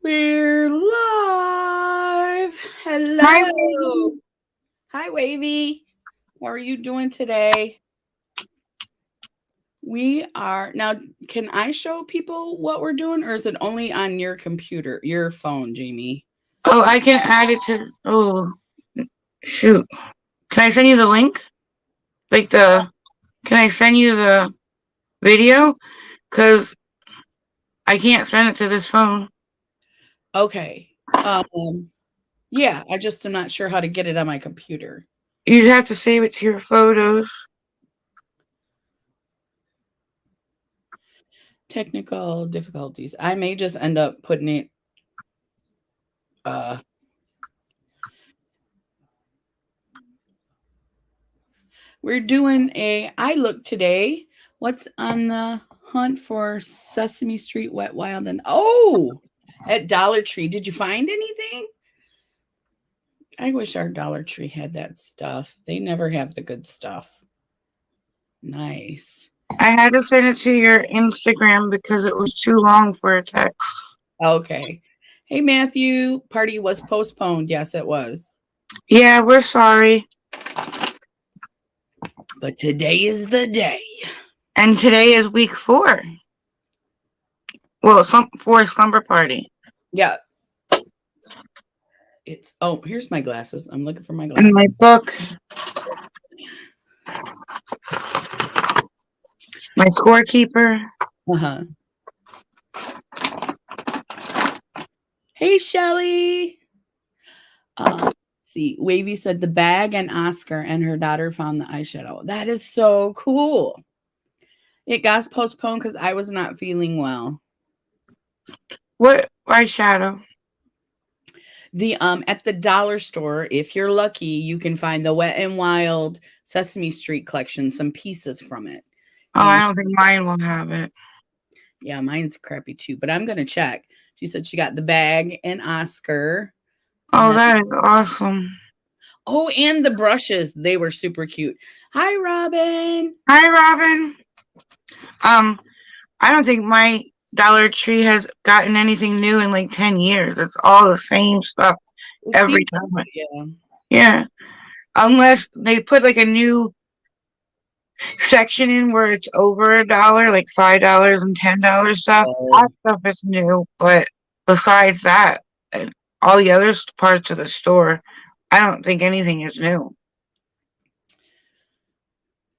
We're live. Hi, Hello. Wavy. Hi, Wavy. How are you doing today? We are now. Can I show people what we're doing, or is it only on your computer, your phone, Jamie? Oh, I can add it to. Oh, shoot. Can I send you the link? Like the. Can I send you the video? Because I can't send it to this phone. Okay. Yeah, I just am not sure how to get it on my computer. You'd have to save it to your photos. Technical difficulties. I may just end up putting it. Uh, we're doing a. I look today. What's on the hunt for Sesame Street Wet Wild and at Dollar Tree. Did you find anything? I wish our Dollar Tree had that stuff. They never have the good stuff. Nice. I had to send it to your Instagram because it was too long for a text. Okay. Hey Matthew, party was postponed. Yes, it was. Yeah, we're sorry. But today is the day. And today is week 4. Well, for Slumber Party. Yeah. Here's my glasses. I'm looking for my And glasses. my book. My scorekeeper. Uh-huh. Hey Shelly. See, Wavy said the bag and Oscar and her daughter found the eyeshadow. That is so cool. It got postponed because I was not feeling well. What eyeshadow? The at the dollar store, if you're lucky, you can find the Wet and Wild Sesame Street collection, some pieces from it. Oh, I And don't think mine will have it. yeah, mine's crappy too, but I'm gonna check. She said she got the bag and Oscar. And Oh, then that is awesome. and the brushes, they were super cute. Hi, Robin. Hi, Robin. Um, I don't think my Dollar Tree has gotten anything new in like 10 years. It's all the same stuff It every seems time. yeah. Yeah. Unless they put like a new section in where it's over $1, like $5 and $10 stuff. Oh, That stuff is new. But besides that, and all the other parts of the store, I don't think anything is new.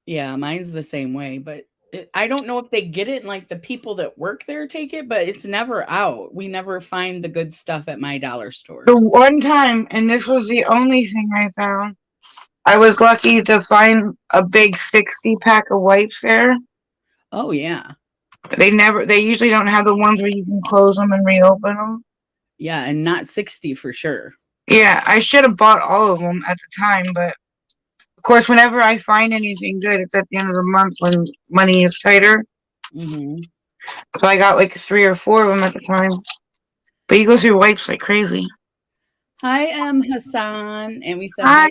yeah, mine's the same way, but I don't know if they get it and like the people that work there take it, but it's never out. We never find the good stuff at my dollar The stores. one time, and this was the only thing I found, I was lucky to find a big 60 pack of wipes there. Oh yeah. They usually don't have the ones where you can close them and reopen them. Yeah, and not 60 for sure. Yeah, I should have bought all of them at the time, but of course, whenever I find anything good, it's at the end of the month when money is tighter. Mm-hmm. So I got like 3 or 4 of them at the time. But you go through wipes like crazy. Hi, Hassan. And we said hi, Hi.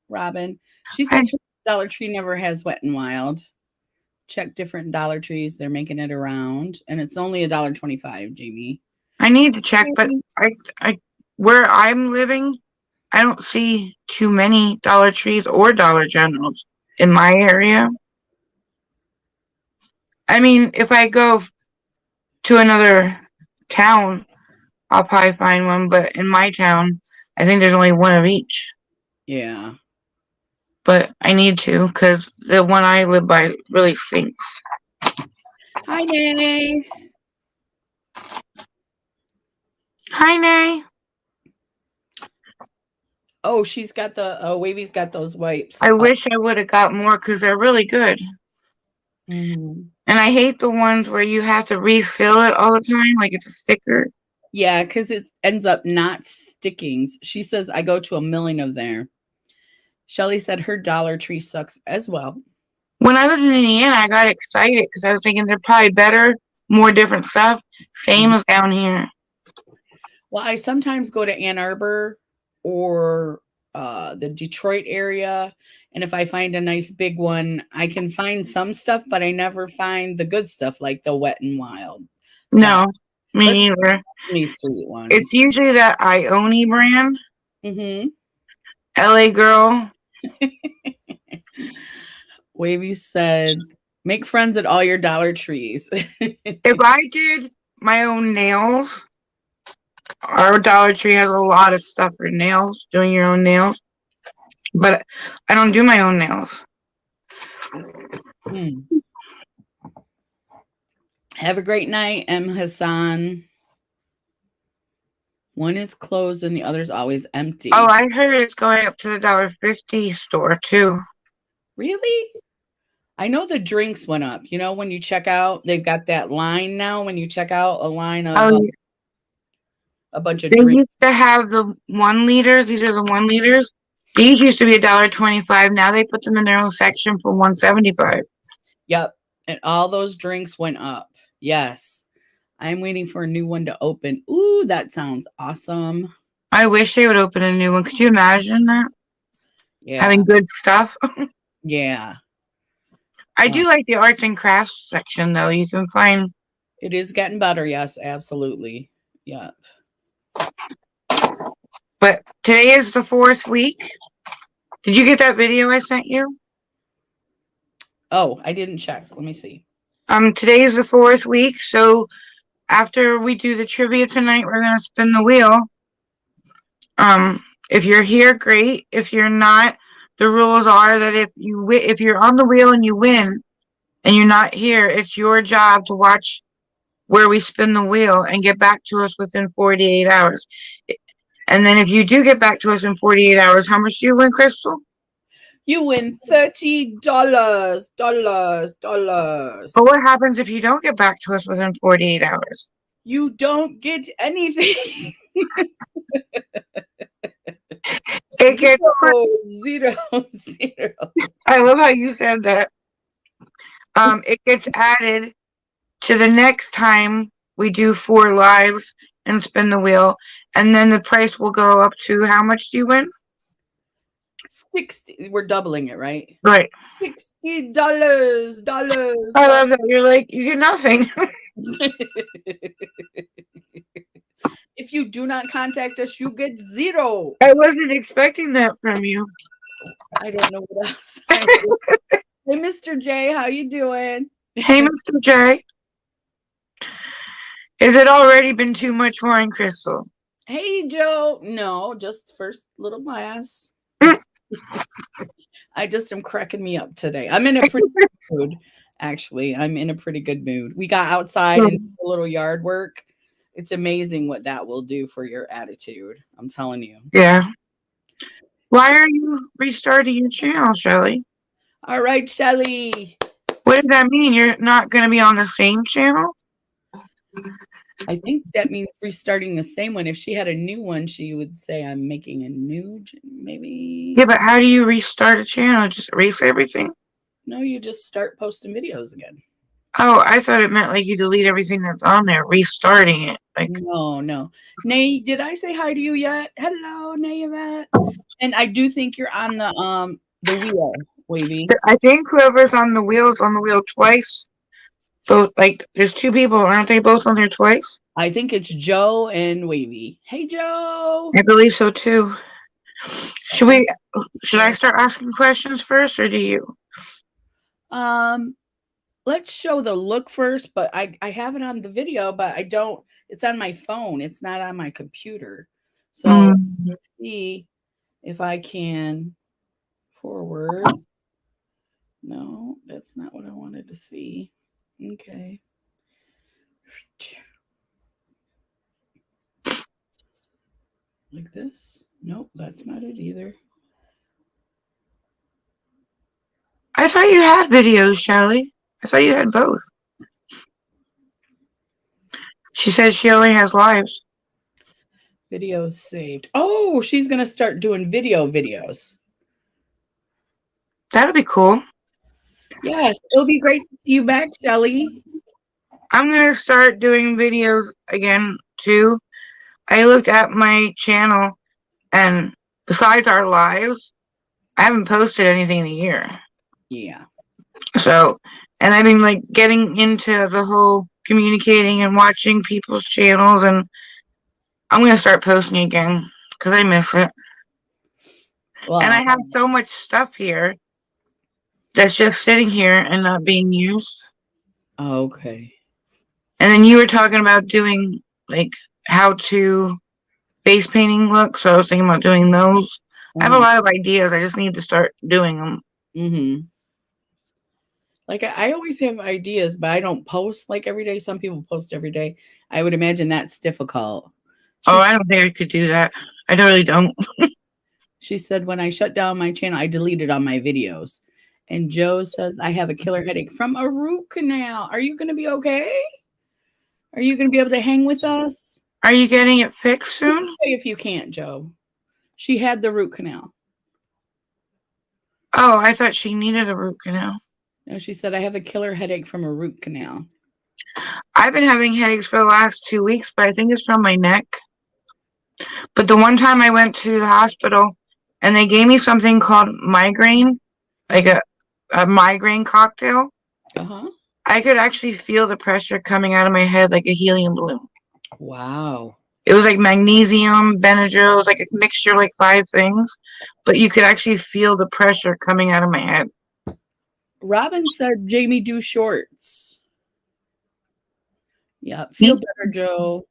Robin. She I, says her Dollar Tree never has Wet and Wild. Check different Dollar Trees. They're making it around. And it's only $1.25, Jamie. I need to check, but I where I'm living, I don't see too many Dollar Trees or Dollar Generals in my area. I mean, if I go to another town, I'll probably find one, but in my town, I think there's only one of each. Yeah. But I need to because the one I live by really stinks. Hi, Nay. Hi, Nay. Oh, she's got the Wavy's got those wipes. I wish I would have got more because they're really good. Mhm. And I hate the ones where you have to refill it all the time, like it's a sticker. Yeah, because it ends up not sticking. She says I go to a million of there. Shelly said her Dollar Tree sucks as well. When I was in Indiana, I got excited because I was thinking they're probably better, more different stuff, same Mhm. as down here. Well, I sometimes go to Ann Arbor or the Detroit area. And if I find a nice big one, I can find some stuff, but I never find the good stuff like the Wet and Wild. Uh, No. Me neither. Sesame Street one. It's usually that Ione brand. Mm-hmm. LA Girl. Wavy said, make friends at all your Dollar Trees. If I did my own nails, our Dollar Tree has a lot of stuff for nails, doing your own nails. But I don't do my own nails. Mm. Have a great night, M. Hassan. One is closed and the other's always empty. Oh, I heard it's going up to the $1.50 store too. Really? I know the drinks went up. You know, when you check out, they've got that line now. When you check out, a line of a bunch of they drinks. used to have the 1 liters. These are the 1 liters. These used to be $1.25. Now they put them in their own section for $1.75. Yep. And all those drinks went up. Yes. I'm waiting for a new one to open. Ooh, that sounds awesome. I wish they would open a new one. Could you imagine that? Yeah. Having good stuff. Yeah. I do like the arts and crafts section, though. You can find. It is getting better. Yes, absolutely. Yeah. But today is the 4th week. Did you get that video I sent you? Oh, I didn't check. Let me see. Today is the 4th week. So after we do the trivia tonight, we're gonna spin the wheel. If you're here, great. If you're not, the rules are that if you're on the wheel and you win, and you're not here, it's your job to watch where we spin the wheel and get back to us within 48 hours. And then if you do get back to us in 48 hours, how much do you win, Crystal? You win $30. Dollars. But what happens if you don't get back to us within 48 hours? You don't get anything. It gets zero. I love how you said that. It gets added to the next time we do 4 lives and spin the wheel, and then the price will go up to how much do you win? 60. We're doubling it, right? Right. $60. I love that. You're like, you get nothing. If you do not contact us, you get 0. I wasn't expecting that from you. I don't know what else. Hey, Mr. J, how you doing? Hey, Mr. J. Has it already been too much wine, Crystal? Hey, Joe. No, just first little glass. I just am cracking me up today. I'm in a pretty good mood, actually. I'm in a pretty good mood. We got outside and did a little yard work. It's amazing what that will do for your attitude. I'm telling you. Yeah. Why are you restarting your channel, Shelly? All right, Shelly. What does that mean? You're not going to be on the same channel? I think that means restarting the same one. If she had a new one, she would say, I'm making a new, maybe. Yeah, but how do you restart a channel? Just erase everything? No, you just start posting videos again. Oh, I thought it meant like you delete everything that's on there, restarting it. Like No. Nay, did I say hi to you yet? Hello, Nay Yvette. And I do think you're on the wheel, Wavy. I think whoever's on the wheel is on the wheel twice. So, like, there's 2 people. Aren't they both on there twice? I think it's Joe and Wavy. Hey, Joe. I believe so, too. Should I start asking questions first, or do you? Let's show the look first, but I have it on the video, but I don't, it's on my phone. It's not on my computer. So let's see if I can forward. No, that's not what I wanted to see. Okay. Like this? Nope, that's not it either. I thought you had videos, Shelly. I thought you had both. She said she only has lives. Videos saved. Oh, she's going to start doing videos. That'll be cool. Yes, it'll be great to see you back, Shelly. I'm going to start doing videos again, too. I looked at my channel, and besides our lives, I haven't posted anything in a year. Yeah. So, and I've been, like, getting into the whole communicating and watching people's channels, and I'm going to start posting again because I miss it. And I Well, have so much stuff here that's just sitting here and not being used. okay. And then you were talking about doing like how to face painting looks, so I was thinking about doing those. I have a Uh-huh. lot of ideas. I just need to start doing them. Mm-hmm. Like I always have ideas, but I don't post like every day. Some people post every day. I would imagine that's difficult. Oh, She's I don't think I could do that. I really don't. She said, when I shut down my channel, I deleted all my videos. And Joe says, I have a killer headache from a root canal. Are you going to be okay? Are you going to be able to hang with us? Are you getting it fixed It's soon? okay if you can't, Joe. She had the root canal. Oh, I thought she needed a root canal. No, she said, I have a killer headache from a root canal. I've been having headaches for the last 2 weeks, but I think it's from my neck. But the one time I went to the hospital and they gave me something called migraine, like a migraine cocktail, Uh-huh. I could actually feel the pressure coming out of my head like a helium balloon. Wow. It was like magnesium, Benadryl, it was like a mixture, like 5 things, but you could actually feel the pressure coming out of my head. Robin said, Jamie, do shorts. Yeah. Feel better, Joe.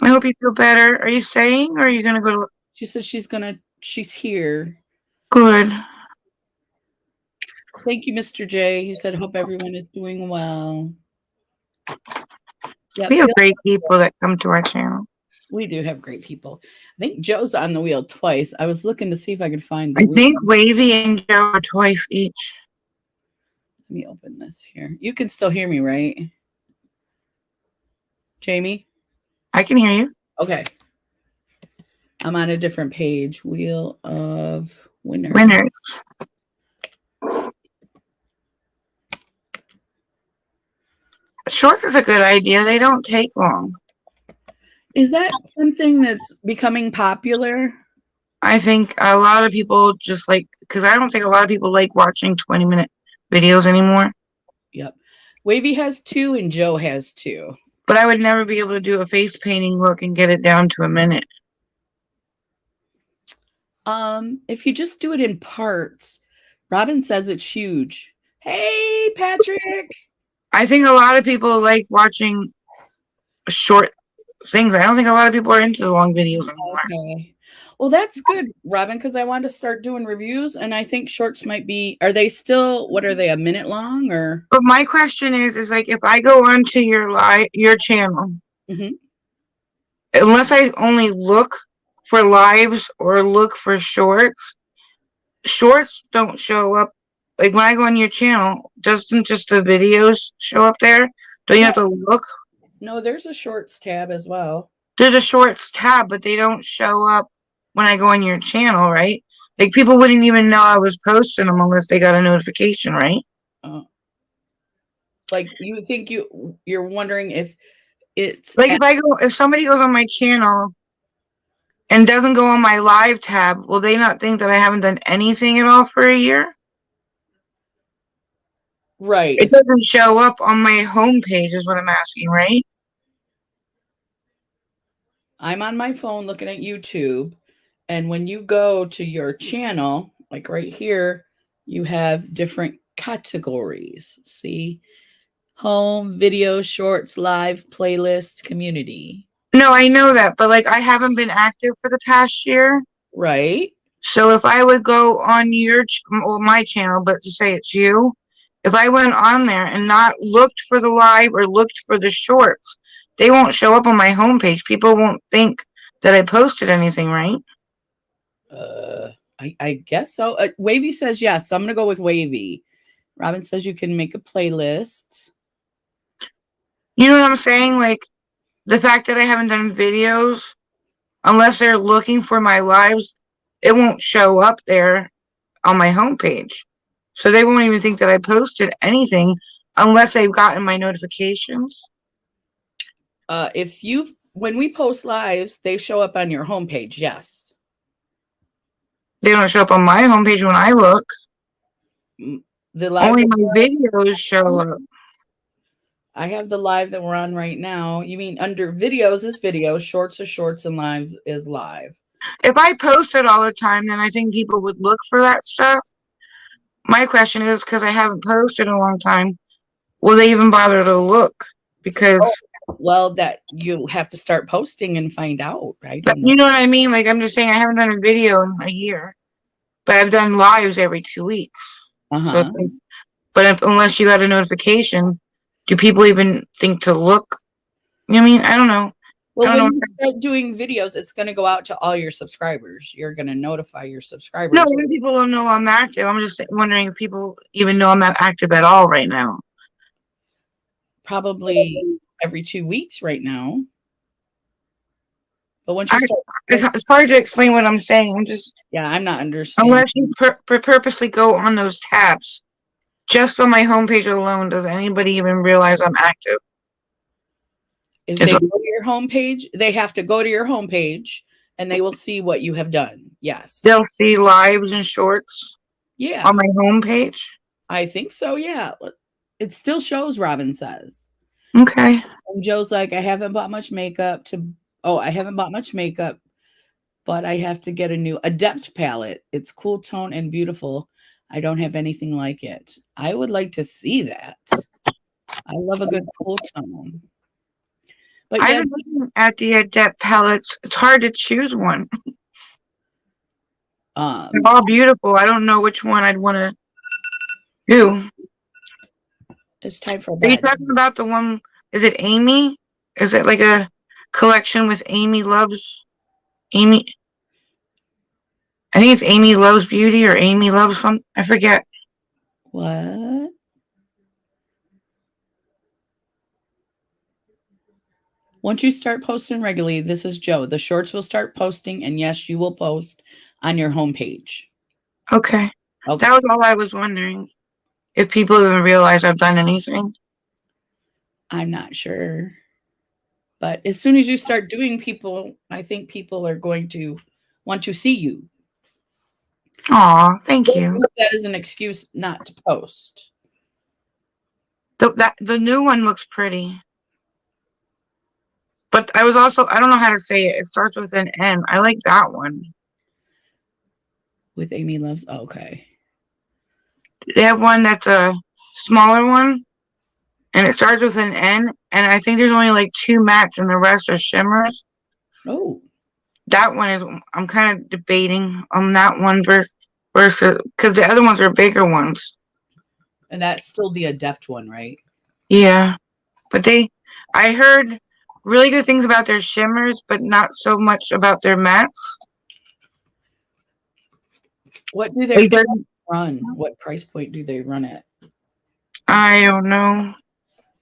I hope you feel better. Are you staying or are you going to go to... She said she's here. Good. Thank you, Mr. J. He said, hope everyone is doing well. Yeah, We have great people that come to our channel. we do have great people. I think Joe's on the wheel twice. I was looking to see if I could find the I wheel. think Wavy and Joe are twice each. Let me open this here. You can still hear me, right? Jamie? I can hear you. Okay. I'm on a different page. Wheel of Winners. Winners. Shorts is a good idea. They don't take long. Is that something that's becoming popular? I think a lot of people just like, because I don't think a lot of people like watching 20-minute videos anymore. Yep. Wavy has 2 and Joe has 2. But I would never be able to do a face painting look and get it down to a minute. If you just do it in parts, Robin says it's huge. Hey, Patrick. I think a lot of people like watching short things. I don't think a lot of people are into the long videos anymore. Okay. Well, that's good, Robin, because I want to start doing reviews, and I think shorts might be. Are they still? What are they? A minute long, or? But my question is like if I go onto your channel, Mm-hmm. unless I only look for lives or look for shorts, shorts don't show up. Like when I go on your channel, doesn't just the videos show up there? Don't you have to look? No, there's a shorts tab as well. There's a shorts tab, but they don't show up when I go on your channel, right? Like people wouldn't even know I was posting them unless they got a notification, right? Like you think you're wondering if it's like if somebody goes on my channel and doesn't go on my live tab, will they not think that I haven't done anything at all for a year? Right. It doesn't show up on my homepage is what I'm asking, right? I'm on my phone looking at YouTube, and when you go to your channel, like right here, you have different categories. See? Home, video, shorts, live, playlist, community. No, I know that, but like I haven't been active for the past year. Right. So if I would go on my channel, but to say it's you, if I went on there and not looked for the live or looked for the shorts, they won't show up on my homepage. People won't think that I posted anything, right? I guess so. Wavy says yes, so I'm gonna go with Wavy. Robin says you can make a playlist. You know what I'm saying? Like the fact that I haven't done videos, unless they're looking for my lives, it won't show up there on my homepage. So they won't even think that I posted anything unless they've gotten my notifications. When we post lives, they show up on your homepage, yes. They don't show up on my homepage when I look. The live Only my videos show up. I have the live that we're on right now. You mean under videos is video, shorts is shorts, and live is live. If I posted all the time, then I think people would look for that stuff. My question is, because I haven't posted in a long time, will they even bother to look? Because Oh, well, that you have to start posting and find out. I don't know. you know what I mean? Like, I'm just saying I haven't done a video in a year, but I've done lives every 2 weeks. Uh So, huh. but unless you got a notification, do people even think to look? You know what I mean? I don't know. I Well, don't when know. you start doing videos, it's going to go out to all your subscribers. You're going to notify your No, subscribers then people will know I'm active. I'm just wondering if people even know I'm not active at all right now. probably every 2 weeks right now. But once I, you start, it's hard to explain what I'm saying. I'm just yeah, I'm not understanding. unless you purposely go on those tabs. Just on my homepage alone, does anybody even realize I'm active? If Is they go to your homepage, they have to go to your homepage and they will see what you have done. Yes. they'll see lives and shorts Yeah, on my homepage? I think so. Yeah. It still shows, Robin says. Okay. And Joe's like, I haven't bought much makeup to, oh, I haven't bought much makeup, but I have to get a new Adept palette. It's cool tone and beautiful. I don't have anything like it. I would like to see that. I love a good cool tone. But I've yeah, been looking at the Adept palettes. It's hard to choose one. They're um, all beautiful. I don't know which one I'd want to do. it's time for Are you bed. talking about the one? Is it Amy? Is it like a collection with Amy Loves Amy? I think it's Amy Loves Beauty or Amy Loves something. I forget. What? Once you start posting regularly, this is Joe. The shorts will start posting, and yes, you will post on your homepage. Okay. Okay. That was all I was wondering. If people even realize I've done anything. I'm not sure. But as soon as you start doing people, I think people are going to want to see you. Aw, thank Don't you. use that as an excuse not to post. The new one looks pretty. But I don't know how to say it. It starts with an N. I like that one. With Amy Loves. Okay. They have one that's a smaller one, and it starts with an N, and I think there's only like 2 mattes, and the rest are shimmers. Oh, That one is, I'm kind of debating on that one versus, because the other ones are bigger ones. and that's still the Adept one, right? Yeah. But I heard really good things about their shimmers, but not so much about their mattes. What do they Like they're, run? What price point do they run at? I don't know.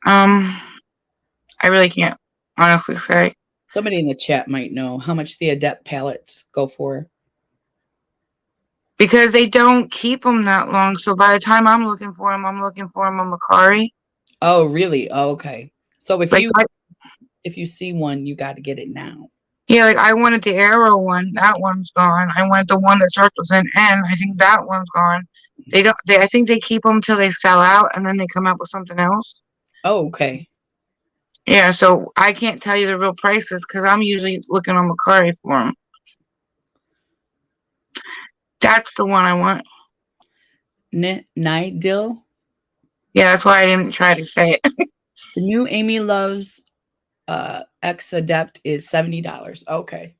I really can't honestly say. Somebody in the chat might know how much the Adept palettes go for. Because they don't keep them that long. So by the time I'm looking for them on Macari. Oh, really? Oh, okay. So Like, if you see one, you got to get it now. yeah, like I wanted the Arrow one. That one's gone. I wanted the one that starts with an N. I think that one's gone. I think they keep them till they sell out and then they come up with something else. Oh, okay. Yeah, so I can't tell you the real prices because I'm usually looking on Macari for them. That's the one I want. Nidil. Yeah, that's why I didn't try to say it. The new Amy Loves X Adept is $70. Okay.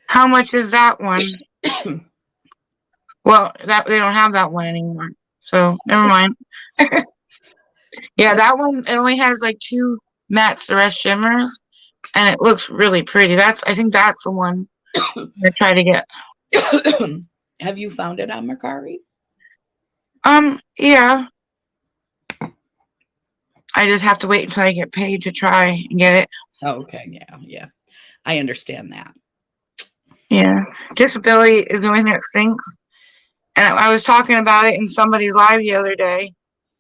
How much is that one? Well, they don't have that one anymore. So never mind. Yeah, that one, it only has like 2 mattes, the rest shimmers, and it looks really pretty. I think that's the one I try to get. Have you found it on Mercari? Yeah. I just have to wait until I get paid to try and get it. Oh, okay. Yeah. I understand that. Yeah. Disability is the only thing that stinks. And I was talking about it in somebody's live the other day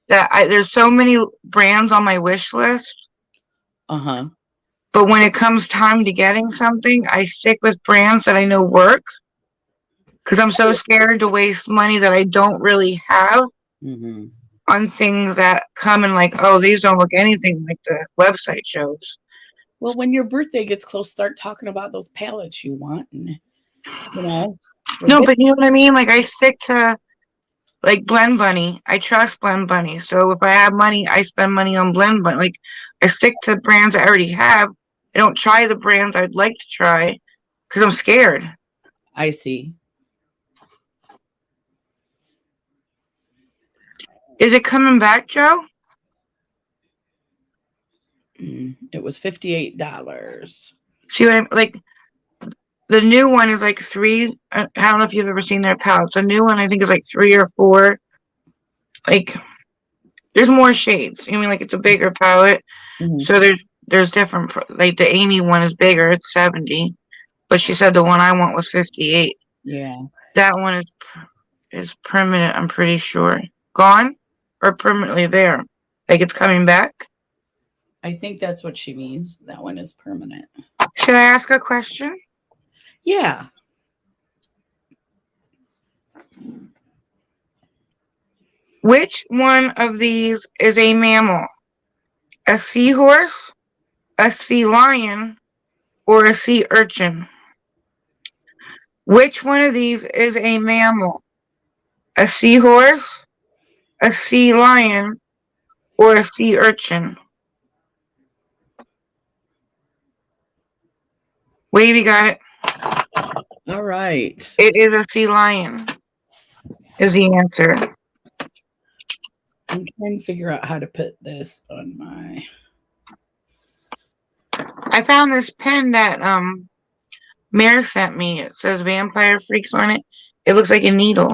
that there's so many brands on my wish list. Uh-huh. But when it comes time to getting something, I stick with brands that I know work because I'm so scared to waste money that I don't really have. Mm-hmm. on things that come and like, oh, these don't look anything like the website shows. Well, when your birthday gets close, start talking about those palettes you want, and we're No, good. but you know what I mean? Like I stick to like Blend Bunny. I trust Blend Bunny. So if I have money, I spend money on Blend Bunny. Like I stick to brands I already have. I don't try the brands I'd like to try because I'm scared. I see. Is it coming back, Joe? It was $58. See what I'm like? The new one is like three. I don't know if you've ever seen their palettes. The new one I think is like 3 or 4. Like there's more shades. I mean, like it's a bigger palette, Mhm. so there's different. Like the Amy one is bigger. It's 70, but she said the one I want was 58. Yeah, That one is permanent. I'm pretty sure gone or permanently there. Like it's coming back. I think that's what she means. That one is permanent. Should I ask a question? Yeah. Which one of these is a mammal? A seahorse, a sea lion, or a sea urchin? Which one of these is a mammal? A seahorse, a sea lion, or a sea urchin? Wavy got it. All right. It is a sea lion, is the answer. I'm trying to figure out how to put this on my. I found this pen that Mare sent me. It says Vampire Freaks on it. It looks like a needle.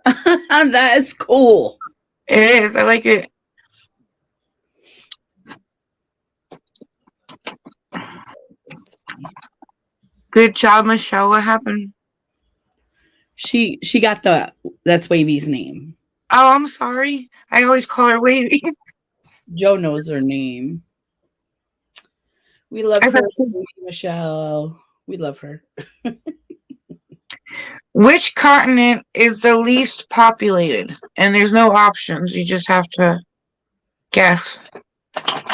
That is cool. It is. I like it. Good job, Michelle. What happened? She got that's Wavy's name. Oh, I'm sorry. I always call her Wavy. Joe knows her name. We love I her, thought Michelle. We love her. Which continent is the least populated? And there's no options. You just have to guess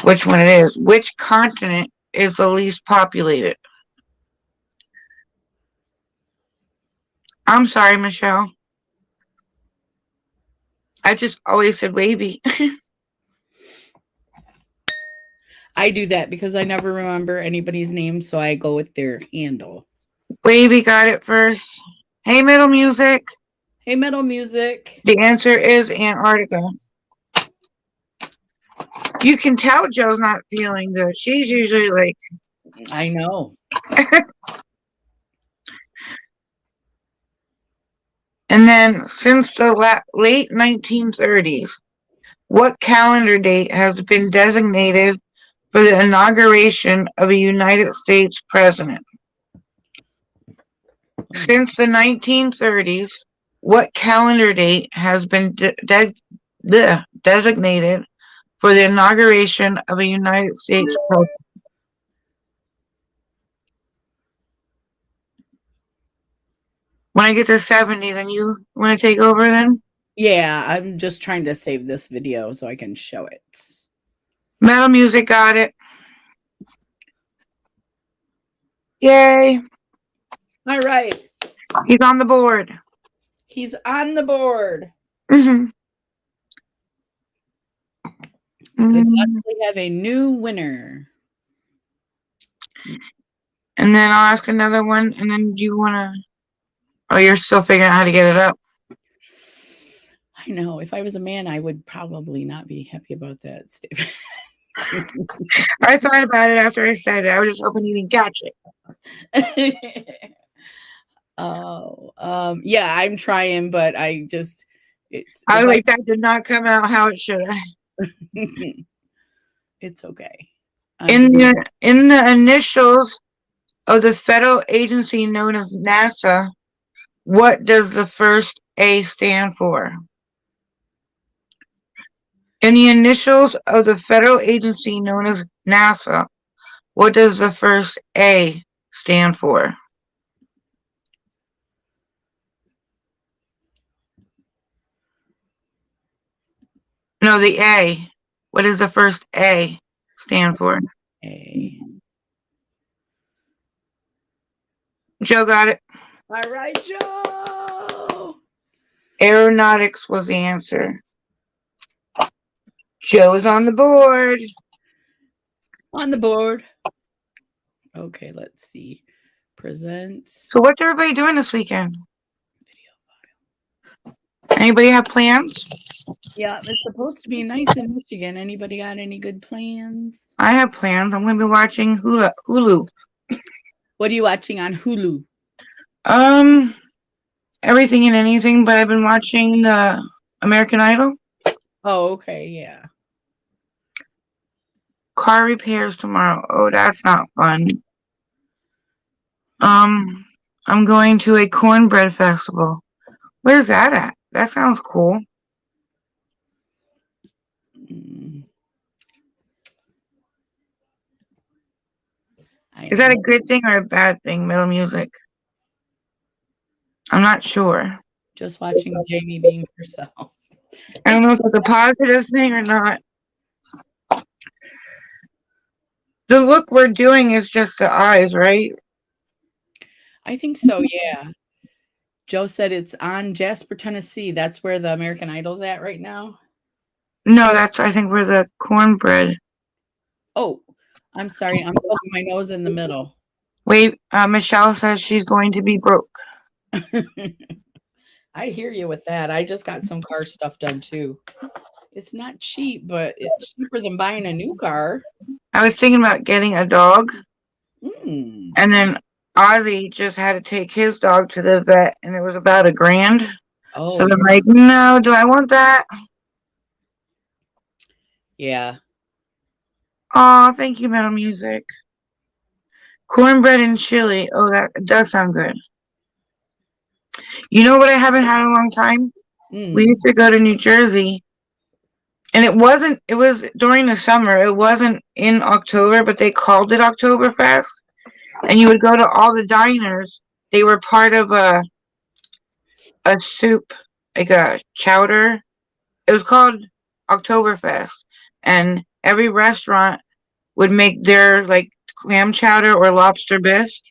which one it is. Which continent is the least populated? I'm sorry, Michelle. I just always said Wavy. I do that because I never remember anybody's name, so I go with their handle. Wavy got it first. Hey, Middle Music. Hey, Metal Music. The answer is Antarctica. You can tell Joe's not feeling good. She's usually like, I know. and then since the late 1930s, what calendar date has been designated for the inauguration of a United States president? Since the 1930s, what calendar date has been designated for the inauguration of a United States president? When I get to 70, then you want to take over then? Yeah, I'm just trying to save this video so I can show it. Metal Music got it. Yay. All right. He's on the board. He's on the board. Mm-hmm. Could possibly have a new winner. And then I'll ask another one, and then you want to... Oh, you're still figuring out how to get it up. I know. If I was a man, I would probably not be happy about that statement. I thought about it after I said it. I was just hoping you didn't catch it. Yeah, I'm trying, but I just I was like, that did not come out how it should have. It's okay. In the initials of the federal agency known as NASA, what does the first A stand for? In the initials of the federal agency known as NASA, what does the first A stand for? No, the A. What does the first A stand for? A. Joe got it. All right, Joe. Aeronautics was the answer. Joe's on the board. On the board. Okay, let's see. Present So what's everybody doing this weekend? video. Anybody have plans? Yeah, it's supposed to be nice in Michigan. Anybody got any good plans? I have plans. I'm going to be watching Hulu. What are you watching on Hulu? Everything and anything, but I've been watching American Idol. Oh, okay, yeah. Car repairs tomorrow. Oh, that's not fun. I'm going to a cornbread festival. Where's that at? That sounds cool. Is that a good thing or a bad thing, middle music? I'm not sure. Just watching Jamie being herself. I don't know if it's a positive thing or not. The look we're doing is just the eyes, right? I think so, yeah. Joe said it's on Jasper, Tennessee. That's where the American Idol's at right now. No, that's, I think, where the cornbread. Oh, I'm sorry. I'm poking my nose in the middle. Wait, Michelle says she's going to be broke. I hear you with that. I just got some car stuff done too. It's not cheap, but it's cheaper than buying a new car. I was thinking about getting a dog. Mm. And then Ozzy just had to take his dog to the vet, and it was about $1,000. Oh, so I'm yeah. like, no, do I want that? Yeah. Oh, thank you, Metal Music. Cornbread and chili. Oh, that does sound good. You know what I haven't had in a long time? We used to go to New Jersey, and it was during the summer. It wasn't in October, but they called it Oktoberfest. And you would go to all the diners. They were part of a soup, like a chowder. It was called Oktoberfest. And every restaurant would make their like clam chowder or lobster bisque.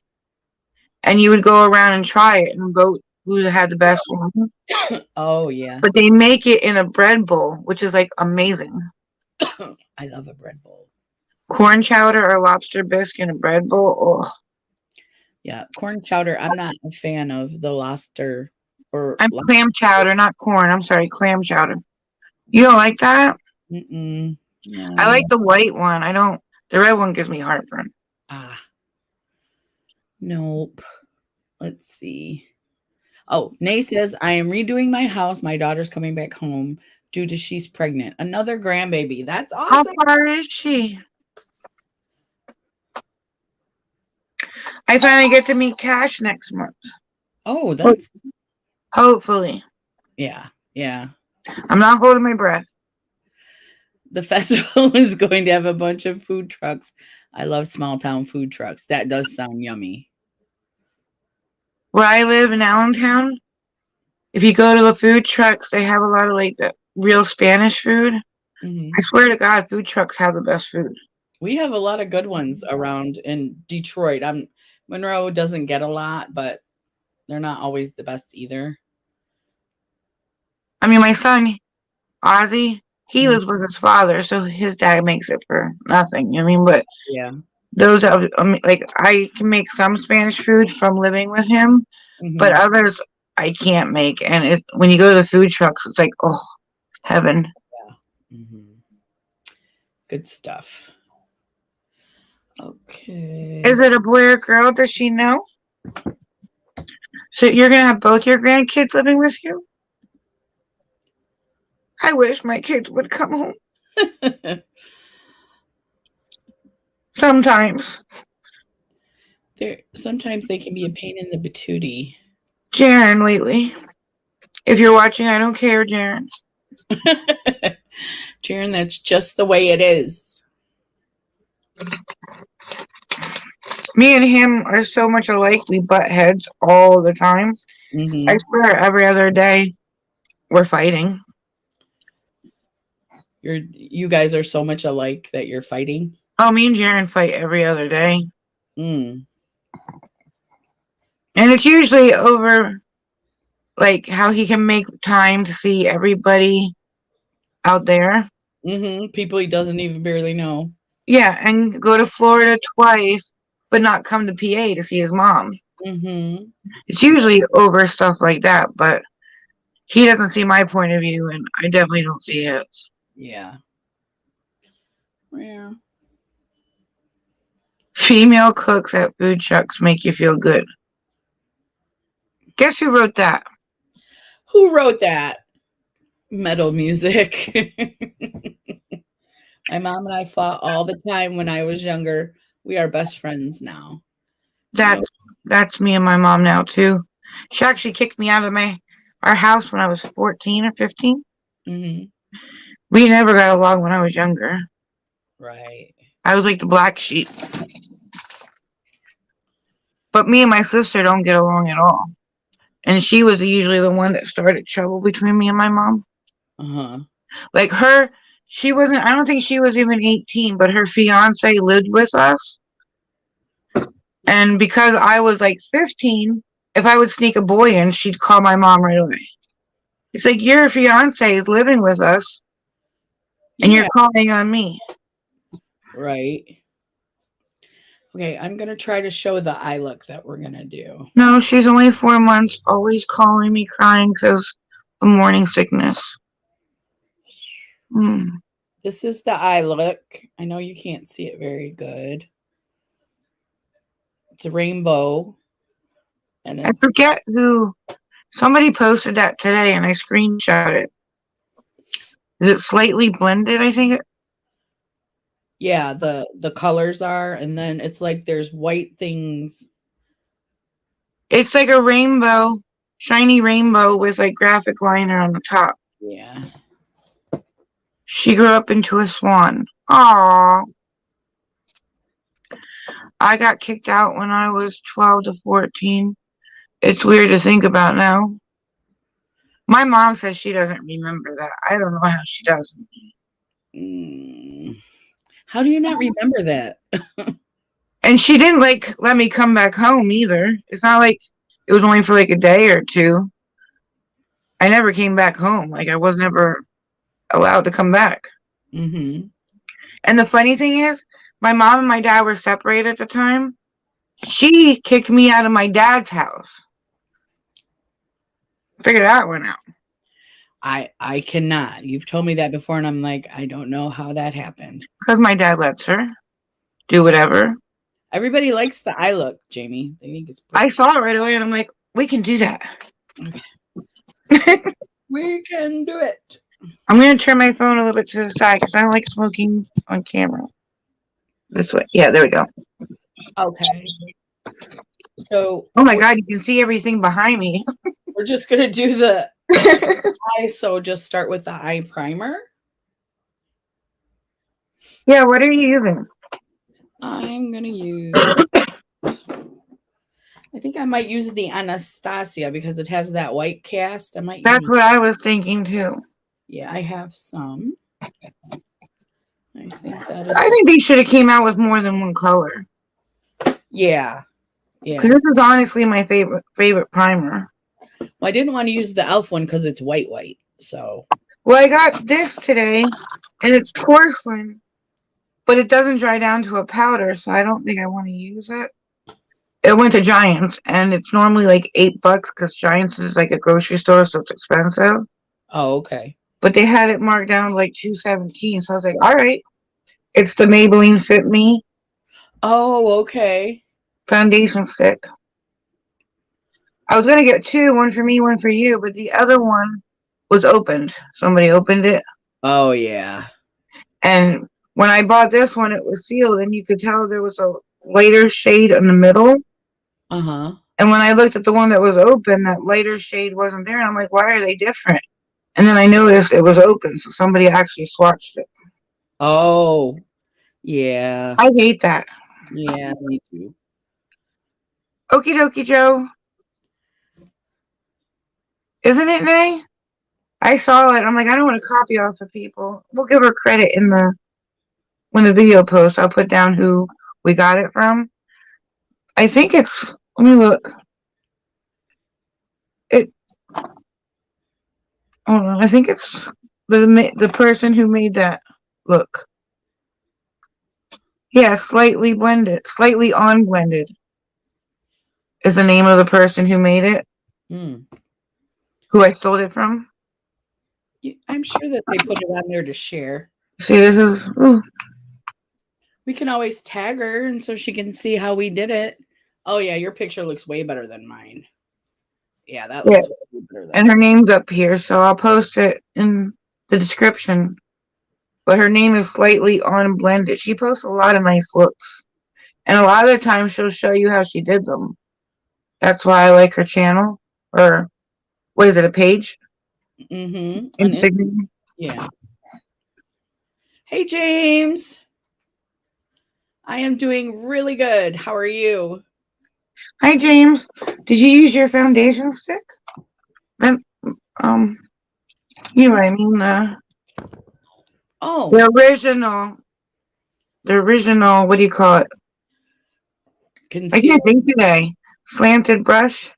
And you would go around and try it and vote who had the best one. Oh, yeah. But they make it in a bread bowl, which is like amazing. I love a bread bowl. Corn chowder or lobster bisque in a bread bowl. Oh. Yeah, corn chowder. I'm not a fan of the lobster or clam chowder, not corn. I'm sorry, clam chowder. You don't like that? No. I like the white one. I don't. The red one gives me heartburn. Nope. Let's see. Oh, Nay says, I am redoing my house. My daughter's coming back home due to she's pregnant. Another grandbaby. That's awesome. How far is she? I finally get to meet Cash next month. Oh, that's... Hopefully. Yeah, yeah. I'm not holding my breath. The festival is going to have a bunch of food trucks. I love small town food trucks. That does sound yummy. Where I live in Allentown, if you go to the food trucks, they have a lot of like the real Spanish food. I swear to God, food trucks have the best food. We have a lot of good ones around in Detroit. Monroe doesn't get a lot, but they're not always the best either. I mean, my son, Ozzy, he lives with his father, so his dad makes it for nothing. You know what I mean? But yeah, those are like I can make some Spanish food from living with him, but others I can't make. And when you go to the food trucks, it's like, oh, heaven. Yeah. Good stuff. Okay. Is it a boy or girl? Does she know? So you're gonna have both your grandkids living with you? I wish my kids would come home. Sometimes. Sometimes they can be a pain in the patootie. Jaren lately. If you're watching, I don't care, Jaren. Jaren, that's just the way it is. Me and him are so much alike. We butt heads all the time. I swear every other day we're fighting. You guys are so much alike that you're fighting. Oh, me and Jaren fight every other day. Mm. And it's usually over like how he can make time to see everybody out there. People he doesn't even barely know. Yeah, and go to Florida twice, but not come to PA to see his mom. Mm-hmm. It's usually over stuff like that, but he doesn't see my point of view, and I definitely don't see his. Yeah. Yeah. Female cooks at food trucks make you feel good. Guess who wrote that? Who wrote that? Metal music. My mom and I fought all the time when I was younger. We are best friends now. That's Nope. that's me and my mom now too. She actually kicked me out of our house when I was 14 or 15. Mm-hmm. We never got along when I was younger. Right. I was like the black sheep. But me and my sister don't get along at all. And she was usually the one that started trouble between me and my mom. Uh-huh. Like I don't think she was even 18, but her fiance lived with us. And because I was like 15, if I would sneak a boy in, she'd call my mom right away. It's like, your fiance is living with us and Yeah. you're calling on me. Right. Okay, I'm gonna try to show the eye look that we're gonna do. No, she's only 4 months, always calling me crying because of morning sickness. This is the eye look. I know you can't see it very good. It's a rainbow. And I it's forget who. Somebody posted that today and I screenshot it. Is it slightly blended? I think yeah, the colors are, and then it's like there's white things. it's like a rainbow, shiny rainbow with like graphic liner on the top. Yeah. She grew up into a swan. Aww. I got kicked out when I was 12 to 14. It's weird to think about now. My mom says she doesn't remember that. I don't know how she doesn't. Mm. How do you not remember that? And she didn't like let me come back home either. It's not like it was only for like a day or two. I never came back home. Like I was never allowed to come back. Mm-hmm. And the funny thing is, my mom and my dad were separated at the time. She kicked me out of my dad's house. Figure that one out. I cannot. You've told me that before, and I'm like, I don't know how that happened. Because my dad lets her do whatever. Everybody likes the eye look, Jamie. They think it's I pretty. saw it right away and I'm like, we can do that. Okay. We can do it. I'm going to turn my phone a little bit to the side because I don't like smoking on camera. This way. Yeah, there we go. Okay. So Oh my God, you can see everything behind me. we're just gonna do the eye. So just start with the eye primer. Yeah, what are you using? I'm gonna use. I think I might use the Anastasia because it has that white cast. I might That's use. what I was thinking too. Yeah, I have some. I think that is. I think they should have came out with more than one color. Yeah, Because yeah. this is honestly my favorite primer. Well, I didn't want to use the Elf one because it's white. So. Well, I got this today, and it's porcelain, but it doesn't dry down to a powder, so I don't think I want to use it. It went to Giants, and it's normally like $8 because Giants is like a grocery store, so it's expensive. Oh, okay. But they had it marked down like $2.17, so I was like, all right. It's the Maybelline Fit Me Oh, okay. foundation stick. I was gonna get two, one for me, one for you, but the other one was opened. Somebody opened it, Oh, yeah. and when I bought this one, it was sealed, and you could tell there was a lighter shade in the middle. Uh-huh. And when I looked at the one that was open, that lighter shade wasn't there. And I'm like, why are they different? And then I noticed it was open, so somebody actually swatched it. Oh, yeah. I hate that. Yeah, me too. Okie dokie, Joe. Isn't it, Nay? I saw it. I'm like, I don't want to copy off of people. We'll give her credit in the when the video posts. I'll put down who we got it from. I think it's. Let me look. It. Hold on. I think it's the person who made that. Look. Yeah, slightly blended, slightly on blended is the name of the person who made it. Who I stole it from. I'm sure that they put it on there to share. See, this is. Ooh. We can always tag her, and so she can see how we did it. Oh yeah, your picture looks way better than mine. Yeah, that looks way better than and her name's up here, so I'll post it in the description. But her name is slightly on blended. She posts a lot of nice looks, and a lot of the time she'll show you how she did them. That's why I like her channel. Or what is it? A page? Instagram. Yeah. Hey James. I am doing really good. How are you? Hi James. Did you use your foundation stick? Then you know what I mean, the original, what do you call it? Concealer. I can't think today. Slanted brush.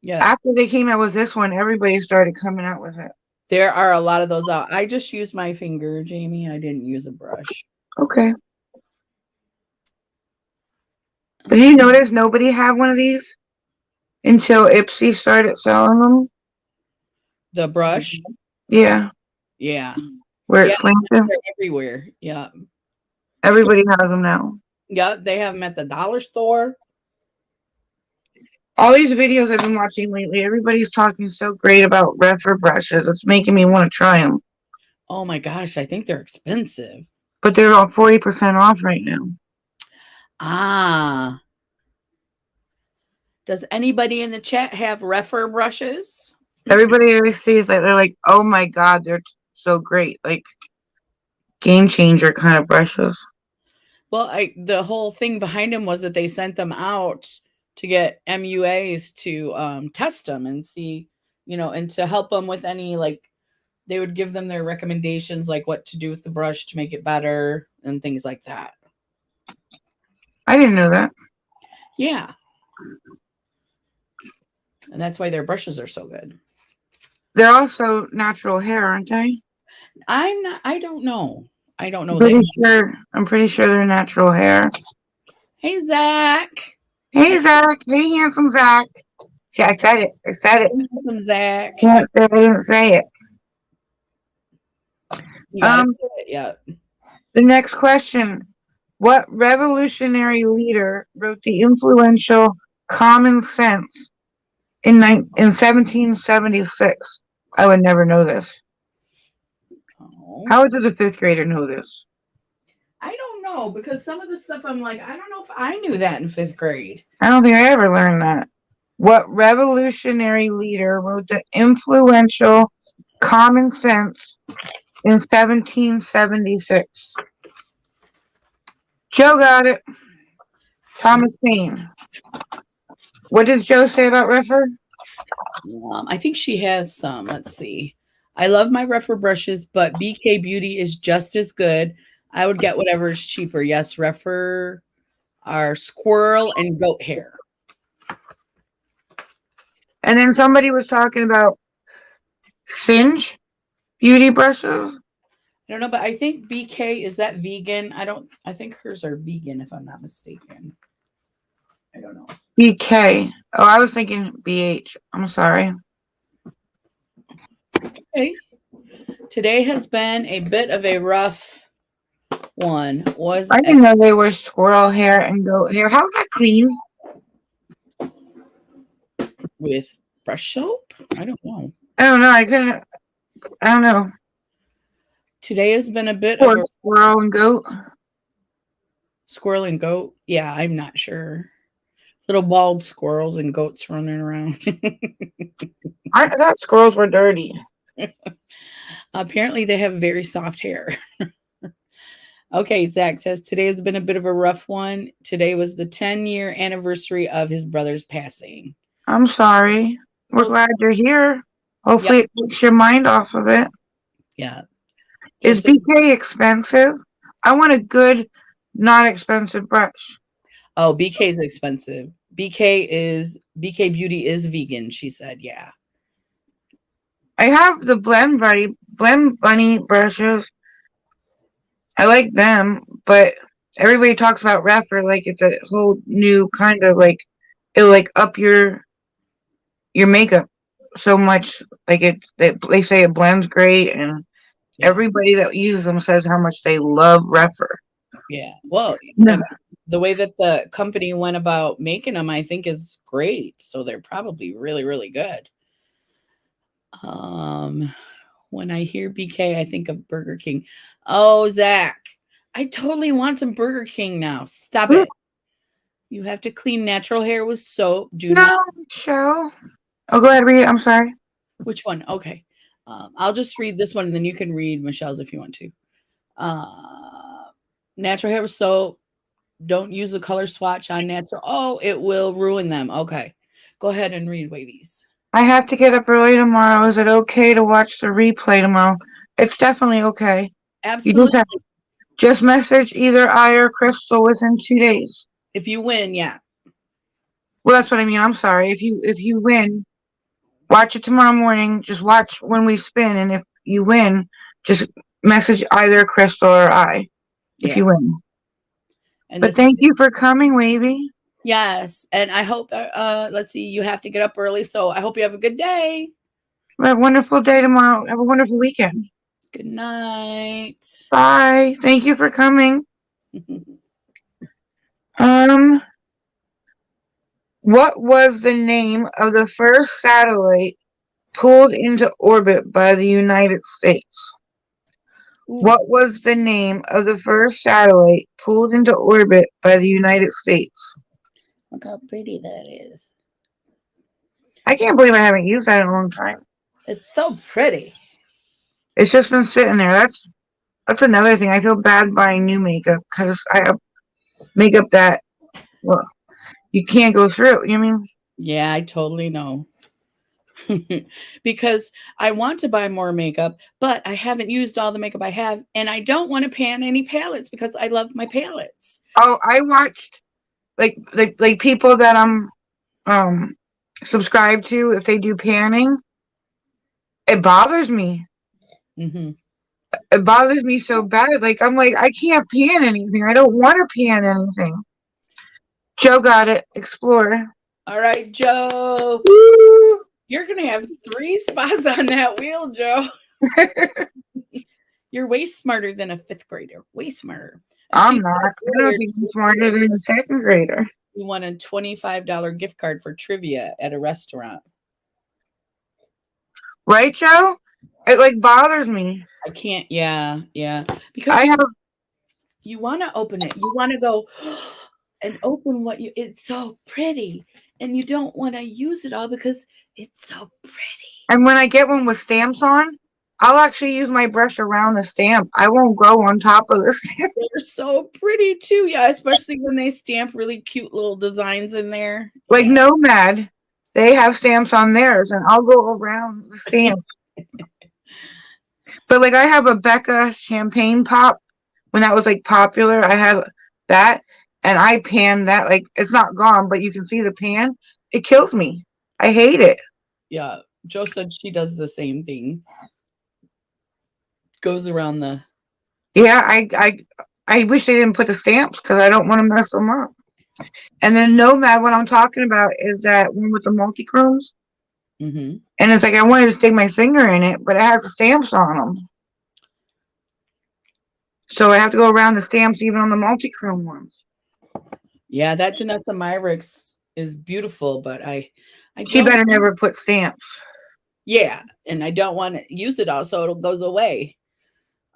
Yeah. After they came out with this one, everybody started coming out with it. There are a lot of those out. I just used my finger, Jamie. I didn't use a brush. Okay. But did you notice nobody had one of these until Ipsy started selling them? The brush? Yeah. Yeah. Where it's slanted? They're everywhere. Yeah. Everybody has them now. Yeah, they have them at the dollar store. All these videos I've been watching lately, everybody's talking so great about Refer brushes. It's making me want to try them. Oh my gosh, I think they're expensive. But they're all 40% off right now. Ah. Does anybody in the chat have Refer brushes? Everybody I see is like, they're like, oh my God, they're so great. Like game changer kind of brushes. Well, the whole thing behind them was that they sent them out to get MUAs to test them and see, and to help them with any, like, they would give them their recommendations, like what to do with the brush to make it better and things like that. I didn't know that. Yeah. And that's why their brushes are so good. They're also natural hair, aren't they? I don't know. I don't know. I'm pretty sure they're natural hair. Hey, Zach. Hey, Zach. Hey, handsome Zach. See, I said it. Handsome Zach. I didn't say it. Yeah. The next question. What revolutionary leader wrote the influential Common Sense in 1776? I would never know this. Oh. How does a fifth grader know this? I don't know, because some of the stuff I'm like, I don't know if I knew that in fifth grade. I don't think I ever learned that. What revolutionary leader wrote the influential Common Sense in 1776? Joe got it. Thomas Paine. What does Joe say about Refer? I think she has some. Let's see. I love my Refer brushes, but BK Beauty is just as good. I would get whatever is cheaper. Yes, Refer are squirrel and goat hair. And then somebody was talking about Singe beauty brushes. I don't know, but I think BK, is that vegan? I think hers are vegan, if I'm not mistaken. I don't know. BK. Oh, I was thinking BH. I'm sorry. Okay. Today has been a bit of a rough one. I didn't know they were squirrel hair and goat hair. How's that clean? With brush soap? I don't know. I don't know. I don't know. Today has been a bit of a squirrel and goat. Squirrel and goat? Yeah, I'm not sure. Little bald squirrels and goats running around. I thought squirrels were dirty. Apparently, they have very soft hair. Okay, Zach says, today has been a bit of a rough one. Today was the 10-year anniversary of his brother's passing. I'm sorry. We're glad you're here. Yep. Hopefully it takes your mind off of it. Yeah. Is Just BK expensive? I want a good, not expensive brush. oh, BK is expensive. BK Beauty is vegan, she said. Yeah. I have the Blend Bunny brushes. I like them, but everybody talks about Rapper like it's a whole new kind of like it'll like up your makeup so much. Like they say it blends great, and Yeah. everybody that uses them says how much they love Rapper. Yeah. Well, I No, mean, the way that the company went about making them, I think is great. So they're probably really, really good. Um, when I hear BK, I think of Burger King. Oh, Zach, I totally want some Burger King now. Stop it. You have to clean natural hair with soap. Do not. no, show. Oh, go ahead, read it. I'm sorry. Which one? Okay. I'll just read this one and then you can read Michelle's if you want to. Natural hair with soap. Don't use a color swatch on natural. Oh, it will ruin them. Okay. Go ahead and read Wavies. I have to get up early tomorrow. Is it okay to watch the replay tomorrow? It's definitely okay. You Absolutely. just message either I or Crystal within 2 days. If you win, yeah. Well, that's what I mean. I'm sorry. If you win, watch it tomorrow morning. Just watch when we spin, and if you win, just message either Crystal or I. If Yeah. you win. And But this thank you for coming, Wavy. yes. And I hope let's see, you have to get up early, so I hope you have a good day. Have a wonderful day tomorrow. Have a wonderful weekend. Good night. Bye. Thank you for coming. Um, what was the name of the first satellite pulled into orbit by the United States? Ooh, What was the name of the first satellite pulled into orbit by the United States? look how pretty that is. I can't believe I haven't used that in a long time. It's so pretty. It's just been sitting there. That's another thing. I feel bad buying new makeup because I have makeup that, well, you can't go through. You know what I mean? Yeah, I totally know. Because I want to buy more makeup, but I haven't used all the makeup I have, and I don't want to pan any palettes because I love my palettes. Oh, I watched like people that I'm um subscribed to. If they do panning, it bothers me. Mm-hmm. It bothers me so bad. Like I'm like I can't pan anything. I don't want to pan anything. Joe got it. Explore. All right, Joe. Woo! You're gonna have 3 spots on that wheel, Joe. You're way smarter than a 5th grader. Way smarter. And she I'm said not. I don't earlier think I'm smarter than a second grader. you won a $25 gift card for trivia at a restaurant. Right, Joe? It like bothers me. I can't. Yeah, yeah. Because I have you want to open it. You want to go and open what you. It's so pretty, and you don't want to use it all because it's so pretty. and when I get one with stamps on, I'll actually use my brush around the stamp. I won't go on top of the stamp. They're so pretty too. Yeah, especially when they stamp really cute little designs in there. Like Yeah. Nomad, they have stamps on theirs, and I'll go around the stamp. But like I have a Becca champagne pop when that was like popular. I had that, and I panned that. Like it's not gone, but you can see the pan. It kills me. I hate it. Yeah. Joe said she does the same thing. Goes around the. Yeah, I wish they didn't put the stamps because I don't want to mess them up. And then Nomad, what I'm talking about is that one with the multi-chromes. Mm-hmm. And it's like I wanted to stick my finger in it, but it has the stamps on them. So I have to go around the stamps even on the multi-chrome ones. Yeah, that Janessa Myricks is beautiful, but I She don't. better never put stamps. Yeah, and I don't want to use it all, so it goes away.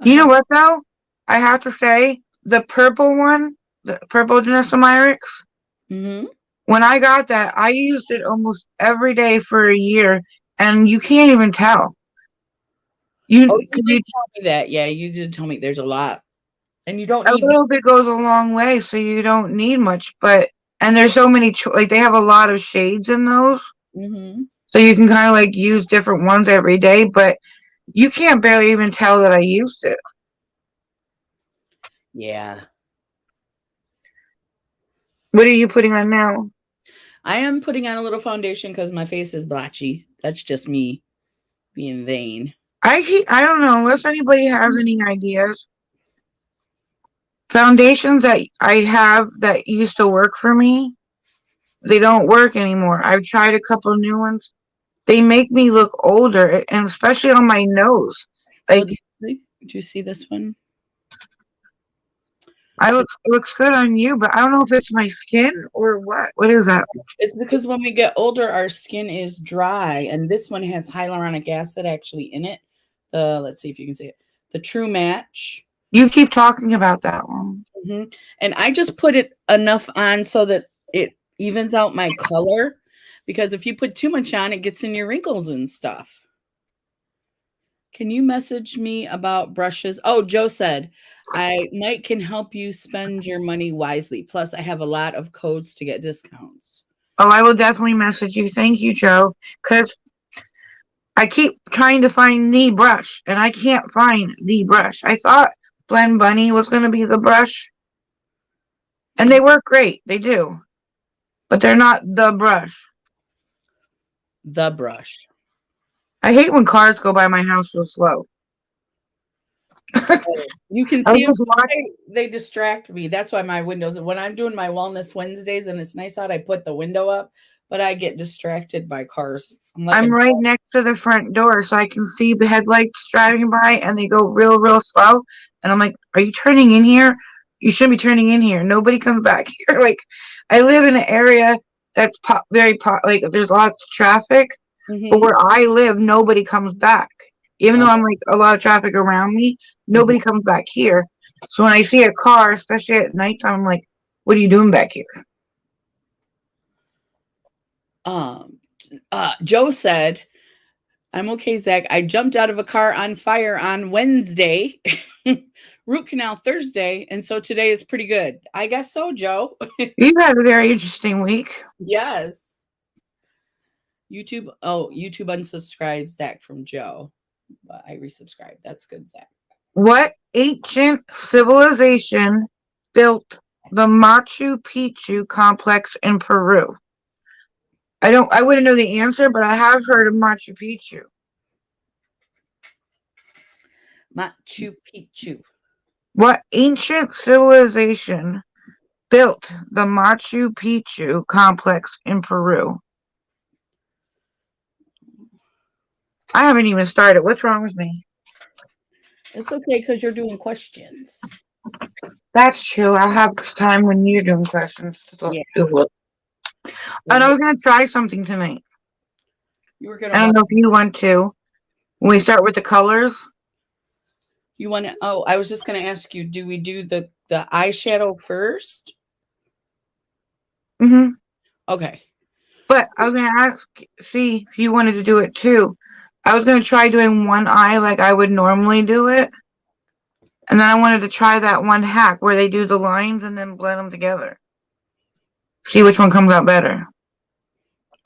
You know what though? I have to say the purple one, the purple Janessa Myricks. Mm-hmm. When I got that, I used it almost every day for a year, and you can't even tell. Oh, you did tell me that. Yeah, you did tell me there's a lot, and you don't A need. little bit goes a long way, so you don't need much. But and there's so many like they have a lot of shades in those, Mm-hmm. So you can kind of like use different ones every day, but you can't barely even tell that I used it. Yeah. What are you putting on now? I am putting on a little foundation because my face is blotchy. That's just me being vain. I don't know unless anybody has any ideas. Foundations that I have that used to work for me, they don't work anymore. I've tried a couple new ones. They make me look older, and especially on my nose. Oh, Like do you see this one? I look it looks good on you, but I don't know if it's my skin or what. What is that? It's because when we get older, our skin is dry, and this one has hyaluronic acid actually in it. Let's see if you can see it. The True Match. You keep talking about that one. And I just put it enough on so that it evens out my color. Because if you put too much on, it gets in your wrinkles and stuff. Can you message me about brushes? Oh, Joe said, Mike can help you spend your money wisely. Plus, I have a lot of codes to get discounts. Oh, I will definitely message you. Thank you, Joe. Because I keep trying to find the brush, and I can't find the brush. I thought Blend Bunny was going to be the brush, and they work great. They do. But they're not the brush. The brush. I hate when cars go by my house real slow. You can I was see them. just watching. They distract me. That's why my windows, when I'm doing my Wellness Wednesdays and it's nice out, I put the window up, but I get distracted by cars. I'm like a I'm right next to the front door, so I can see the headlights driving by, and they go real, real slow. And I'm like, "Are you turning in here? You shouldn't be turning in here. Nobody comes back here." Like, I live in an area that's like there's lots of traffic, but Mhm. where I live, nobody comes back. Even though I'm like a lot of traffic around me, Mhm. nobody comes back here. So when I see a car, especially at nighttime, I'm like, "What are you doing back here?" Um, Joe said, I'm okay, Zach. I jumped out of a car on fire on Wednesday, root canal Thursday, and so today is pretty good. I guess so, Joe. You've had a very interesting week. Yes. YouTube unsubscribed Zach from Joe, but I resubscribed. That's good, Zach. What ancient civilization built the Machu Picchu complex in Peru? I wouldn't know the answer, but I have heard of Machu Picchu. Machu Picchu. What ancient civilization built the Machu Picchu complex in Peru? I haven't even started. What's wrong with me? It's okay because you're doing questions. That's true. I'll have time when you're doing questions to Yeah. do it. Well, And I was gonna try something tonight. you were gonna I don't what? know if you want to. When we start with the colors. You want to? Oh, I was just gonna ask you. Do we do the eyeshadow first? Mm-hmm. Okay. But I was gonna ask, see if you wanted to do it too. I was gonna try doing one eye like I would normally do it, and then I wanted to try that one hack where they do the lines and then blend them together. See which one comes out better.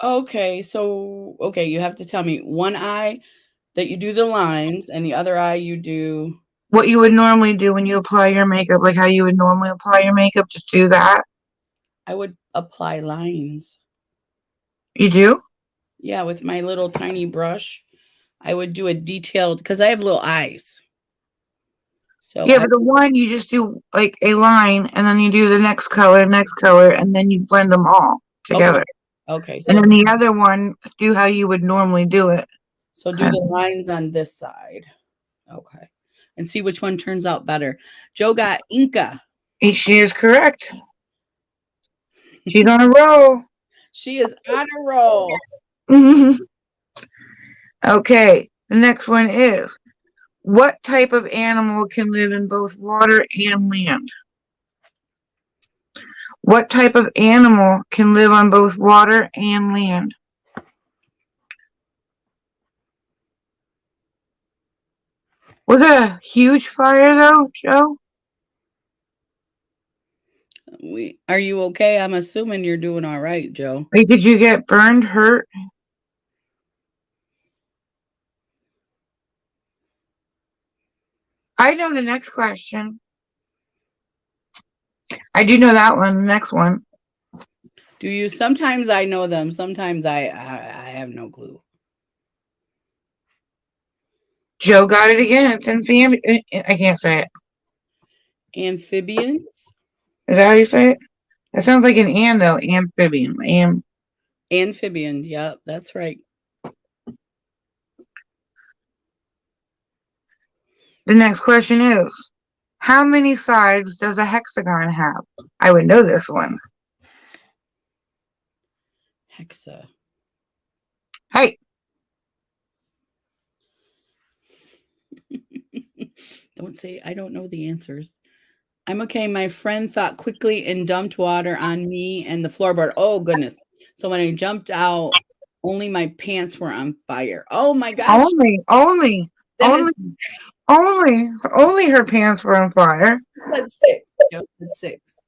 Okay. So okay, you have to tell me one eye that you do the lines, and the other eye you do. What you would normally do when you apply your makeup, like how you would normally apply your makeup, just do that. I would apply lines. You do? Yeah, with my little tiny brush, I would do a detailed because I have little eyes. So Yeah, I but the one you just do like a line, and then you do the next color, and then you blend them all okay. together. Okay. And then the other one, do how you would normally do it. So do the lines on this side. Okay. And see which one turns out better. Joe got Inca. She is correct. She's on a roll. She is on a roll. Okay, the next one is what type of animal can live in both water and land? What type of animal can live on both water and land? Was it a huge fire though, Joe? Are you okay? I'm assuming you're doing all right, Joe. Like, did you get burned, hurt? I know the next question. I do know that one. The next one. Do you? Sometimes I know them. Sometimes I have no clue. Joe got it again. It's amphibian. I can't say it. Amphibians? Is that how you say it? That sounds like an and though. Amphibian. Amphibian. Yep, that's right. The next question is, how many sides does a hexagon have? I would know this one. Hexa. Hey, Don't say I don't know the answers. I'm okay. My friend thought quickly and dumped water on me and the floorboard. Oh goodness. So when I jumped out, only my pants were on fire. Oh my gosh. only, only, That is only, only her pants were on fire. said six. Joe said six.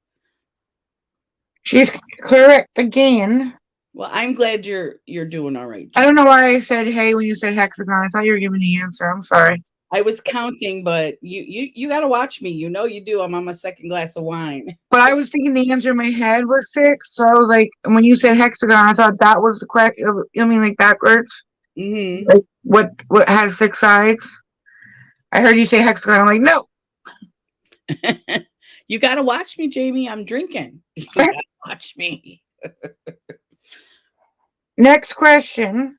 She's correct again. Well, I'm glad you're doing all right, I Joe. don't know why I said hey when you said hexagon. I thought you were giving the answer. I'm sorry. I was counting, but you got to watch me. You know you do. I'm on my second glass of wine. But I was thinking the answer in my head was six. So I was like, when you said hexagon, I thought that was the correct. I mean, like backwards. Mm-hmm. Like what has six sides? I heard you say hexagon. I'm like, no. You got to watch me, Jamie. I'm drinking. You got to watch me. Next question.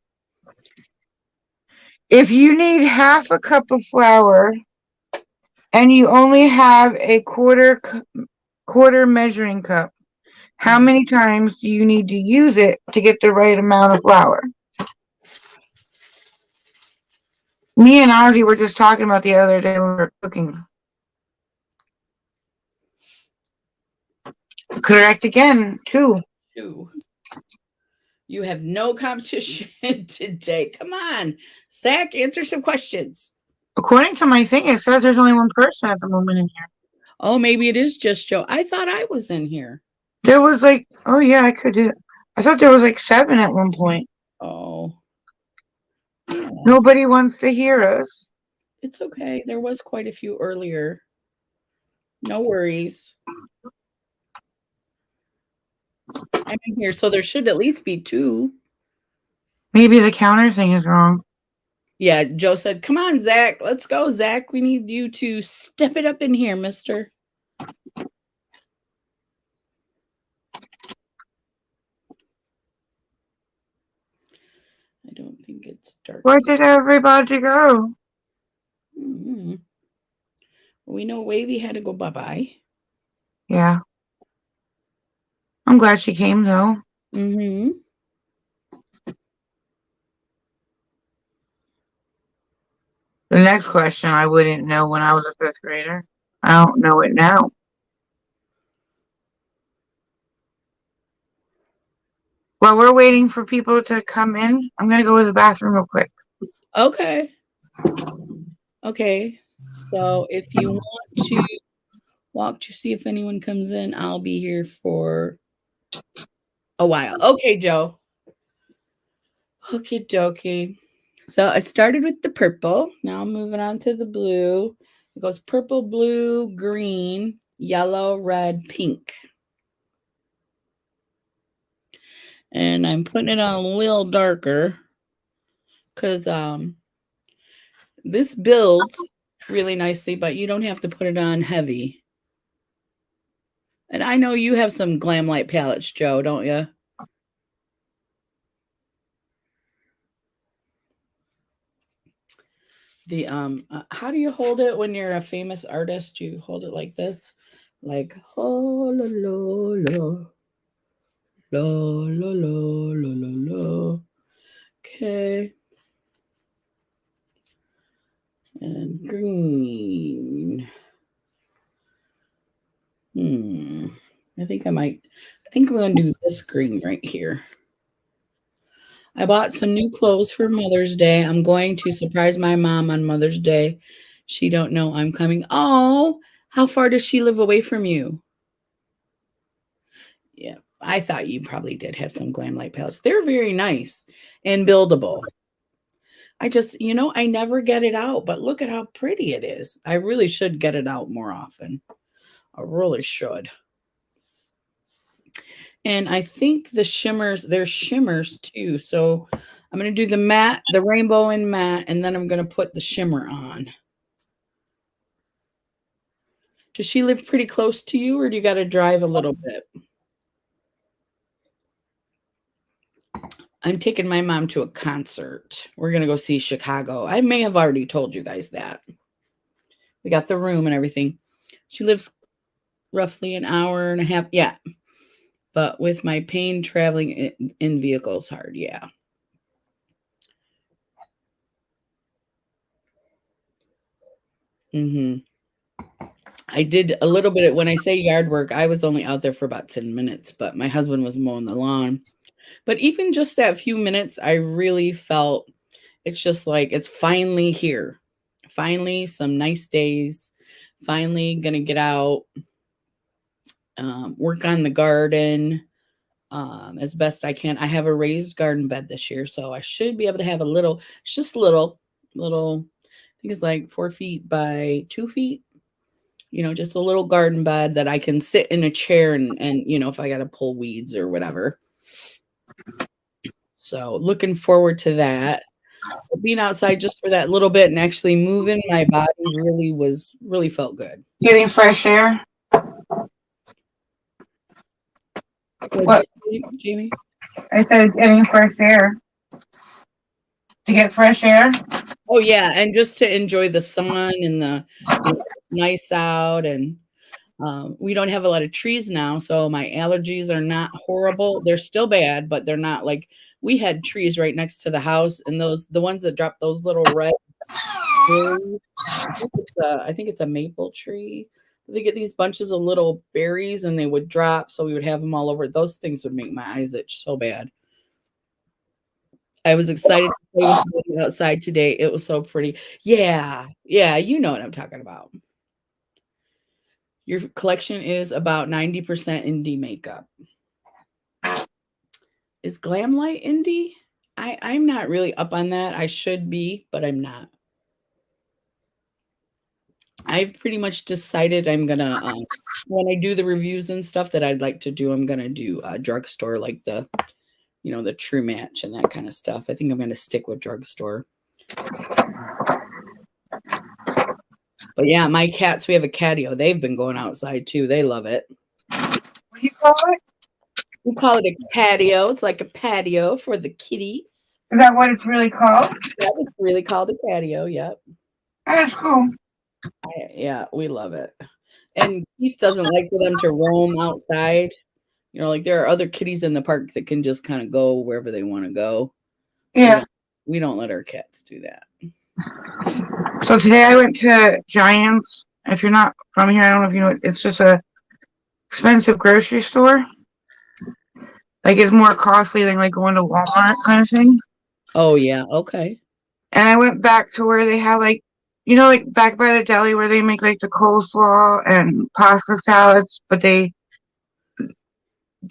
If you need half a cup of flour and you only have a quarter measuring cup, how many times do you need to use it to get the right amount of flour? Me and Ozzy were just talking about the other day when we were cooking. Correct again, too. Two. You have no competition today. Come on, Zach, answer some questions. According to my thing, it says there's only one person at the moment in here. Oh, maybe it is just Joe. I thought I was in here. There was like, oh yeah, I could do it. I thought there was like 7 at one point. Oh, yeah. Nobody wants to hear us. It's okay. There was quite a few earlier. No worries. I'm in here, so there should at least be two. Maybe the counter thing is wrong. Yeah, Joe said, "Come on, Zach. Let's go, Zach. We need you to step it up in here, mister." I don't think it's dark. Where did everybody go? Mm-hmm. We know Wavy had to go bye-bye. Yeah. I'm glad she came though. Mm-hmm. The next question I wouldn't know when I was a 5th grader. I don't know it now. While we're waiting for people to come in, I'm going to go to the bathroom real quick. Okay. Okay. So if you want to walk to see if anyone comes in, I'll be here for a while. Okay, Joe. Okie dokie. So I started with the purple. Now I'm moving on to the blue. It goes purple, blue, green, yellow, red, pink. And I'm putting it on a little darker because this builds really nicely, but you don't have to put it on heavy. And I know you have some glam light palettes, Joe, don't you? The how do you hold it when you're a famous artist? You hold it like this, like oh la la la la la la la la la. Okay, and green. I think I think I'm gonna do this green right here. I bought some new clothes for Mother's Day. I'm going to surprise my mom on Mother's Day. She don't know I'm coming. Oh, how far does she live away from you? Yeah, I thought you probably did have some glam light palettes. They're very nice and buildable. I just, I never get it out, but look at how pretty it is. I really should get it out more often. I really should. And I think there's shimmers too. So I'm going to do the matte, the rainbow and matte, and then I'm going to put the shimmer on. Does she live pretty close to you, or do you got to drive a little bit? I'm taking my mom to a concert. We're going to go see Chicago. I may have already told you guys that. We got the room and everything. She lives roughly an hour and a half. Yeah. But with my pain traveling in vehicles hard. Yeah. I did a little bit. When I say yard work, I was only out there for about 10 minutes, but my husband was mowing the lawn. But even just that few minutes, I really felt it's just like it's finally here. Finally, some nice days. Finally, going to get out, work on the garden as best I can. I have a raised garden bed this year, so I should be able to have just little, I think it's like 4 feet by 2 feet. Just a little garden bed that I can sit in a chair and if I got to pull weeds or whatever. So looking forward to that. Being outside just for that little bit and actually moving my body really felt good. Getting fresh air. What did you say, Jamie? I said getting fresh air. To get fresh air? Oh yeah, and just to enjoy the sun and it's nice out, and we don't have a lot of trees now, so my allergies are not horrible. They're still bad, but they're not like we had trees right next to the house, and the ones that drop those little red berries. I think it's a maple tree. They get these bunches of little berries, and they would drop, so we would have them all over. Those things would make my eyes itch so bad. I was excited to play with the baby outside today. It was so pretty. Yeah, you know what I'm talking about. Your collection is about 90% indie makeup. Is Glamlight indie? I'm not really up on that. I should be, but I'm not. I've pretty much decided I'm gonna when I do the reviews and stuff that I'd like to do, I'm gonna do a drugstore, like the the True Match and that kind of stuff. I think I'm gonna stick with drugstore. But yeah, my cats, we have a catio. They've been going outside too. They love it. What do you call it? We call it a patio. It's like a patio for the kitties. Is that what it's really called? Yeah, it's really called a patio. Yep. That's cool. Yeah, we love it. And Keith doesn't like for them to roam outside. Like there are other kitties in the park that can just kind of go wherever they want to go. Yeah. We don't let our cats do that. So today I went to Giant's. If you're not from here, I don't know if you know, it's just a expensive grocery store. Like it's more costly than like going to Walmart kind of thing. Oh yeah, okay. And I went back to where they have like, like back by the deli where they make like the coleslaw and pasta salads, but they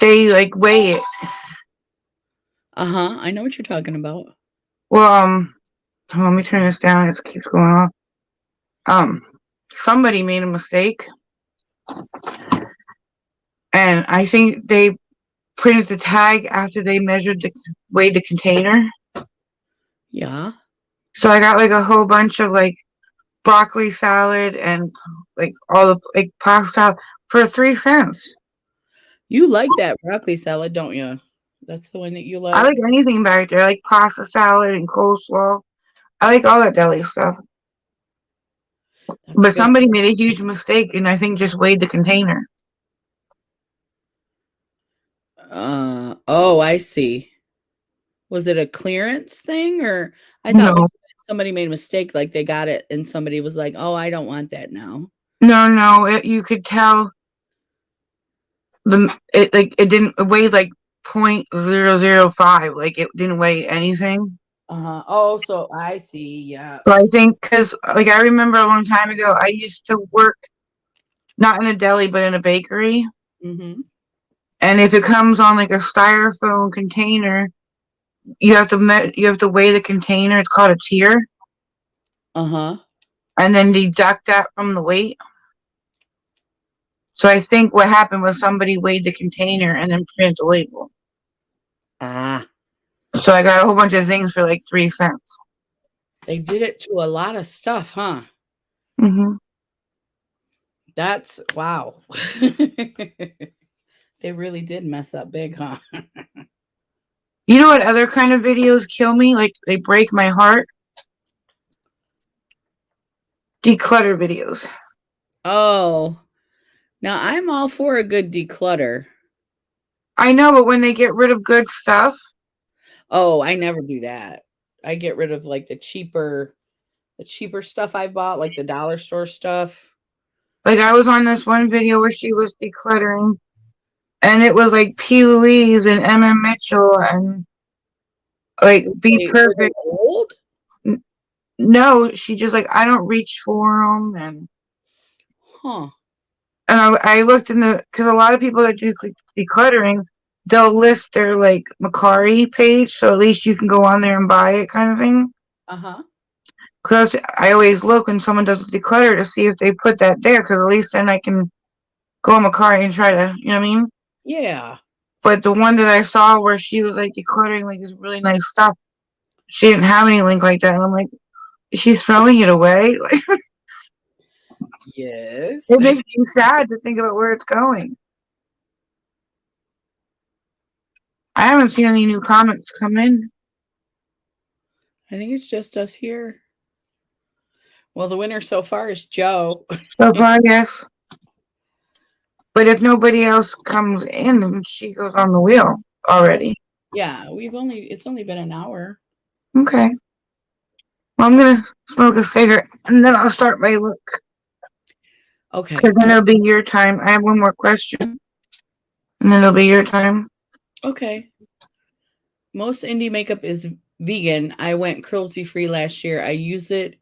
like weigh it. I know what you're talking about. Well, let me turn this down. It keeps going off. Somebody made a mistake, and I think they printed the tag after they weighed the container. Yeah. So I got like a whole bunch of like broccoli salad and like all the like pasta for 3 cents. You like that broccoli salad, don't you? That's the one that you like. I like anything back there, like pasta salad and coleslaw. I like all that deli stuff. But somebody made a huge mistake and I think just weighed the container. Oh, I see. Was it a clearance thing, or I thought somebody made a mistake, like they got it and somebody was like, "Oh, I don't want that now." No, you could tell it didn't weigh like 0.005, like it didn't weigh anything. Oh, so I see. Yeah. So I think because like I remember a long time ago, I used to work not in a deli but in a bakery. Mm-hmm. And if it comes on like a styrofoam container, you have to weigh the container. It's called a tier, Uh-huh. and then deduct that from the weight. So I think what happened was somebody weighed the container and then printed the label. Ah, So I got a whole bunch of things for like 3 cents. they did it to a lot of stuff, huh? Hmm. That's wow. They really did mess up big, huh? You know what other kind of videos kill me? Like they break my heart. Declutter videos. Oh, now I'm all for a good declutter. I know, but when they get rid of good stuff, Oh, I never do that. I get rid of like the cheaper stuff I bought, like the dollar store stuff. like I was on this one video where she was decluttering, and it was like P. Louise and Emma Mitchell and like Be Were they Perfect. old? No, she just like I don't reach for them, Huh. and I looked in the because a lot of people that do decluttering, they'll list their like Macari page, so at least you can go on there and buy it, kind of thing. Uh-huh. Because I always look when someone does a declutter to see if they put that there, because at least then I can go on Macari and try to, you know what I mean? Yeah. But the one that I saw where she was like decluttering like this really nice stuff, she didn't have any link like that. And I'm like, is she throwing it away? Like, Yes. it makes me sad to think about where it's going. I haven't seen any new comments come in I think it's just us here. Well, the winner so far is Joe. so far, I guess. But if nobody else comes in, then she goes on the wheel already. Yeah, it's only been an hour. Okay. Well, I'm gonna smoke a cigarette and then I'll start my look. Okay. Because then it'll be your time. I have one more question, and then it'll be your time. Okay. Most indie makeup is vegan. I went cruelty free last year. I use it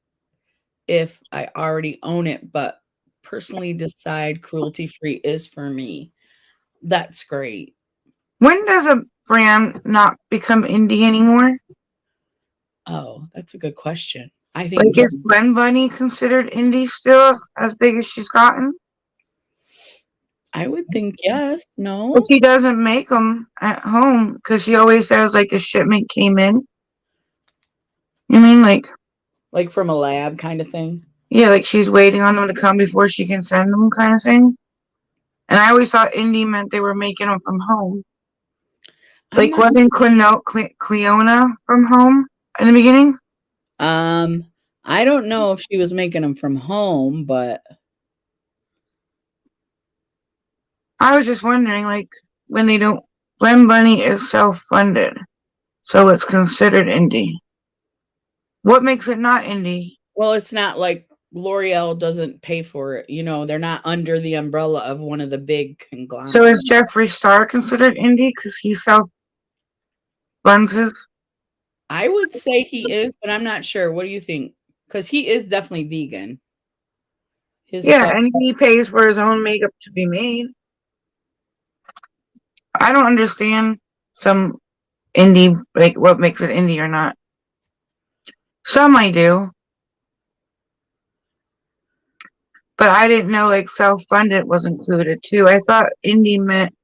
if I already own it, but personally decide cruelty free is for me. That's great. When does a brand not become indie anymore? Oh, that's a good question. I think Like, is Glen Bunny considered indie still as big as she's gotten? I would think yes. But No? she doesn't make them at home because she always says like a shipment came in. You mean like, Like from a lab kind of thing? yeah, like she's waiting on them to come before she can send them, kind of thing. And I always thought indie meant they were making them from home. I'm Like, not wasn't Cleona from home in the beginning? um I don't know if she was making them from home, but I was just wondering, like, when they don't, Glen Bunny is self-funded, so it's considered indie. What makes it not indie? well, it's not like L'Oreal doesn't pay for it. They're not under the umbrella of one of the big So conglomerates. is Jeffree Star considered indie because he self-funds his? I would say he is, but I'm not sure. What do you think? Because he is definitely vegan. His Yeah, stuff. and he pays for his own makeup to be made. I don't understand some indie, like what makes it indie or not. Some I do, but I didn't know like self-funded was included too. I thought indie meant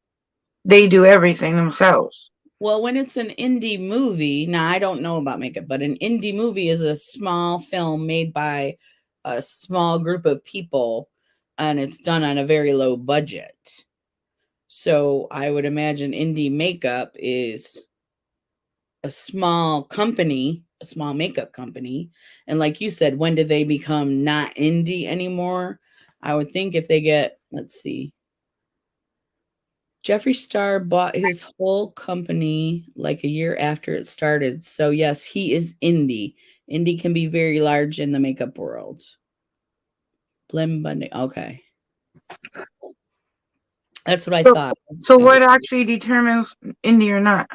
they do everything themselves. Well, when it's an indie movie, now I don't know about makeup, but an indie movie is a small film made by a small group of people and it's done on a very low budget. So I would imagine indie makeup is a small company, a small makeup company. And like you said, when do they become not indie anymore? I would think if they get, let's see, Jeffree Star bought his whole company like a year after it started. So yes, he is indie. Indie can be very large in the makeup world. Blim Bundy. Okay. That's what I So, thought. so what actually determines indie or not?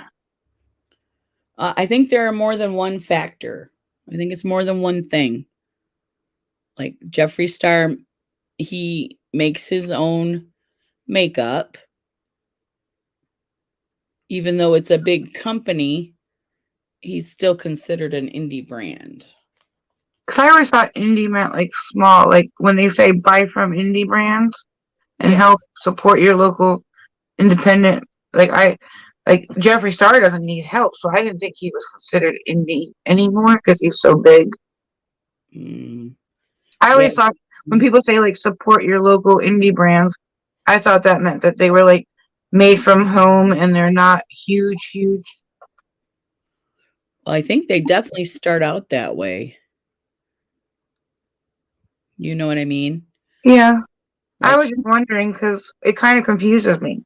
I think there are more than one factor. I think it's more than one thing. Like Jeffree Star, he makes his own makeup, even though it's a big company. he's still considered an indie brand. Because I always thought indie meant like small, like when they say buy from indie brands and Yeah. help support your local independent. Like Jeffree Star doesn't need help, so I didn't think he was considered indie anymore because he's so big. Mm, I yeah. always thought when people say like support your local indie brands, I thought that meant that they were like made from home and they're not huge, huge. Well, I think they definitely start out that way. You know what I mean? Yeah, I Like, was just wondering because it kind of confuses me.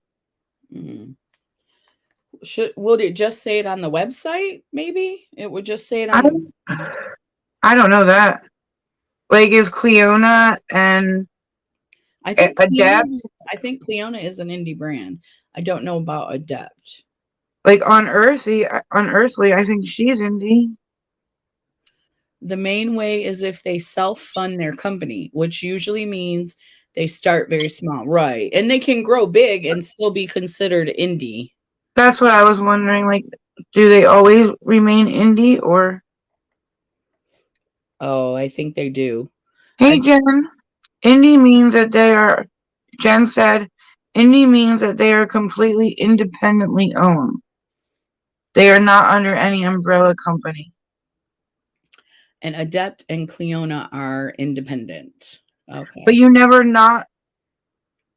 mm, would it just say it on the website? Maybe it would just say it I on the. don't, I don't know that. Like, is Cleona and I think Cleona. Adept I think Cleona is an indie brand. I don't know about Adept. like unearthly? I think she's indie. The main way is if they self fund their company, which usually means they start very small, right? And they can grow big and still be considered indie. That's what I was wondering. Like, do they always remain indie or? Oh, I think they do. Hey, I Jen. Indie means that they are. Jen said, indie means that they are completely independently owned. They are not under any umbrella company. and Adept and Cleona are independent. But Okay. you never not.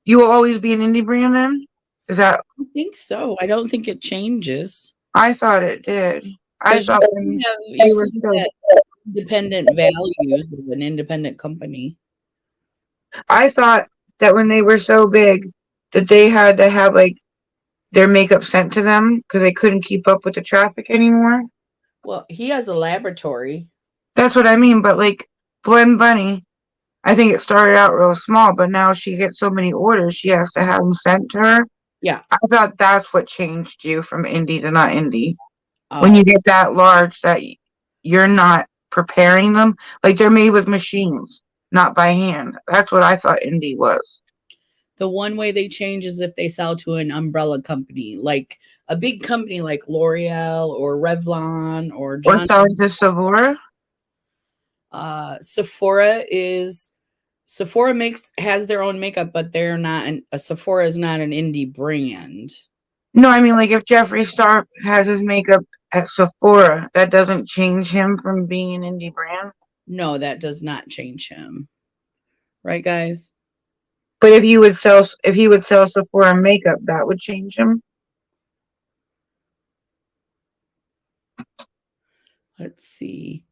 You will always be an indie brand then. Is that? I think so. I don't think it changes I thought it did. I because thought when you they were see so. that independent values of an independent company. I thought that when they were so big, that they had to have like their makeup sent to them because they couldn't keep up with the traffic anymore. Well, he has a laboratory. That's what I mean. But like Glen Bunny, I think it started out real small, but now she gets so many orders, she has to have them sent to her. Yeah. I thought that's what changed you from indie to not indie. When you Oh, get that large, that you're not preparing them, like they're made with machines, not by hand. That's what I thought indie was. the one way they change is if they sell to an umbrella company, like a big company like L'Oreal or Revlon or Or John. selling to Sephora. Sephora is Sephora makes has their own makeup, but they're not a Sephora is not an indie brand. No, I mean like if Jeffree Star has his makeup at Sephora, that doesn't change him from being an indie brand. No, that does not change him. Right, guys? But if he would sell Sephora makeup, that would change him. Let's see.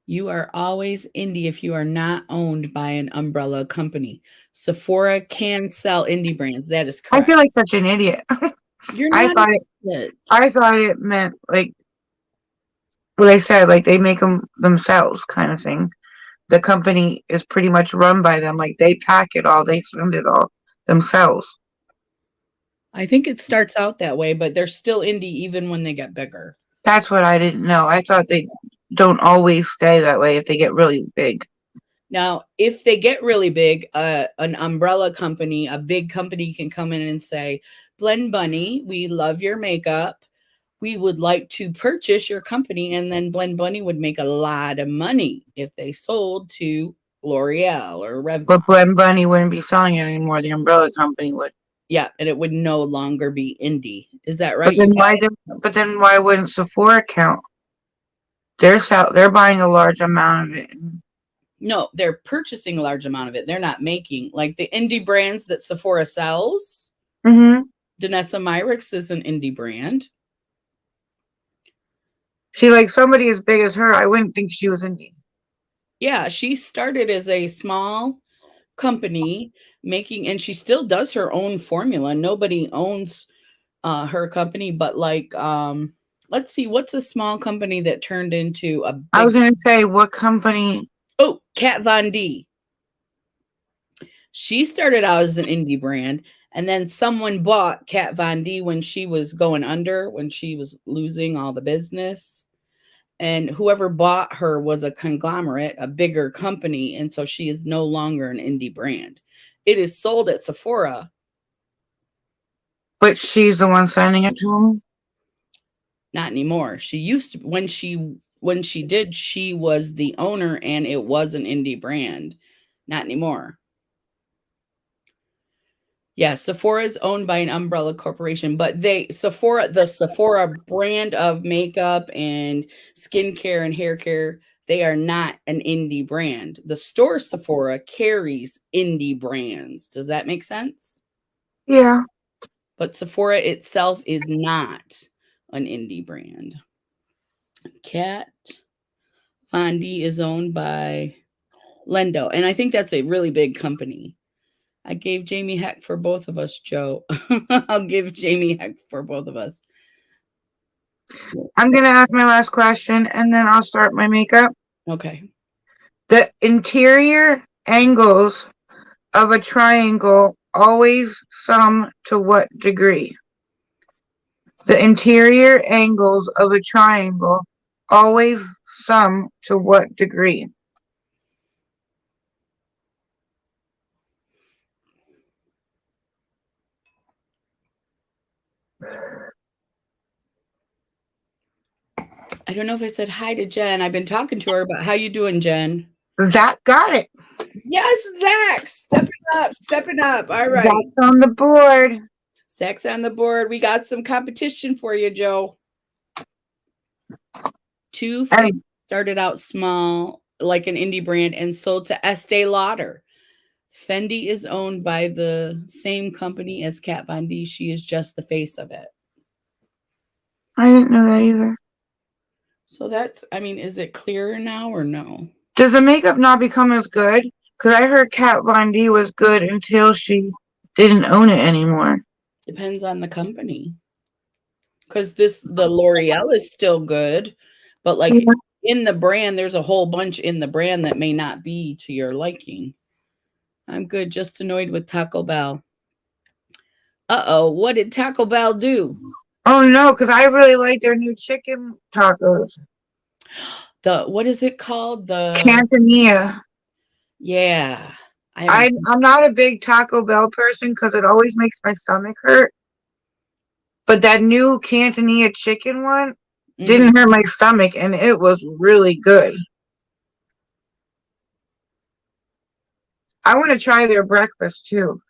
You are always indie if you are not owned by an umbrella company. Sephora can sell indie brands. That is I correct. feel like such an idiot. You're I not thought it, it. I thought it meant like what I said, like they make them themselves, kind of thing. The company is pretty much run by them. Like they pack it all, they send it all themselves. I think it starts out that way, but they're still indie even when they get bigger. That's what I didn't know. I thought they don't always stay that way if they get really big. Now, if they get really big, an umbrella company, a big company can come in and say, Blend Bunny, we love your makeup. We would like to purchase your company. And then Blend Bunny would make a lot of money if they sold to L'Oreal or Revlon. But Glen Bunny wouldn't be selling it anymore. The umbrella company would. Yeah, and it would no longer be indie. Is that But right, you then guys? why wouldn't Sephora count? They're buying a large amount of it. No, they're purchasing a large amount of it. They're not making like the indie brands that Sephora sells. Mm-hmm. Danessa Myricks is an indie brand. See, like somebody as big as her, I wouldn't think she was indie. Yeah, she started as a small company making, and she still does her own formula. Nobody owns her company, but like, let's see, what's a small company that turned into a I was big? gonna say what company. Oh, Kat Von D. She started out as an indie brand, and then someone bought Kat Von D when she was going under, when she was losing all the business. And whoever bought her was a conglomerate, a bigger company, and so she is no longer an indie brand. It is sold at Sephora. But she's the one sending it to him. Not anymore. She used to when she did, she was the owner and it was an indie brand. Not anymore. Yeah, Sephora is owned by an umbrella corporation, but the Sephora brand of makeup and skincare and hair care, they are not an indie brand. The store Sephora carries indie brands. Does that make sense? Yeah. But Sephora itself is not an indie brand. Kat Von D is owned by Lendo, and I think that's a really big company. I gave Jamie heck for both of us, Joe. I'll give Jamie heck for both of us. I'm going to ask my last question and then I'll start my makeup. Okay. The interior angles of a triangle always sum to what degree? The interior angles of a triangle always sum to what degree? I don't know if I said hi to Jen. I've been talking to her about how you doing, Jen. Zach got it. Yes, Zach, stepping up, stepping up. All right. Zach's on the board. Zach's on the board. We got some competition for you, Joe. Too Faced started out small, like an indie brand, and sold to Estee Lauder. Fendi is owned by the same company as Kat Von D. She is just the face of it. I didn't know that either. So is it clearer now or no? Does the makeup not become as good? Because I heard Kat Von D was good until she didn't own it anymore. Depends on the company. Because the L'Oreal is still good, but like in the brand, there's a whole bunch in the brand that may not be to your liking. I'm good, just annoyed with Taco Bell. Uh-oh, what did Taco Bell do? Oh no, because I really like their new chicken tacos. What is it called? The Cantonilla. Yeah. I'm not a big Taco Bell person because it always makes my stomach hurt. But that new Cantonilla chicken one didn't hurt my stomach and it was really good. I want to try their breakfast too.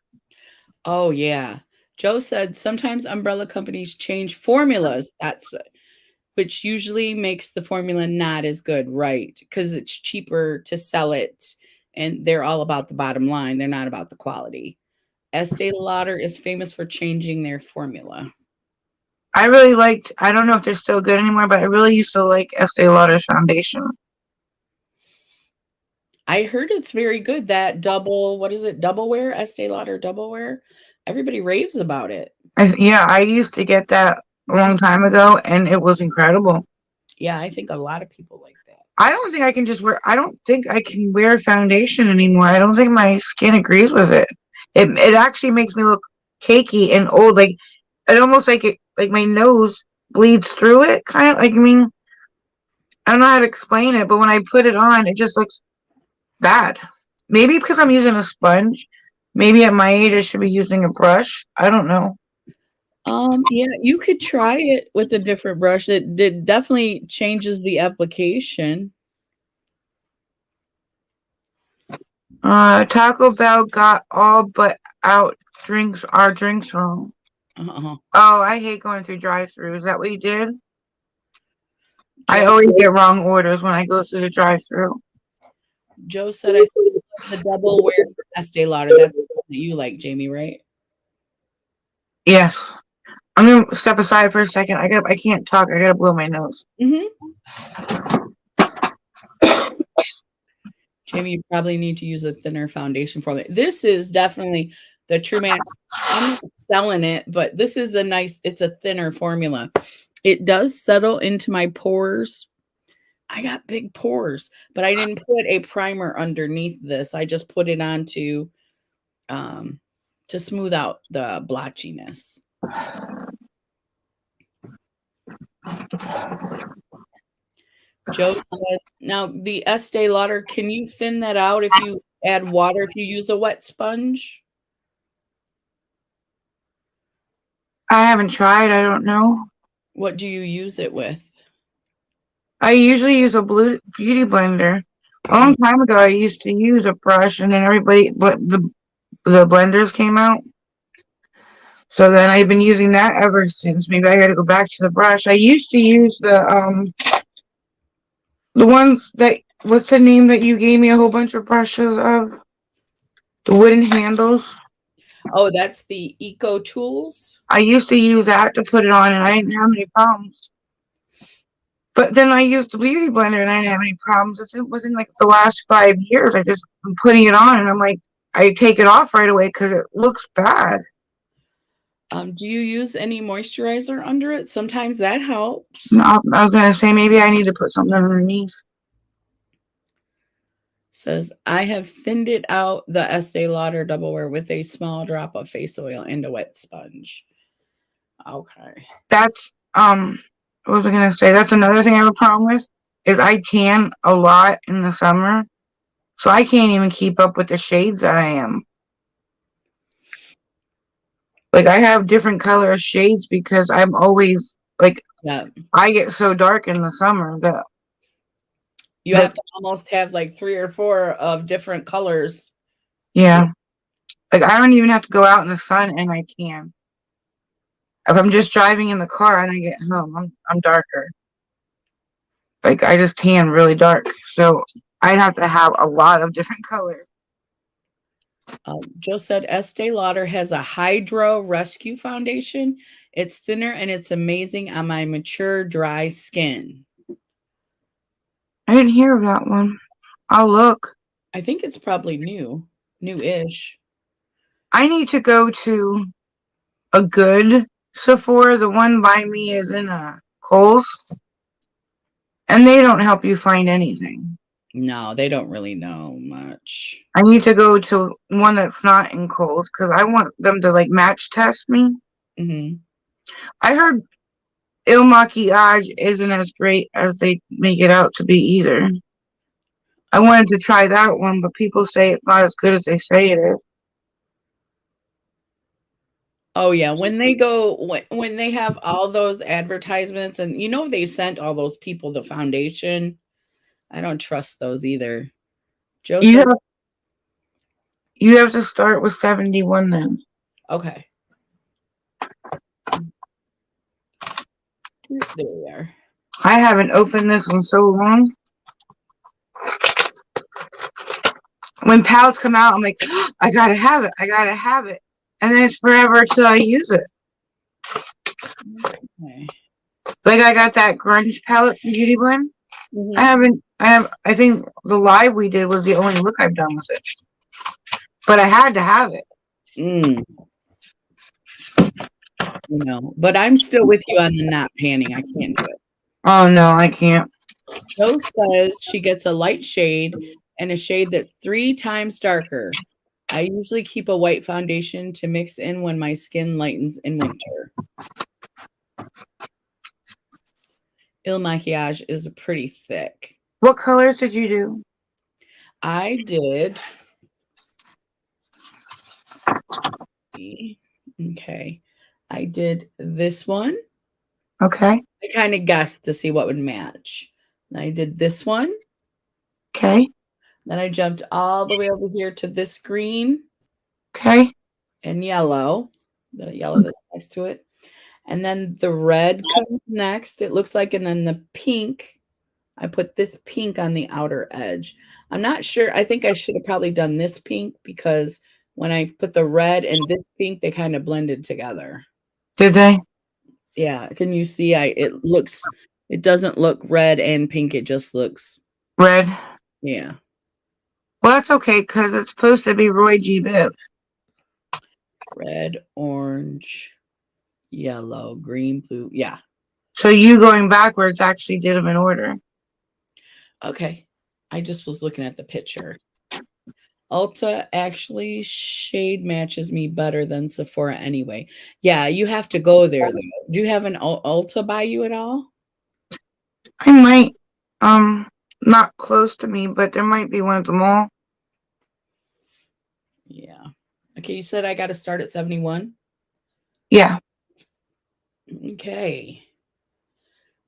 Oh yeah. Joe said sometimes umbrella companies change formulas. Which usually makes the formula not as good, right? Because it's cheaper to sell it, and they're all about the bottom line. They're not about the quality. Estee Lauder is famous for changing their formula. I don't know if they're still good anymore, but I really used to like Estee Lauder's foundation. I heard it's very good. That what is it? Double wear? Estee Lauder double wear? Everybody raves about it. I used to get that a long time ago, and it was incredible. Yeah, I think a lot of people like that. I don't think I can wear foundation anymore. I don't think my skin agrees with it. It actually makes me look cakey and old. Like it almost like my nose bleeds through it. Kind of like, I don't know how to explain it, but when I put it on, it just looks bad. Maybe because I'm using a sponge. Maybe at my age I should be using a brush. I don't know. Yeah, you could try it with a different brush. It definitely changes the application. Taco Bell got all but out our drinks wrong. Oh, I hate going through drive-through. Is that what you did? I always get wrong orders when I go through the drive-through. Joe said I the double wear Estee Lauder. That's what you like, Jamie, right? Yes. I'm gonna step aside for a second. I can't talk. I gotta blow my nose. Jamie, you probably need to use a thinner foundation for it. This is definitely the True Match. I'm not selling it, but this is it's a thinner formula. It does settle into my pores. I got big pores, but I didn't put a primer underneath this. I just put it on to smooth out the blotchiness. Joe says, now the Estee Lauder, can you thin that out if you add water, if you use a wet sponge? I haven't tried. I don't know. What do you use it with? I usually use a blue beauty blender. A long time ago, I used to use a brush, and then the blenders came out. So then I've been using that ever since. Maybe I got to go back to the brush. I used to use the ones that, what's the name that you gave me a whole bunch of brushes of? The wooden handles. Oh, that's the Eco Tools. I used to use that to put it on, and I didn't have any problems. But then I used the beauty blender, and I didn't have any problems. It wasn't like the last 5 years. I just been putting it on, and I'm like, I take it off right away because it looks bad. Do you use any moisturizer under it? Sometimes that helps. I was gonna say maybe I need to put something underneath. Says, I have thinned it out the Estee Lauder Double Wear with a small drop of face oil and a wet sponge. Okay. That's what was I gonna say? That's another thing I have a problem with is I tan a lot in the summer, so I can't even keep up with the shades that I am. Like I have different color shades because I'm always like Yeah. I get so dark in the summer that You have to almost have like 3 or 4 of different colors. yeah. Like I don't even have to go out in the sun and I can. If I'm just driving in the car and I get home, I'm darker. Like I just tan really dark. So I'd have to have a lot of different colors. Joe said Estee Lauder has a Hydro Rescue Foundation. It's thinner and it's amazing on my mature, dry skin. I didn't hear of that one. I'll look. I think it's probably new-ish. I need to go to a good Sephora. The one by me is in Kohl's, and they don't help you find anything. No, they don't really know much. I need to go to one that's not in Kohl's because I want them to like match test me. Mm-hmm. I heard Il Maquillage isn't as great as they make it out to be either. I wanted to try that one, but people say it's not as good as they say it is. Oh yeah, when they have all those advertisements and they sent all those people the foundation. I don't trust those either. Joe You says, have you have to start with 71 then. okay. There we are. I haven't opened this in so long. When palettes come out, I'm like, oh, I gotta have it. I gotta have it. And then it's forever till I use it. Okay. Like I got that grunge palette from Beauty Blend. Mm-hmm. I think the live we did was the only look I've done with it. But I had to have it. Mm. But I'm still with you on the not panning. I can't do it. Oh no, I can't. Joe says she gets a light shade and a shade that's 3 times darker. I usually keep a white foundation to mix in when my skin lightens in winter. Il Maquillage is pretty thick. What colors did you do? I did. Okay. I did this one. Okay. I kind of guessed to see what would match. Then I did this one. Okay. Then I jumped all the way over here to this green Okay. and yellow, the yellow that's next to it. And then the red comes next, it looks like, and then the pink. I put this pink on the outer edge. I'm not sure. I think I should have probably done this pink because when I put the red and this pink, they kind of blended together. Did they? Yeah. Can you see? It doesn't look red and pink. It just looks, Red. yeah. Well, that's okay because it's supposed to be Roy G. Biv. Red, orange, yellow, green, blue. Yeah. So you going backwards actually did them in order. Okay. I just was looking at the picture. Ulta actually shade matches me better than Sephora anyway. Yeah, you have to go there though. Do you have an Ulta by you at all? I might, not close to me, but there might be one at the mall. Yeah. Okay, you said I got to start at 71? Yeah. Okay.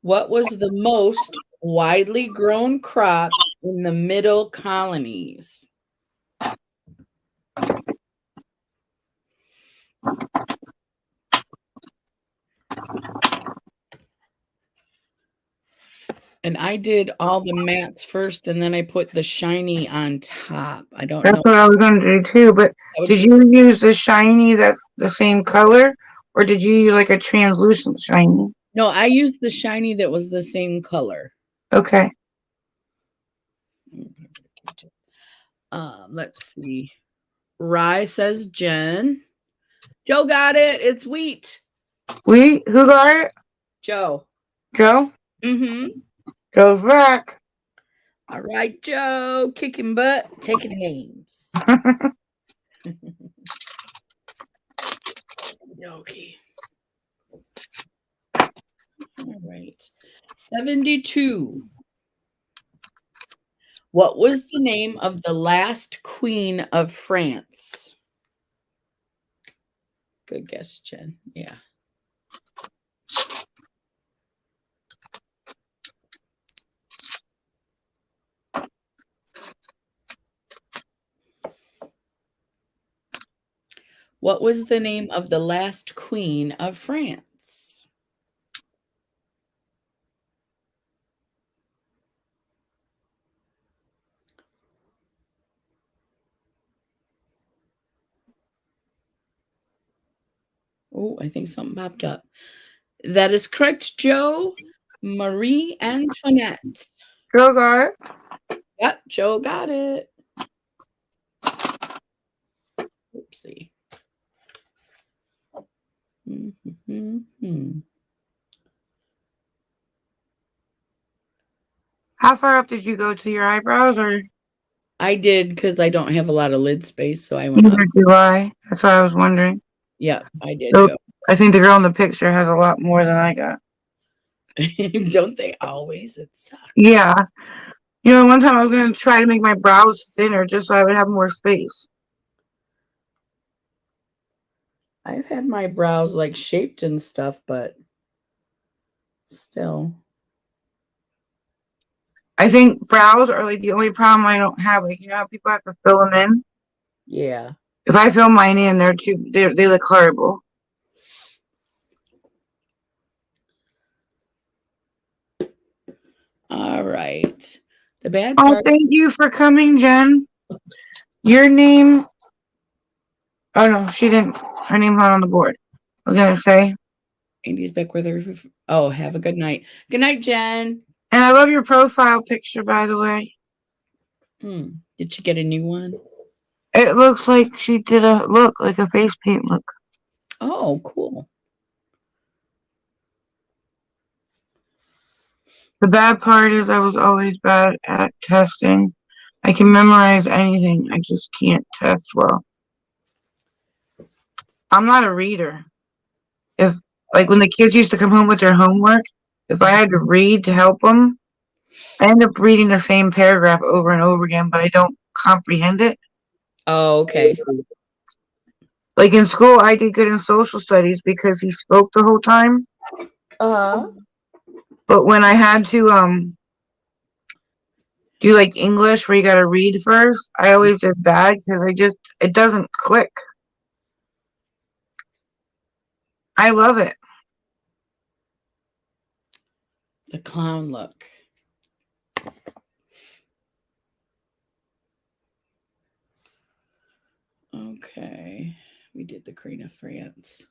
What was the most widely grown crop in the middle colonies? And I did all the mats first, and then I put the shiny on top. I don't That's know. what I was going to do too. But did you use the shiny that's the same color, or did you use like a translucent shiny? No, I used the shiny that was the same color. Okay. Let's see. Rye says Jen. Joe got it. It's wheat. Wheat? Who got it? Joe. Joe? Mm-hmm. Goes back. All right, Joe. Kicking butt, taking names. Okay. All right. 72. What was the name of the last queen of France? Good guess, Jen. Yeah. What was the name of the last queen of France? Oh, I think something popped up. That is correct, Joe. Marie Antoinette. Joe got it. Yep, Joe got it. Oopsie. How far up did you go to your eyebrows, or? I did because I don't have a lot of lid space, so I went up. Neither do I. That's what I was wondering. Yep, I did So, go. I think the girl in the picture has a lot more than I got. Don't they always? It sucks. Yeah. You know, one time I was going to try to make my brows thinner just so I would have more space. I've had my brows like shaped and stuff, but still. I think brows are like the only problem I don't have. Like, you know how people have to fill them in? Yeah. If I fill mine in, they look horrible. All right. The bad Oh, part. thank you for coming, Jen. Your name. Oh, no, she didn't. Her name's not on the board. I was going to say. Andy's back with her. Oh, have a good night. Good night, Jen. And I love your profile picture, by the way. Did she get a new one? It looks like she did a look, like a face paint look. Oh, cool. The bad part is I was always bad at testing. I can memorize anything. I just can't test well. I'm not a reader. If, like, when the kids used to come home with their homework, if I had to read to help them, I end up reading the same paragraph over and over again, but I don't comprehend it. Oh, okay. Like in school, I did good in social studies because he spoke the whole time. But when I had to do like English where you got to read first, I always did bad because it doesn't click. I love it. The clown look. Okay. We did the Queen of France.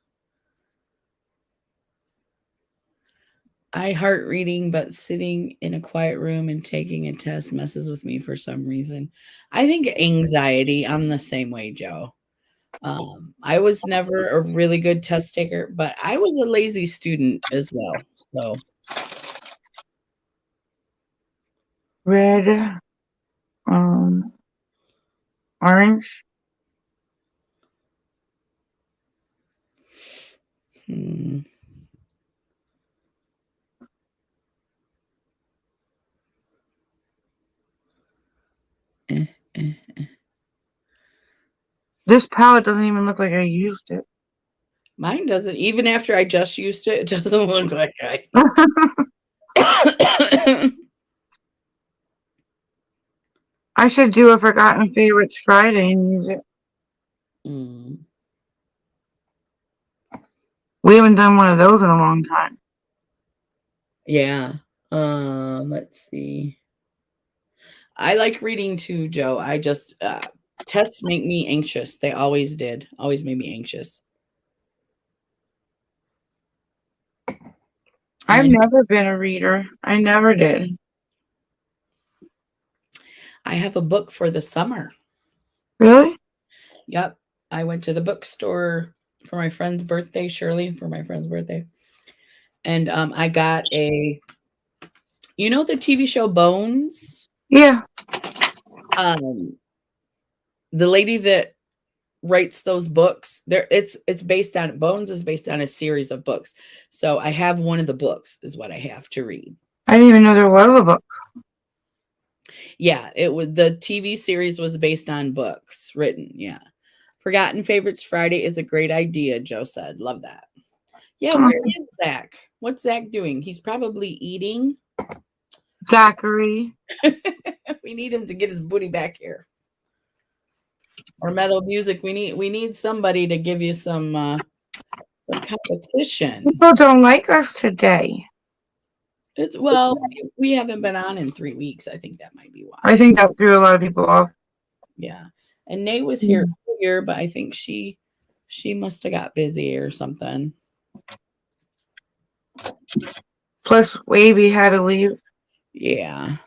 I heart reading, but sitting in a quiet room and taking a test messes with me for some reason. I think anxiety. I'm the same way, Joe. I was never a really good test taker, but I was a lazy student as well. So Red, orange. hmm. Eh, eh. This palette doesn't even look like I used it. Mine doesn't. Even after I just used it, it doesn't look like I. I should do a Forgotten Favorites Friday and use it. Mm, We haven't done one of those in a long time. yeah. Let's see. I like reading too, Joe. I just tests make me anxious. They always did. Always made me anxious. I've And never been a reader. I never did. I have a book for the summer. Really? Yep. I went to the bookstore for my friend's birthday, Shirley, for my friend's birthday. And I got the TV show Bones? Yeah. Um, the lady that writes those books, it's based on Bones is based on a series of books. So I have one of the books is what I have to read. I didn't even know there was a book. Yeah, the TV series was based on books written. Yeah. Forgotten Favorites Friday is a great idea, Joe said. Love that. Yeah, Huh. where is Zach? What's Zach doing? He's probably eating. Zachary. We need him to get his booty back here. Or metal music. We need somebody to give you some competition. People don't like us today. We haven't been on in 3 weeks. I think that might be why. I think that threw a lot of people off. Yeah. And Nate was here earlier, but I think she must have got busy or something. Plus, Wavy had to leave. Yeah.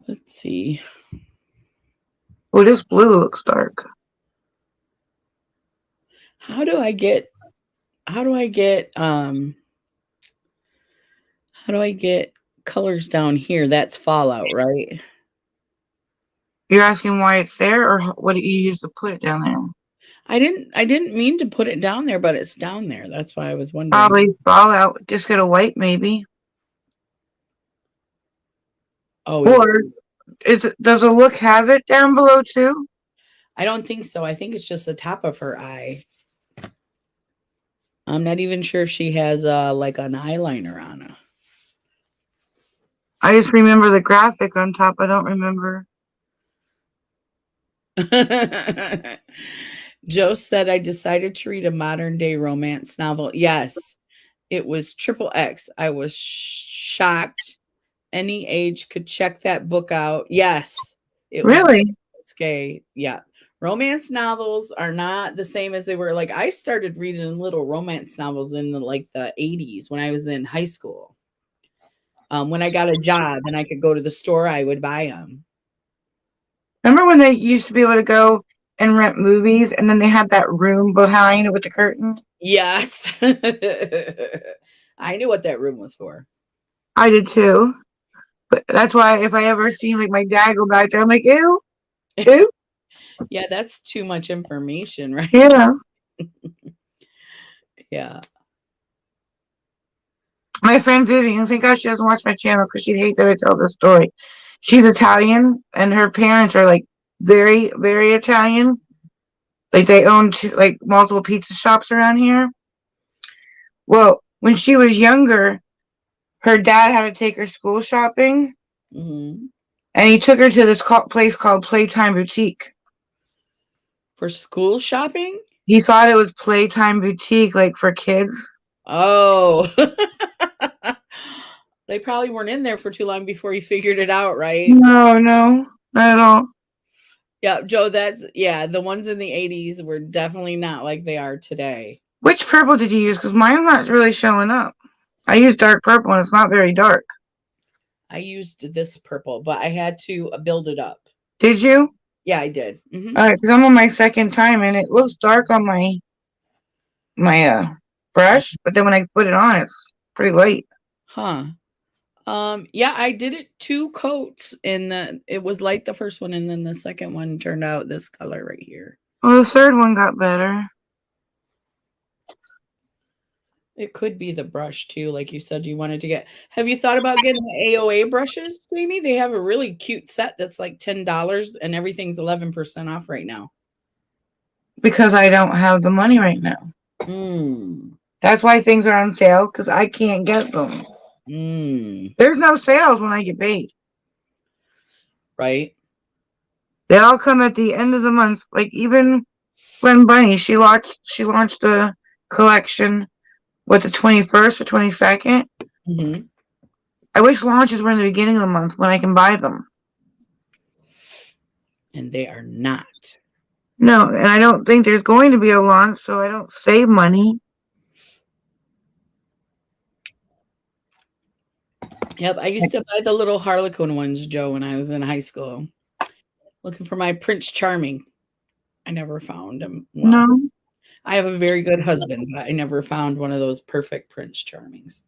Let's see. Oh, this blue looks dark. How do I get colors down here? That's Fallout, right? You're asking why it's there, or what did you use to put it down there? I didn't mean to put it down there, but it's down there. That's why I was wondering. Probably Fallout. Just get a white, maybe. Oh, yeah. Or does the look have it down below too? I don't think so. I think it's just the top of her eye. I'm not even sure if she has like an eyeliner on her. I just remember the graphic on top. I don't remember. Joe said, I decided to read a modern day romance novel. Yes, it was Triple X. I was shocked. Any age could check that book out. Yes, it was Really? risque. Yeah. Romance novels are not the same as they were. Like I started reading little romance novels in the 80s when I was in high school. When I got a job and I could go to the store, I would buy them. Remember when they used to be able to go and rent movies, and then they had that room behind with the curtain? Yes. I knew what that room was for. I did too. But that's why if I ever seen like my dad go back there, I'm like, ew, ew. Yeah, that's too much information, right? Yeah. Yeah. My friend Vivian, thank God she doesn't watch my channel because she'd hate that I tell this story. She's Italian, and her parents are like very, very Italian. Like they own multiple pizza shops around here. Well, when she was younger, her dad had to take her school shopping, Mm-hmm. and he took her to this place called Playtime Boutique. For school shopping? He thought it was Playtime Boutique, like for kids. Oh. They probably weren't in there for too long before he figured it out, right? No, not at all. Yeah, Joe, the ones in the 80s were definitely not like they are today. Which purple did you use? Because mine's not really showing up. I used dark purple, and it's not very dark. I used this purple, but I had to build it up. Did you? Yeah, I did. Mm-hmm. All right, because I'm on my second time, and it looks dark on my brush, but then when I put it on, it's pretty light. Huh. Yeah, I did it 2 coats, and it was light the first one, and then the second one turned out this color right here. Well, the third one got better. It could be the brush too, like you said you wanted to get. Have you thought about getting the AOA brushes, Jamie? They have a really cute set that's like $10 and everything's 11% off right now. Because I don't have the money right now. That's why things are on sale, because I can't get them. Mm, There's no sales when I get paid. right? They all come at the end of the month. Like even Gwen Bunny, she launched a collection with the 21st or 22nd. Mm-hmm. I wish launches were in the beginning of the month when I can buy them. And they are not. No, and I don't think there's going to be a launch, so I don't save money. Yep, I used to buy the little Harlequin ones, Joe, when I was in high school. Looking for my Prince Charming. I never found him. Well, No. I have a very good husband, but I never found one of those perfect Prince Charmings.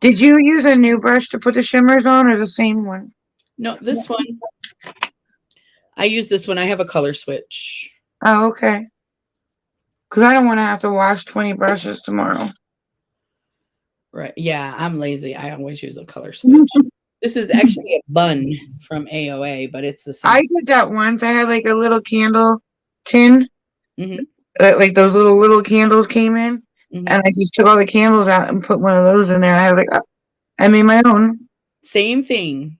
Did you use a new brush to put the shimmers on or the same one? No, this one, I use this one. I have a color switch. Oh, okay. Because I don't want to have to wash 20 brushes tomorrow. Right. Yeah, I'm lazy. I always use a color switch. This is actually a bun from AOA, but it's the I same. did that once. I had like a little candle tin, Mm-hmm, like those little candles came in, mm-hmm. and I just took all the candles out and put one of those in there. I was like, oh, I made my own. Same thing.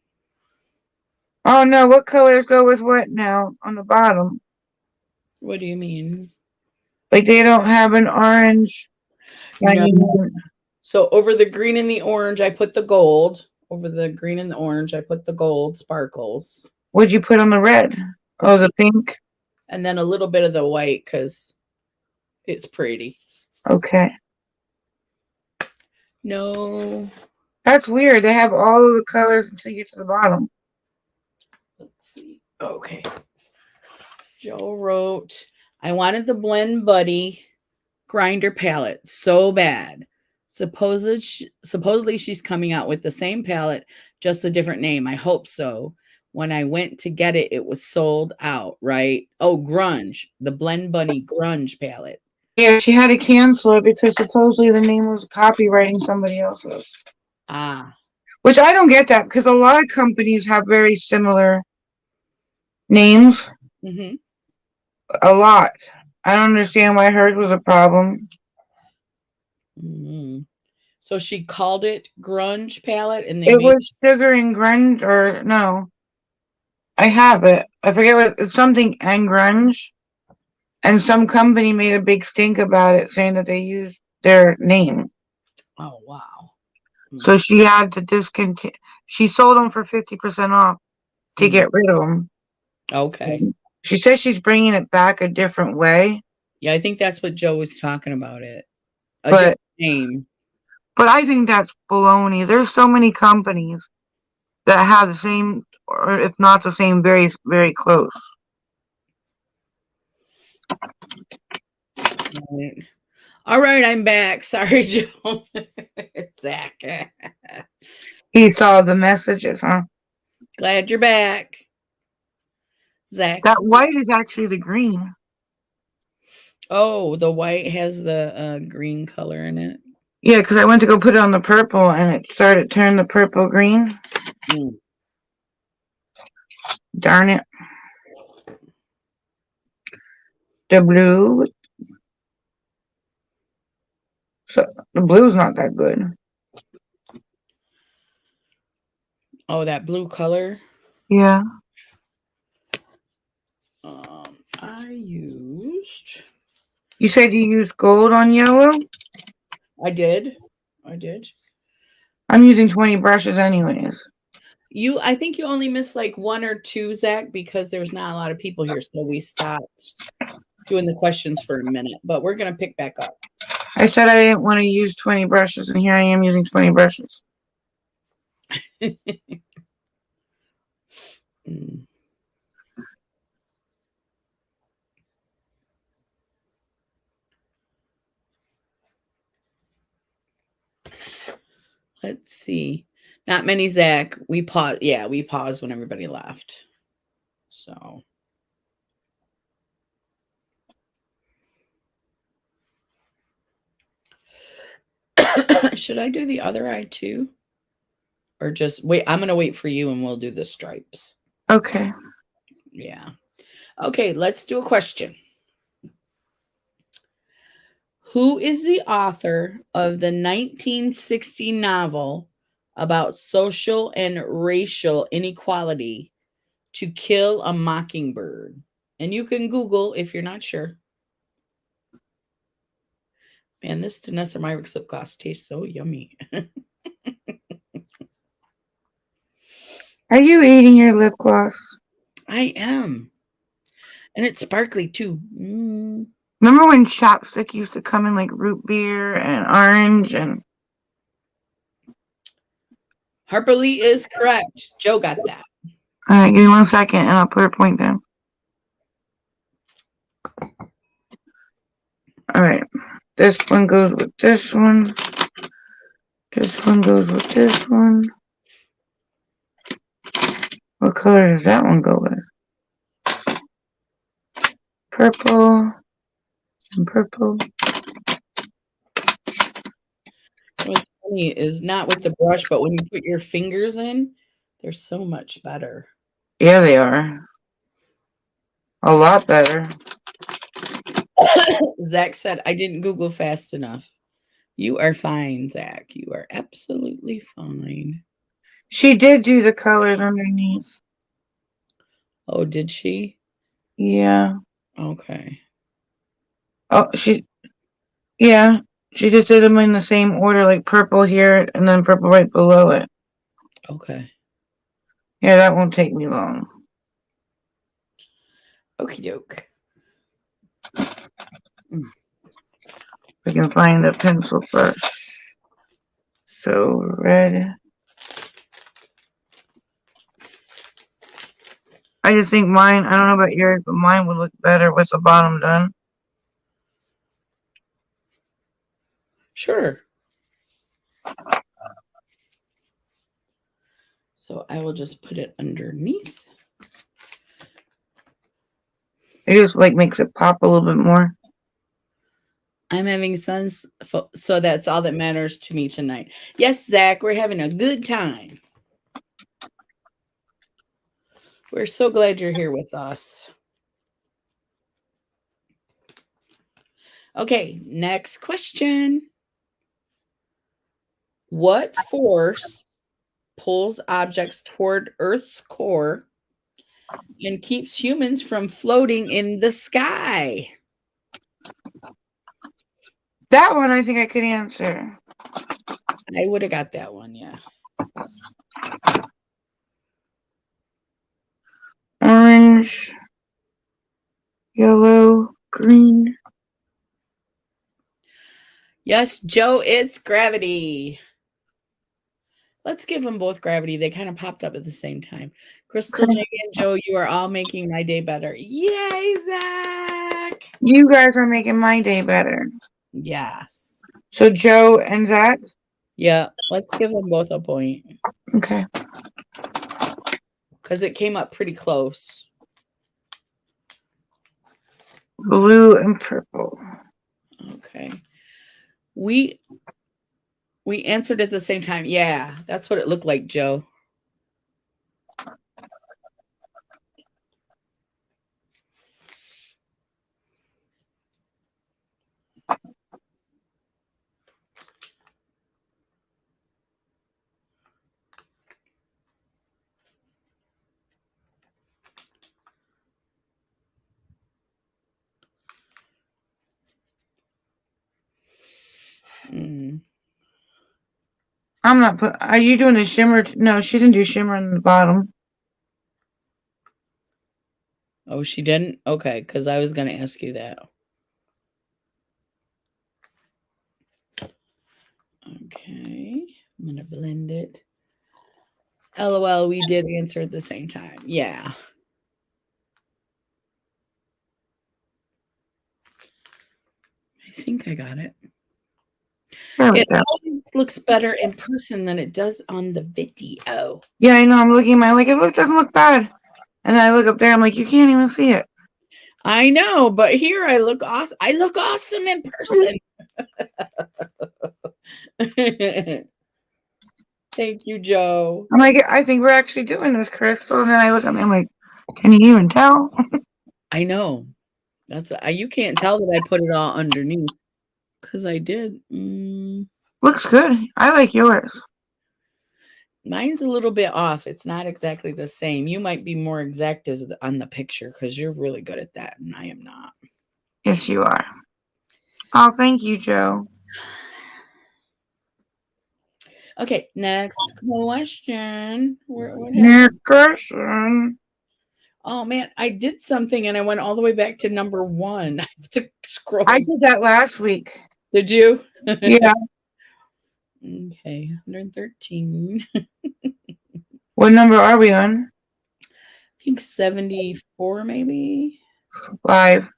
Oh no, what colors go with what now on the bottom? What do you mean? Like they don't have an orange. No. Shiny. So over the green and the orange, I put the gold. Over the green and the orange, I put the gold sparkles. What'd you put on the red? The Oh, the pink, pink. and then a little bit of the white because it's pretty. Okay, No. that's weird. They have all of the colors until you get to the bottom. Let's see. Okay. Joe wrote, I wanted the Blend Buddy grinder palette so bad. Supposedly she's coming out with the same palette, just a different name. I hope so. When I went to get it, it was sold out, right? Oh, Grunge, the Blend Bunny Grunge palette. Yeah, she had to cancel it because supposedly the name was copywriting somebody else's. Ah. Which I don't get that because a lot of companies have very similar names. Mm-hmm. A lot. I don't understand why hers was a problem. Mm-hmm. So she called it Grunge palette, and they It made. was sugar and grunge, or no, I have it. I forget what it's something and grunge. And some company made a big stink about it, saying that they used their name. Oh wow. So she had to discontinue. She sold them for 50% off to Mm-hmm. get rid of them. Okay. She says she's bringing it back a different way, Yeah, I think that's what Joe was talking about. It a but different name. I think that's baloney. There's so many companies that have the same, or if not the same, very very close. Right. All right, I'm back. Sorry, Joe. It's Zach. He saw the messages, huh? Glad you're back. Zach's. That white is actually the green. Oh, the white has the green color in it. Yeah, because I went to go put it on the purple and it started turning the purple green. Mm. Darn it. The blue. So the blue's not that good. Oh, that blue color. Yeah. I used. You said you used gold on yellow? I did. I did. I'm using 20 brushes anyways. I think you only missed like one or two, Zach, because there's not a lot of people here, so we stopped doing the questions for a minute. But we're gonna pick back up. I said I didn't want to use 20 brushes, and here I am using 20 brushes. Mm. Let's see. Not many, Zach. We paused. Yeah, we paused when everybody left. So. Should I do the other eye too? Or just wait? I'm going to wait for you and we'll do the stripes. Okay. Yeah. Okay, let's do a question. Who is the author of the 1960 novel about social and racial inequality, To Kill a Mockingbird? And you can Google if you're not sure. Man, this Danessa Myrick's lip gloss tastes so yummy. Are you eating your lip gloss? I am. And it's sparkly too. Remember when chapstick used to come in like root beer and orange and... Harper Lee is correct. Joe got that. All right, give me 1 second and I'll put her point down. All right. This one goes with this one. This one goes with this one. What color does that one go with? Purple and purple. What's funny is not with the brush, but when you put your fingers in, they're so much better. Yeah, they are. A lot better. Zach said, I didn't Google fast enough. You are fine, Zach. You are absolutely fine. She did do the colors underneath. Oh, did she? Yeah. Okay. Oh, yeah. She just did them in the same order, like purple here and then purple right below it. Okay. Yeah, that won't take me long. Okie doke. We can find the pencil first. So red. I just think mine, I don't know about yours, but mine would look better with the bottom done. Sure. So I will just put it underneath. It just like makes it pop a little bit more. I'm having sons, so that's all that matters to me tonight. Yes, Zach, we're having a good time. We're so glad you're here with us. Okay, next question. What force pulls objects toward Earth's core and keeps humans from floating in the sky? That one I think I could answer. I would have got that one, yeah. Orange, yellow, green. Yes, Joe, it's gravity. Let's give them both gravity. They kind of popped up at the same time. Crystal, Jay, and Joe, you are all making my day better. Yay, Zach! You guys are making my day better. Yes. So Joe and Zach? Yeah, let's give them both a point. Okay. Because it came up pretty close. Blue and purple. Okay. We answered at the same time. Yeah, that's what it looked like, Joe. I'm not put. Are you doing the shimmer? No, she didn't do shimmer on the bottom. Oh, she didn't? Okay, because I was going to ask you that. Okay, I'm going to blend it. LOL, we did answer at the same time. Yeah. I think I got it. It always looks better in person than it does on the video. Yeah, I know. I'm looking at my, like, it doesn't look bad. And then I look up there, I'm like, you can't even see it. I know, but here I look awesome. I look awesome in person. Thank you, Joe. I'm like, I think we're actually doing this, Crystal. And then I look at me, I'm like, can you even tell? I know. That's you can't tell that I put it all underneath. because I did. Looks good. I like yours. Mine's a little bit off. It's not exactly the same. You might be more exact on the picture because you're really good at that, and I am not. Yes, you are. Oh, thank you, Joe. Okay, next question. What happened? Next question. Oh man, I did something and I went all the way back to number 1. I have to scroll. I did that last week. Did you? Yeah. Okay, 113. What number are we on? I think 74, maybe 5.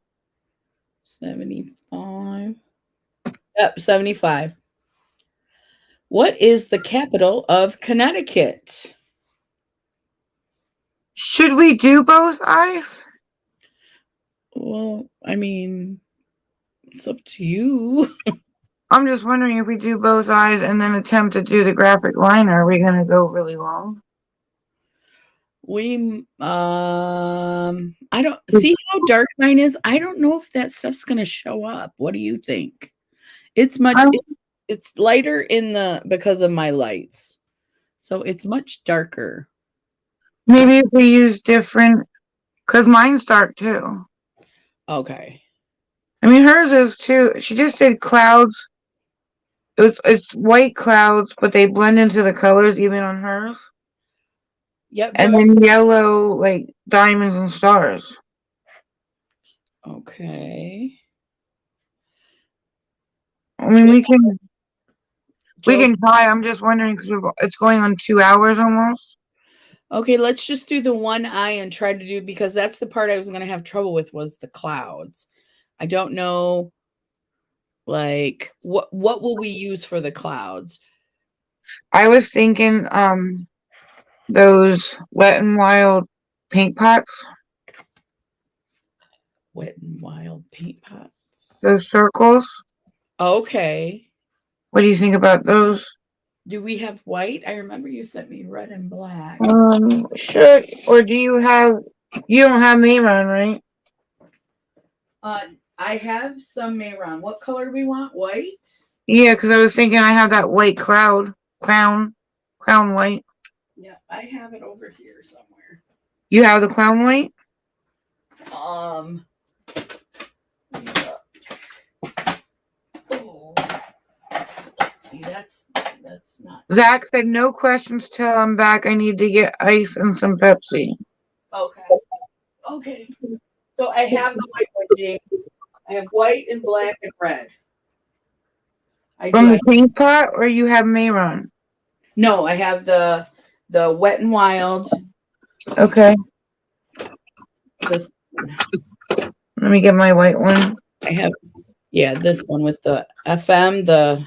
75. Yep, 75. What is the capital of Connecticut? Should we do both eyes? Well, I mean, it's up to you. I'm just wondering if we do both eyes and then attempt to do the graphic liner, are we going to go really long? I don't see how dark mine is. I don't know if that stuff's going to show up. What do you think? It's it's lighter because of my lights. So it's much darker. Maybe if we use different, because mine's dark too. Okay. I mean, hers is too. She just did clouds. It's white clouds, but they blend into the colors even on hers. Yep. And then yellow, like diamonds and stars. Okay. I mean, we can try. I'm just wondering because it's going on 2 hours almost. Okay, let's just do the one eye and try to do, because that's the part I was going to have trouble with, was the clouds. I don't know, like, what will we use for the clouds? I was thinking those Wet and Wild paint pots. Wet and Wild paint pots. Those circles. Okay. What do you think about those? Do we have white? I remember you sent me red and black. Sure. Or do you have? You don't have Mayron, right? I have some Mayron. What color do we want? White? Yeah, because I was thinking I have that white clown white. Yeah, I have it over here somewhere. You have the clown white? Oh, let's see. That's not. Zach said no questions till I'm back. I need to get ice and some Pepsi. Okay. So I have the white one, James. I have white and black and red. From the paint pot, or you have Mayron? No, I have the Wet and Wild. Okay. This. Let me get my white one. I have, this one with the FM,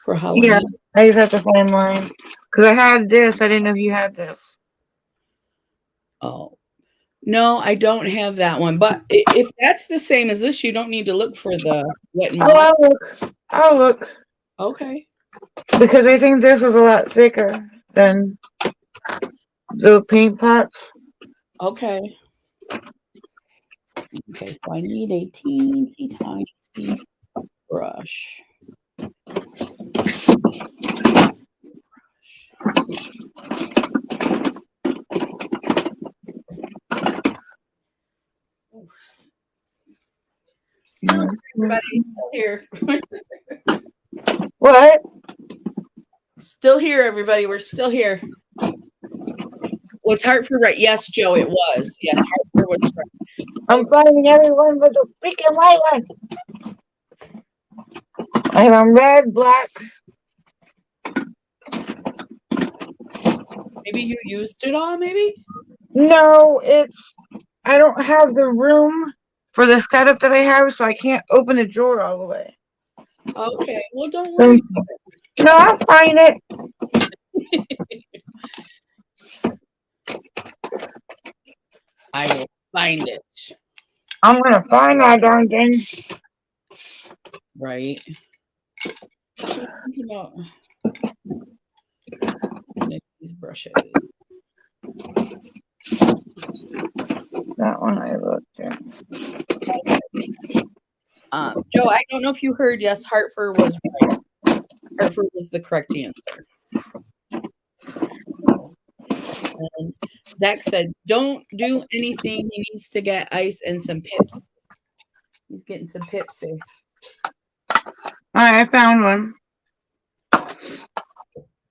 for Halloween. Yeah, I just have to find mine. Because I had this. I didn't know if you had this. Oh. No, I don't have that one. But if that's the same as this, you don't need to look for the Wet and Wild. I'll look. Okay. Because I think this is a lot thicker than the paint pots. Okay. Okay, so I need a teensy tiny brush. Still here, everybody. Still here. What? Still here, everybody. We're still here. Was Hartford right? Yes, Joe, it was. Yes, Hartford was right. I'm finding everyone but the freaking white one. I have red, black. Maybe you used it all, maybe? No, I don't have the room for the setup that I have, so I can't open the drawer all the way. Okay, well, don't worry. No, I'll find it. I will find it. I'm going to find that darn thing. Right. These brushes. That one I looked at. Joe, I don't know if you heard. Yes, Hartford was right. Hartford was the correct answer. And Zach said, "Don't do anything. He needs to get ice and some pips. He's getting some pips." All right, I found one.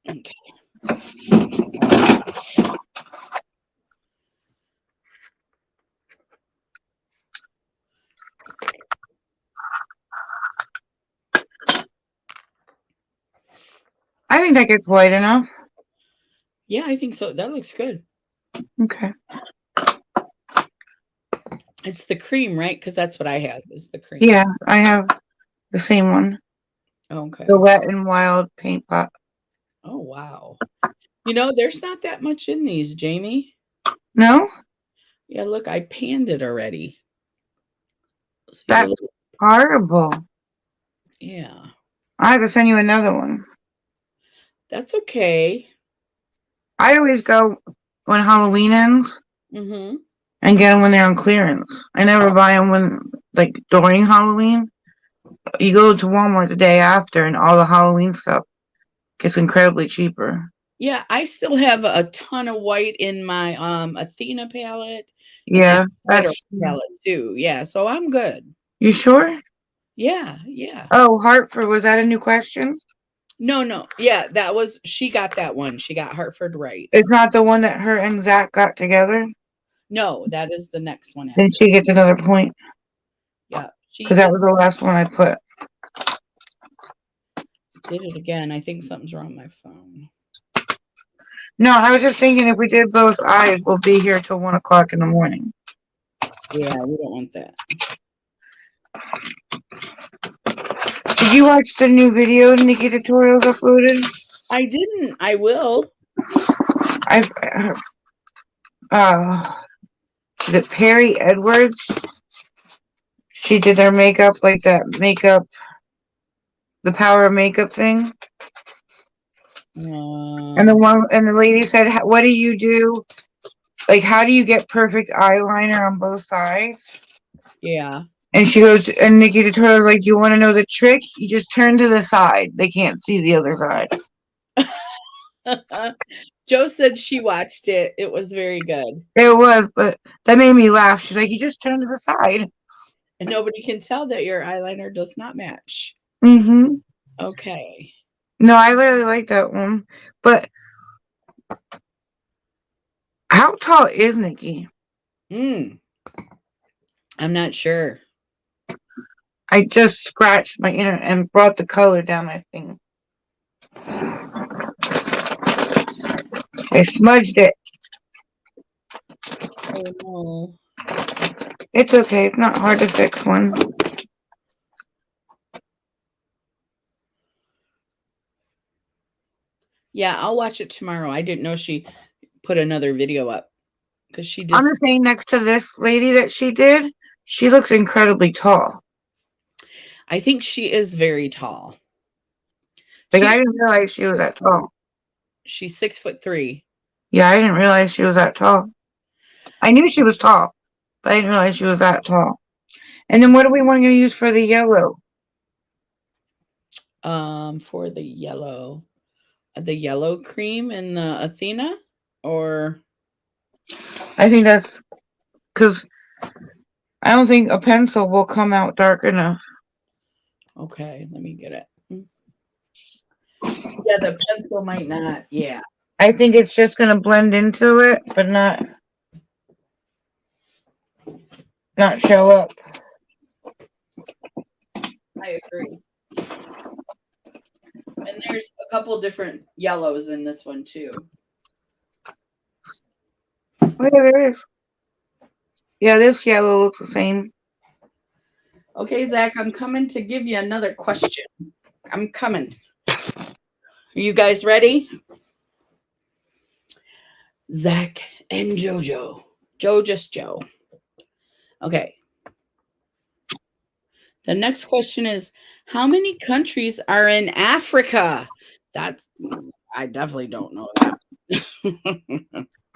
Okay. I think that gets white enough. Yeah, I think so. That looks good. Okay. It's the cream, right? Because that's what I have. Is the cream. Yeah, I have the same one. Okay. The Wet and Wild paint pot. Oh wow. There's not that much in these, Jamie. No? Yeah, look, I panned it already. See the That's little, horrible. yeah. I have to send you another one. That's okay. I always go when Halloween ends Mm-hmm. and get them when they're on clearance. I never buy them during Halloween. You go to Walmart the day after and all the Halloween stuff gets incredibly cheaper. Yeah, I still have a ton of white in my Athena palette and that Yeah, spider that's. palette too. Yeah, so I'm good. You sure? Yeah, yeah. Oh, Hartford, was that a new question? No, no. Yeah, she got that one. She got Hartford right. It's not the one that her and Zach got together? No, that is the next one Then after. she gets another point. Yeah, she Because that was the last one I put. did it again. I think something's wrong with my phone. No, I was just thinking if we did both eyes, we'll be here till 1 o'clock in the morning. Yeah, we don't want that. Did you watch the new video Nikki tutorials uploaded? I didn't. I will. I've the Perry Edwards. She did their makeup, like that makeup, the power of makeup thing. And the lady said, "What do you do? Like, how do you get perfect eyeliner on both sides?" Yeah. And she goes, and Nikki tutorial like, "Do you want to know the trick? You just turn to the side. They can't see the other side." Joe said she watched it. It was very good. It was, but that made me laugh. She's like, "You just turn to the side." And nobody can tell that your eyeliner does not match. Mm-hmm. Okay. No, I really like that one. But how tall is Nikki? I'm not sure. I just scratched my inner and brought the color down my thing. I smudged it. Oh no. It's okay. It's not hard to fix one. Yeah, I'll watch it tomorrow. I didn't know she put another video up because she I'm just. just saying, next to this lady that she did, she looks incredibly tall. I think she is very tall. Like, I didn't realize she was that tall. She's 6'3". Yeah, I didn't realize she was that tall. I knew she was tall, but I didn't realize she was that tall. And then what do we want to use for the yellow? For the yellow cream in the Athena, or I think that's because I don't think a pencil will come out dark enough. okay, let me get it. Yeah, the pencil might not. Yeah. I think it's just going to blend into it, but not show up. I agree. And there's a couple different yellows in this one too. Oh, yeah, there is. Yeah, this yellow looks the same. Okay, Zach, I'm coming to give you another question. I'm coming. Are you guys ready? Zach and JoJo. Just Joe. Okay. The next question is, how many countries are in Africa? I definitely don't know that.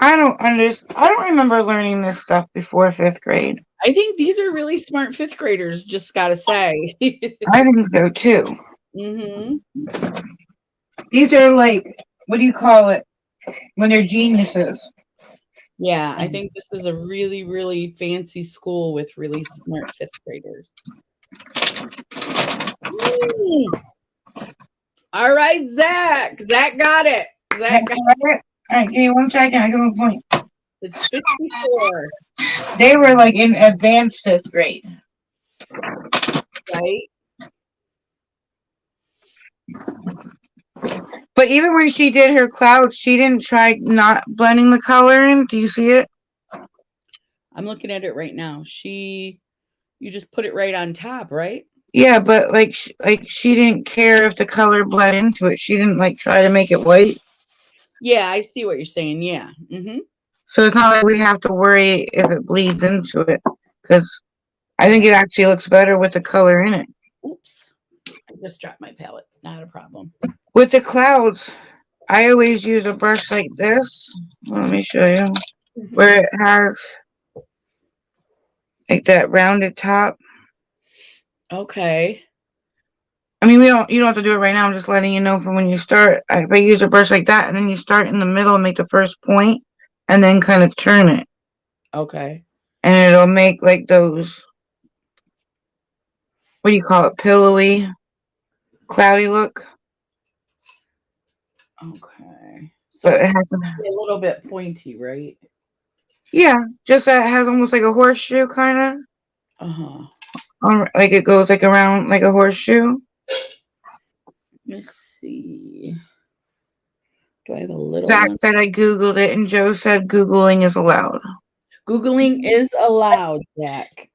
I don't remember learning this stuff before 5th grade. I think these are really smart fifth graders, just gotta say. I think so too. Mm-hmm. These are like, what do you call it? When they're geniuses. Yeah, I think this is a really, really fancy school with really smart fifth graders. All right, Zach. Zach got it. Zach got it. All right, give me 1 second. I give him a point. It's 54. They were like in advanced 5th grade. Right? But even when she did her clouds, she didn't try not blending the color in. Do you see it? I'm looking at it right now. You just put it right on top, right? Yeah, but like she didn't care if the color bled into it. She didn't like try to make it white. Yeah, I see what you're saying. Yeah. Mm-hmm. So it's not like we have to worry if it bleeds into it, because I think it actually looks better with the color in it. Oops. I just dropped my palette. Not a problem. With the clouds, I always use a brush like this. Let me show you. Where it has like that rounded top. Okay. I mean, you don't have to do it right now. I'm just letting you know from when you start. If I use a brush like that, and then you start in the middle and make the first point, and then kind of turn it. Okay. And it'll make like those, what do you call it, pillowy, cloudy look. Okay. So But it it has has to be a little bit pointy, right? yeah, just that it has almost like a horseshoe kind of. Uh-huh. Like it goes like around like a horseshoe. Let's see. Do I have a little Zach one? said I Googled it, and Joe said Googling is allowed. Googling is allowed, Zach.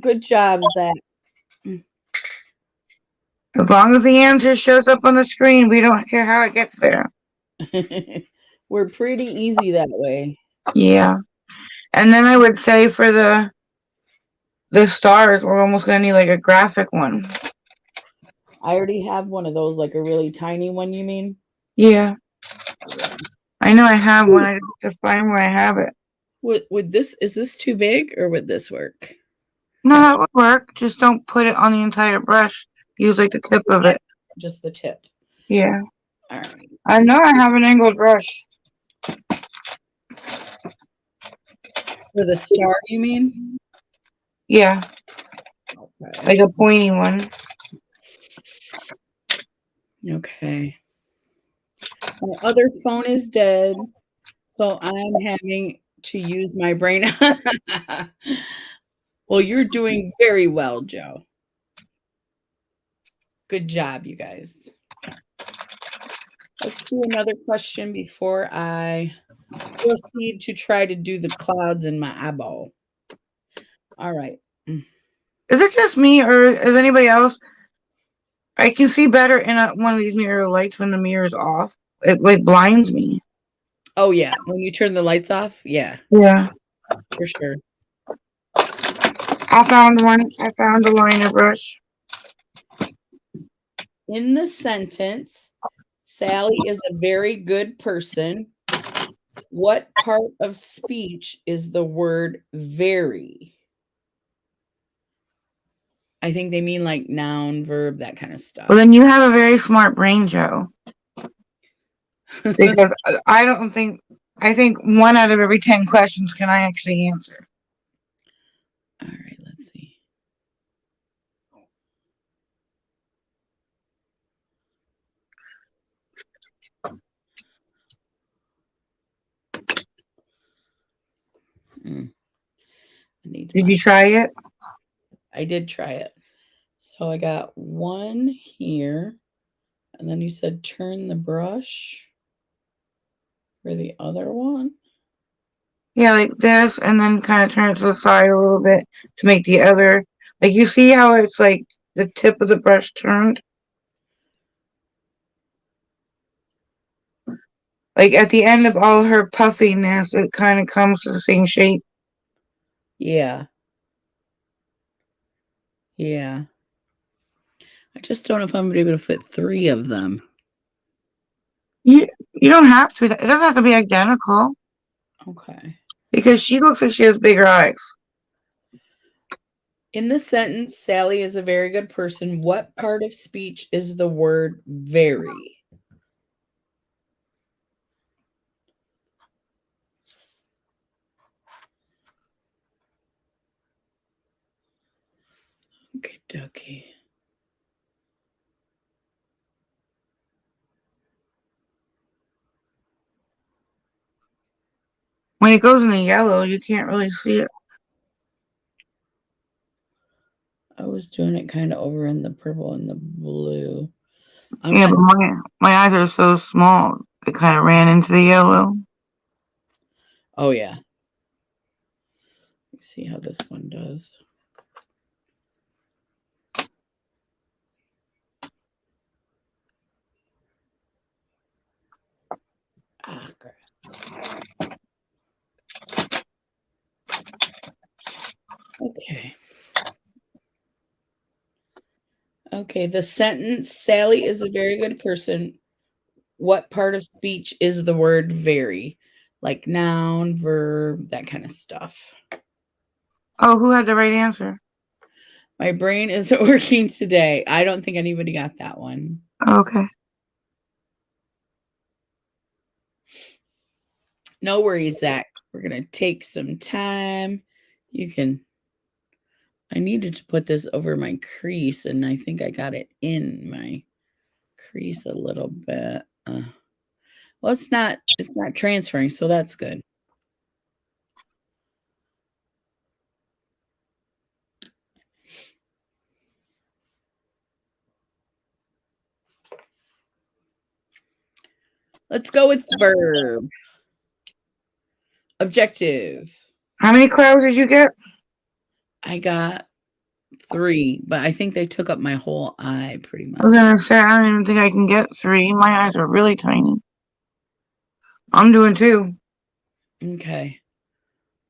Good job, Zach. As long as the answer shows up on the screen, we don't care how it gets there. We're pretty easy that way. Yeah. And then I would say for the stars, we're almost gonna need like a graphic one. I already have one of those, like a really tiny one, you mean? Yeah. I know I have one. I just have to find where I have it. Would this is this too big or would this work? No, that would work. Just don't put it on the entire brush. Use like the tip of it. Just the tip. Yeah. All right. I know I have an angled brush. For the star, you mean? Yeah. Okay. Like a pointy one. Okay. My other phone is dead, so I'm having to use my brain. Well, you're doing very well, Joe. Good job, you guys. Let's do another question before I proceed to try to do the clouds in my eyeball. All right. Is it just me, or is anybody else? I can see better in one of these mirror lights when the mirror is off. It like blinds me. Oh yeah, when you turn the lights off, yeah, Yeah. for sure. I found one. I found a liner brush. In the sentence, Sally is a very good person. What part of speech is the word very? I think they mean like noun, verb, that kind of stuff. Well, then you have a very smart brain, Joe. Because I think 1 out of every 10 questions can I actually answer. All right, let's see. Did you try it? I did try it. So I got one here, and then you said turn the brush for the other one. Yeah, like this, and then kind of turn it to the side a little bit to make the other. Like you see how it's like the tip of the brush turned? Like at the end of all her puffiness, it kind of comes to the same shape. Yeah. Yeah. I just don't know if I'm gonna be able to fit 3 of them. You don't have to. It doesn't have to be identical. Okay. Because she looks like she has bigger eyes. In the sentence, Sally is a very good person. What part of speech is the word very? Okay, dokie. When it goes in the yellow, you can't really see it. I was doing it kind of over in the purple and the blue. I'm Yeah, not. but my eyes are so small. They kind of ran into the yellow. Oh, yeah. Let's see how this one does. Ah, crap. Okay. Okay, the sentence, Sally is a very good person. What part of speech is the word very? Like noun, verb, that kind of stuff. Oh, who had the right answer? My brain isn't working today. I don't think anybody got that one. Okay. No worries, Zach. We're going to take some time. You can. I needed to put this over my crease, and I think I got it in my crease a little bit. Well, it's not transferring, so that's good. Let's go with verb. Objective. How many clouds did you get? I got 3, but I think they took up my whole eye pretty I was much. gonna say I don't even think I can get 3. My eyes are really tiny. I'm doing 2. Okay.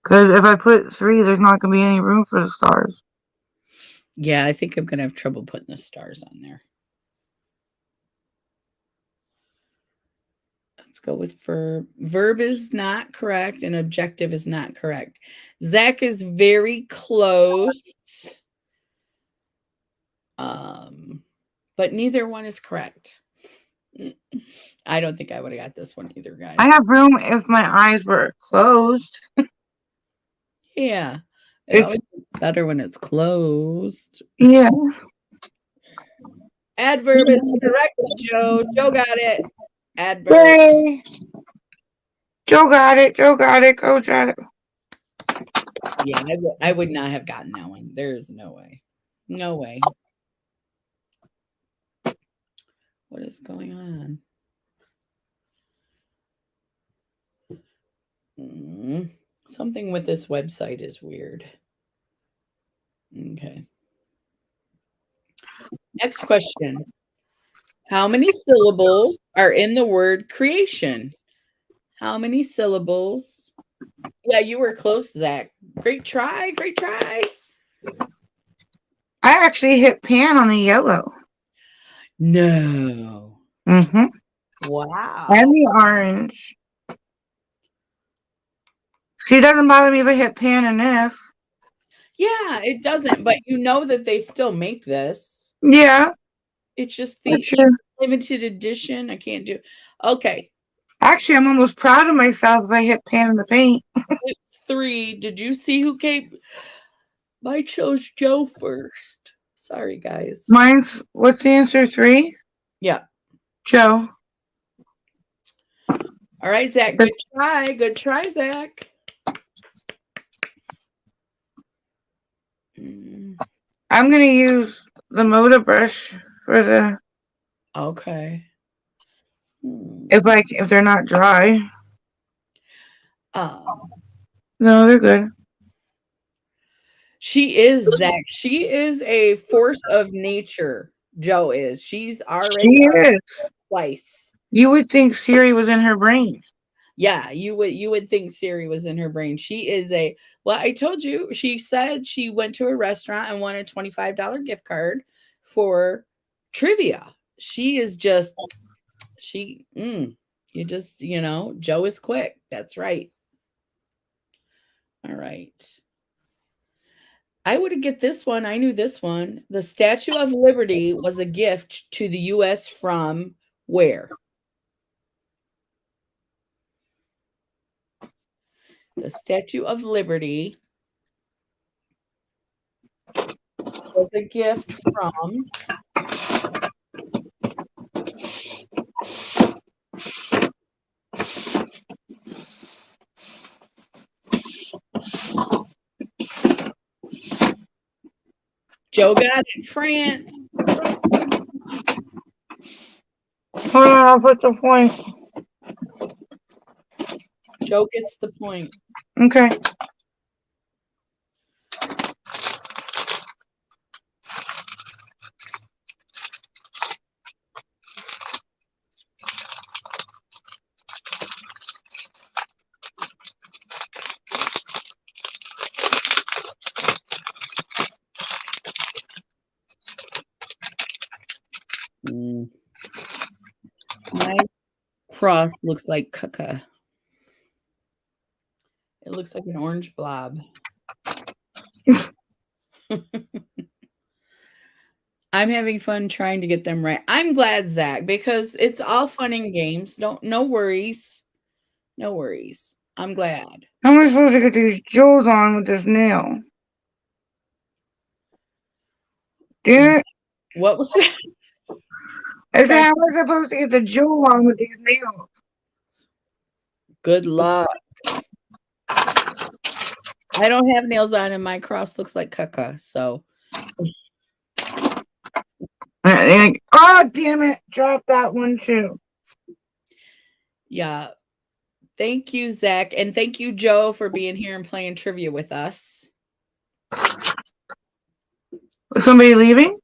Because if I put 3, there's not gonna be any room for the stars. Yeah, I think I'm going to have trouble putting the stars on there. Let's go with verb. Verb is not correct and objective is not correct. Zach is very close. But neither one is correct. I don't think I would have got this one either, guys. I have room if my eyes were closed. Yeah. It It's always gets better when it's closed. yeah. Adverb is correct, Joe. Joe got it. Adverb. Yay! Joe got it. Joe got it. Coach got it. Yeah, I would not have gotten that one. There's no way. No way. What is going on? Something with this website is weird. Okay. Next question. How many syllables are in the word creation? How many syllables? Yeah, you were close, Zach. Great try. Great try. I actually hit pan on the yellow. No. Mm-hmm. Wow. And the orange. See, it doesn't bother me if I hit pan in this. Yeah, it doesn't, but you know that they still make this. Yeah. It's just the That's true. limited edition. I can't do. Okay. Actually, I'm almost proud of myself if I hit pan in the paint. It's 3. Did you see who came? I chose Joe first. Sorry, guys. What's the answer? 3? Yeah. Joe. All right, Zach. Good try. Good try, Zach. I'm going to use the motor brush for the Okay. if they're not dry. Um, No, they're good. she is, Zach. She is a force of nature. Joe is. She's She already is. twice. You would think Siri was in her brain. Yeah, you would think Siri was in her brain. She is a well, I told you, she said she went to a restaurant and won a $25 gift card for trivia. She is just you just, Joe is quick. That's right. All right. I would get this one. I knew this one. The Statue of Liberty was a gift to the U.S. from where? The Statue of Liberty was a gift from Joe got it, France. Hold on, I'll put the point. Joe gets the point. Okay. My cross looks like caca. It looks like an orange blob. I'm having fun trying to get them right. I'm glad, Zach, because it's all fun and games. No worries. No worries. I'm glad. How am I supposed to get these jewels on with this nail? Damn it. What was that? I said, how am I supposed to get the jewel on with these nails? Good luck. I don't have nails on and my cross looks like caca, so. Oh, damn it. Drop that one too. Yeah. Thank you, Zach. And thank you, Joe, for being here and playing trivia with us. Was somebody leaving?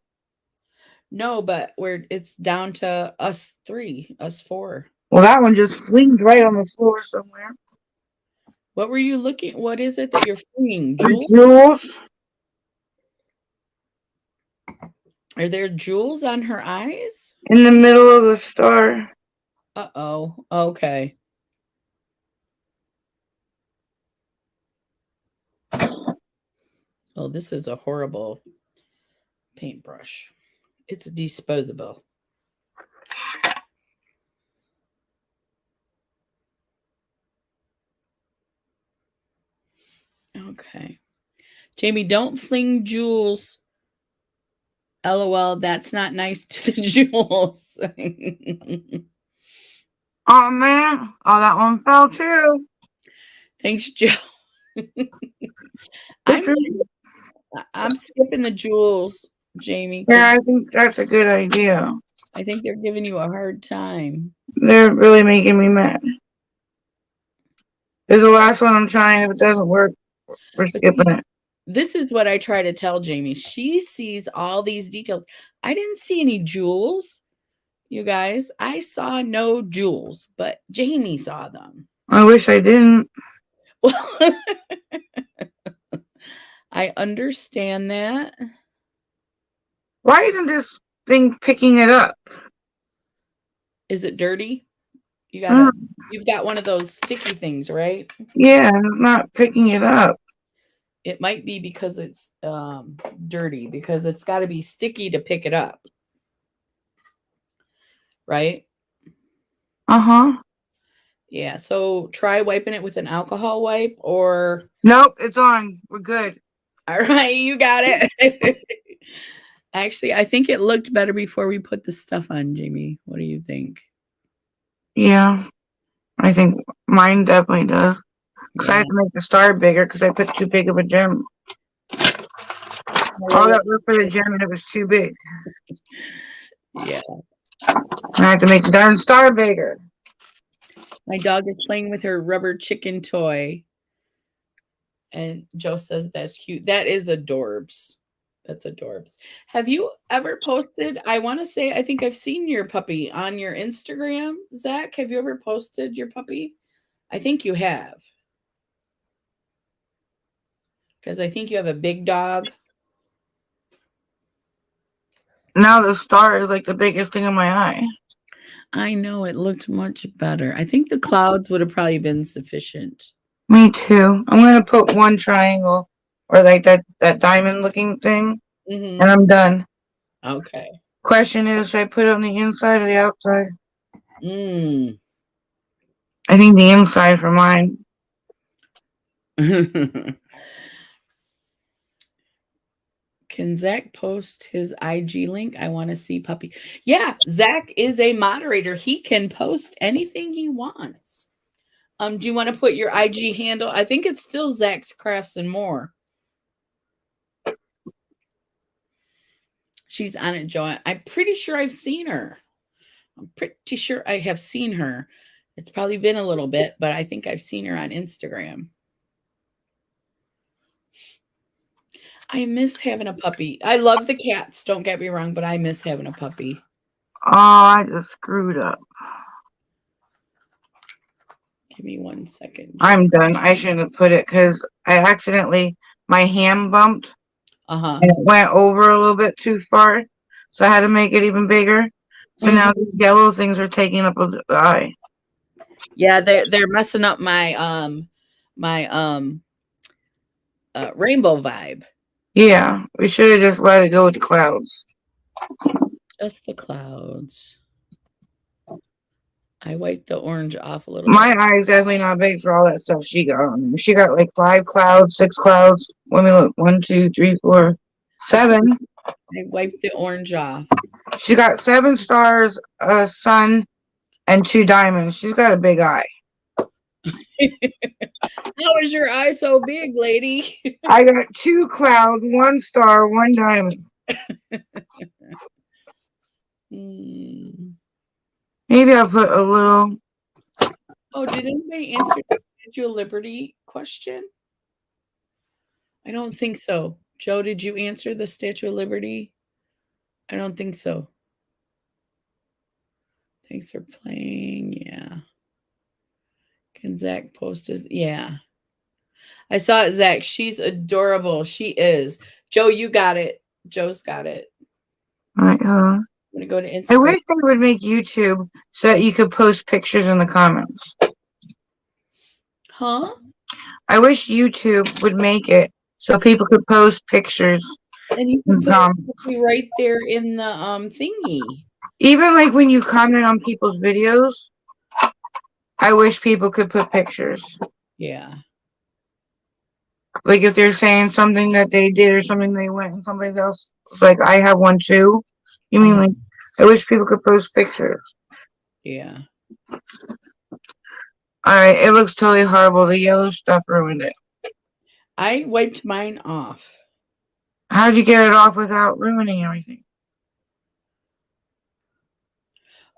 No, but it's down to us four. Well, that one just flinged right on the floor somewhere. What were you looking? What is it that you're flinging? Jewels? Jewels. Are there jewels on her eyes? In the middle of the star. Uh-oh. Okay. Oh, this is a horrible paintbrush. It's disposable. Okay. Jamie, don't fling jewels. LOL, that's not nice to the jewels. Oh, man. Oh, that one fell too. Thanks, Joe. I'm skipping the jewels, Jamie. Yeah, I think that's a good idea. I think they're giving you a hard time. They're really making me mad. This is the last one I'm trying. If it doesn't work, we're skipping it. This is what I try to tell Jamie. She sees all these details. I didn't see any jewels, you guys. I saw no jewels, but Jamie saw them. I wish I didn't. Well, I understand that. Why isn't this thing picking it up? Is it dirty? You've got one of those sticky things, right? Yeah, it's not picking it up. It might be because it's dirty, because it's got to be sticky to pick it up. Right? Uh-huh. Yeah, so try wiping it with an alcohol wipe or... Nope, it's on. We're good. All right, you got it. Actually, I think it looked better before we put the stuff on, Jamie. What do you think? Yeah, I think mine definitely does. Because I had Yeah. to make the star bigger because I put too big of a gem. All that work for the gem and it was too big. Yeah. I had to make the darn star bigger. My dog is playing with her rubber chicken toy. And Joe says that's cute. That is adorbs. That's adorbs. Have you ever posted, I want to say, I think I've seen your puppy on your Instagram, Zach. Have you ever posted your puppy? I think you have. Because I think you have a big dog. Now the star is like the biggest thing in my eye. I know, it looked much better. I think the clouds would have probably been sufficient. Me too. I'm gonna put one triangle or like that diamond looking thing, and Mm-hmm. I'm done. Okay. Question is, should I put it on the inside or the outside? Mm. I think the inside for mine. Can Zach post his IG link? I want to see puppy. Yeah, Zach is a moderator. He can post anything he wants. Do you want to put your IG handle? I think it's still Zach's Crafts and More. She's on it, Joanne. I'm pretty sure I've seen her. I'm pretty sure I have seen her. It's probably been a little bit, but I think I've seen her on Instagram. I miss having a puppy. I love the cats, don't get me wrong, but I miss having a puppy. Oh, I just screwed up. Give me 1 second. I'm done. I shouldn't have put it because I accidentally, my hand bumped Uh-huh. and it went over a little bit too far. So I had to make it even bigger. So now these yellow things are taking up the eye. Yeah, they're messing up my rainbow vibe. Yeah, we should have just let it go with the clouds. Just the clouds. I wiped the orange off a little My bit. eye is definitely not big for all that stuff she got on there. She got like 5 clouds, 6 clouds. Let me look. 1, 2, 3, 4, I 7. wiped the orange off. She got 7 stars, a sun, and 2 diamonds. She's got a big eye. How is your eye so big, lady? I got 2 clouds, 1 star, 1 diamond. Maybe I'll put a little. Oh, did anybody answer the Statue of Liberty question? I don't think so. Joe, did you answer the Statue of Liberty? I don't think so. Thanks for playing. Yeah. Can Zach post his? Yeah. I saw it, Zach. She's adorable. She is. Joe, you got it. Joe's got it. All right, hold on. I'm going to go to I Instagram. wish they would make YouTube so that you could post pictures in the comments. Huh? I wish YouTube would make it so people could post pictures And you in can the put comments. it right there in the thingy. Even like when you comment on people's videos, I wish people could put pictures. Yeah. Like if they're saying something that they did or something they went and somebody else, like I have one too. You mean like I wish people could post pictures. Yeah. Alright, it looks totally horrible. The yellow stuff ruined it. I wiped mine off. How'd you get it off without ruining everything?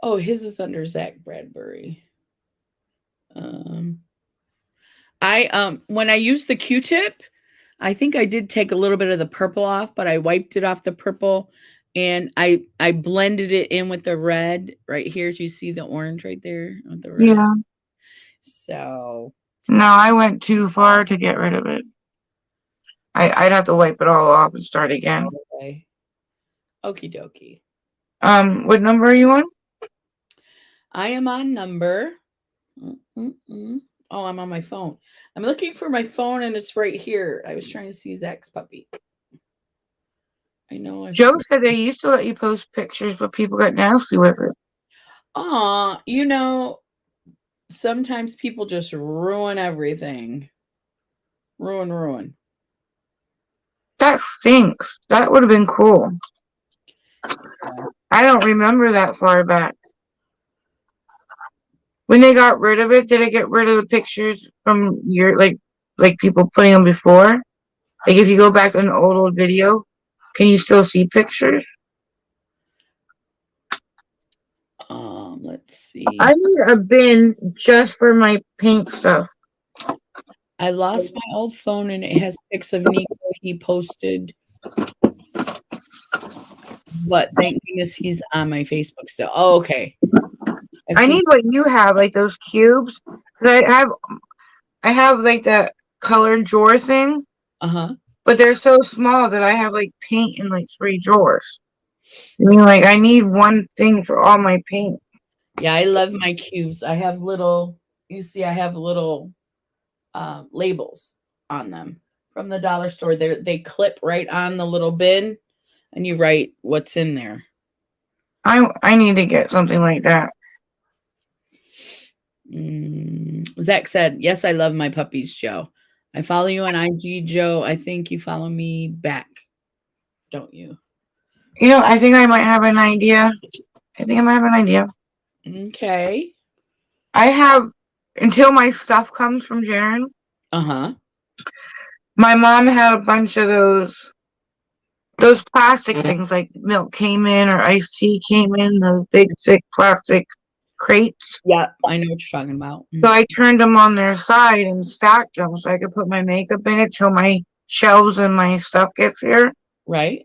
Oh, his is under Zach Bradbury. I when I used the Q-tip, I think I did take a little bit of the purple off, but I wiped it off the purple and I blended it in with the red right here. Do you see the orange right there with the red? Yeah. So No, I went too far to get rid of it. I'd have to wipe it all off and start again. Okay. Okie dokie. What number are you on? I am on number. Oh, I'm on my phone. I'm looking for my phone and it's right here. I was trying to see Zach's puppy. I know. Joe said they used to let you post pictures, but people got nasty with it. You know, sometimes people just ruin everything. Ruin. That stinks. That would have been cool. I don't remember that far back. When they got rid of it, did it get rid of the pictures from your like people putting them before? Like if you go back to an old video, can you still see pictures? Let's see. I need a bin just for my paint stuff. I lost my old phone and it has pics of Nico he posted. But thank goodness he's on my Facebook still. Oh, okay. I need what you have, like those cubes. I have like that colored drawer thing. But they're so small that I have like paint in like 3 drawers. I mean, like I need one thing for all my paint. Yeah, I love my cubes. I have little. You see, I have little labels on them from the dollar store. They clip right on the little bin, and you write what's in there. I need to get something like that. Zach said, "Yes, I love my puppies, Joe. I follow you on IG, Joe. I think you follow me back, don't you?" You know, I think I might have an idea. I think I might have an idea. Okay. I have until my stuff comes from Jaren. Uh-huh. My mom had a bunch of those plastic things like milk came in or iced tea came in, those big thick plastic crates. Yeah, I know what you're talking about. So I turned them on their side and stacked them so I could put my makeup in it till my shelves and my stuff gets here. Right?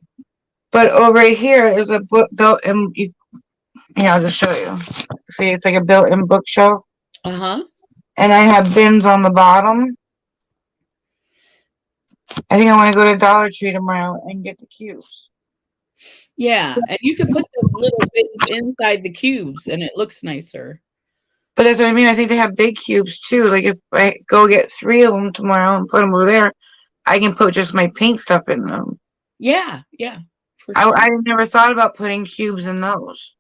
But over here is a book built-in. Yeah, I'll just show you. See, it's like a built-in bookshelf, Uh-huh. and I have bins on the bottom. I think I want to go to Dollar Tree tomorrow and get the cubes. Yeah, and you can put the little bins inside the cubes and it looks nicer. But that's what I mean. I think they have big cubes too. Like if I go get 3 of them tomorrow and put them over there, I can put just my paint stuff in them. Yeah, yeah, for sure. I never thought about putting cubes in those.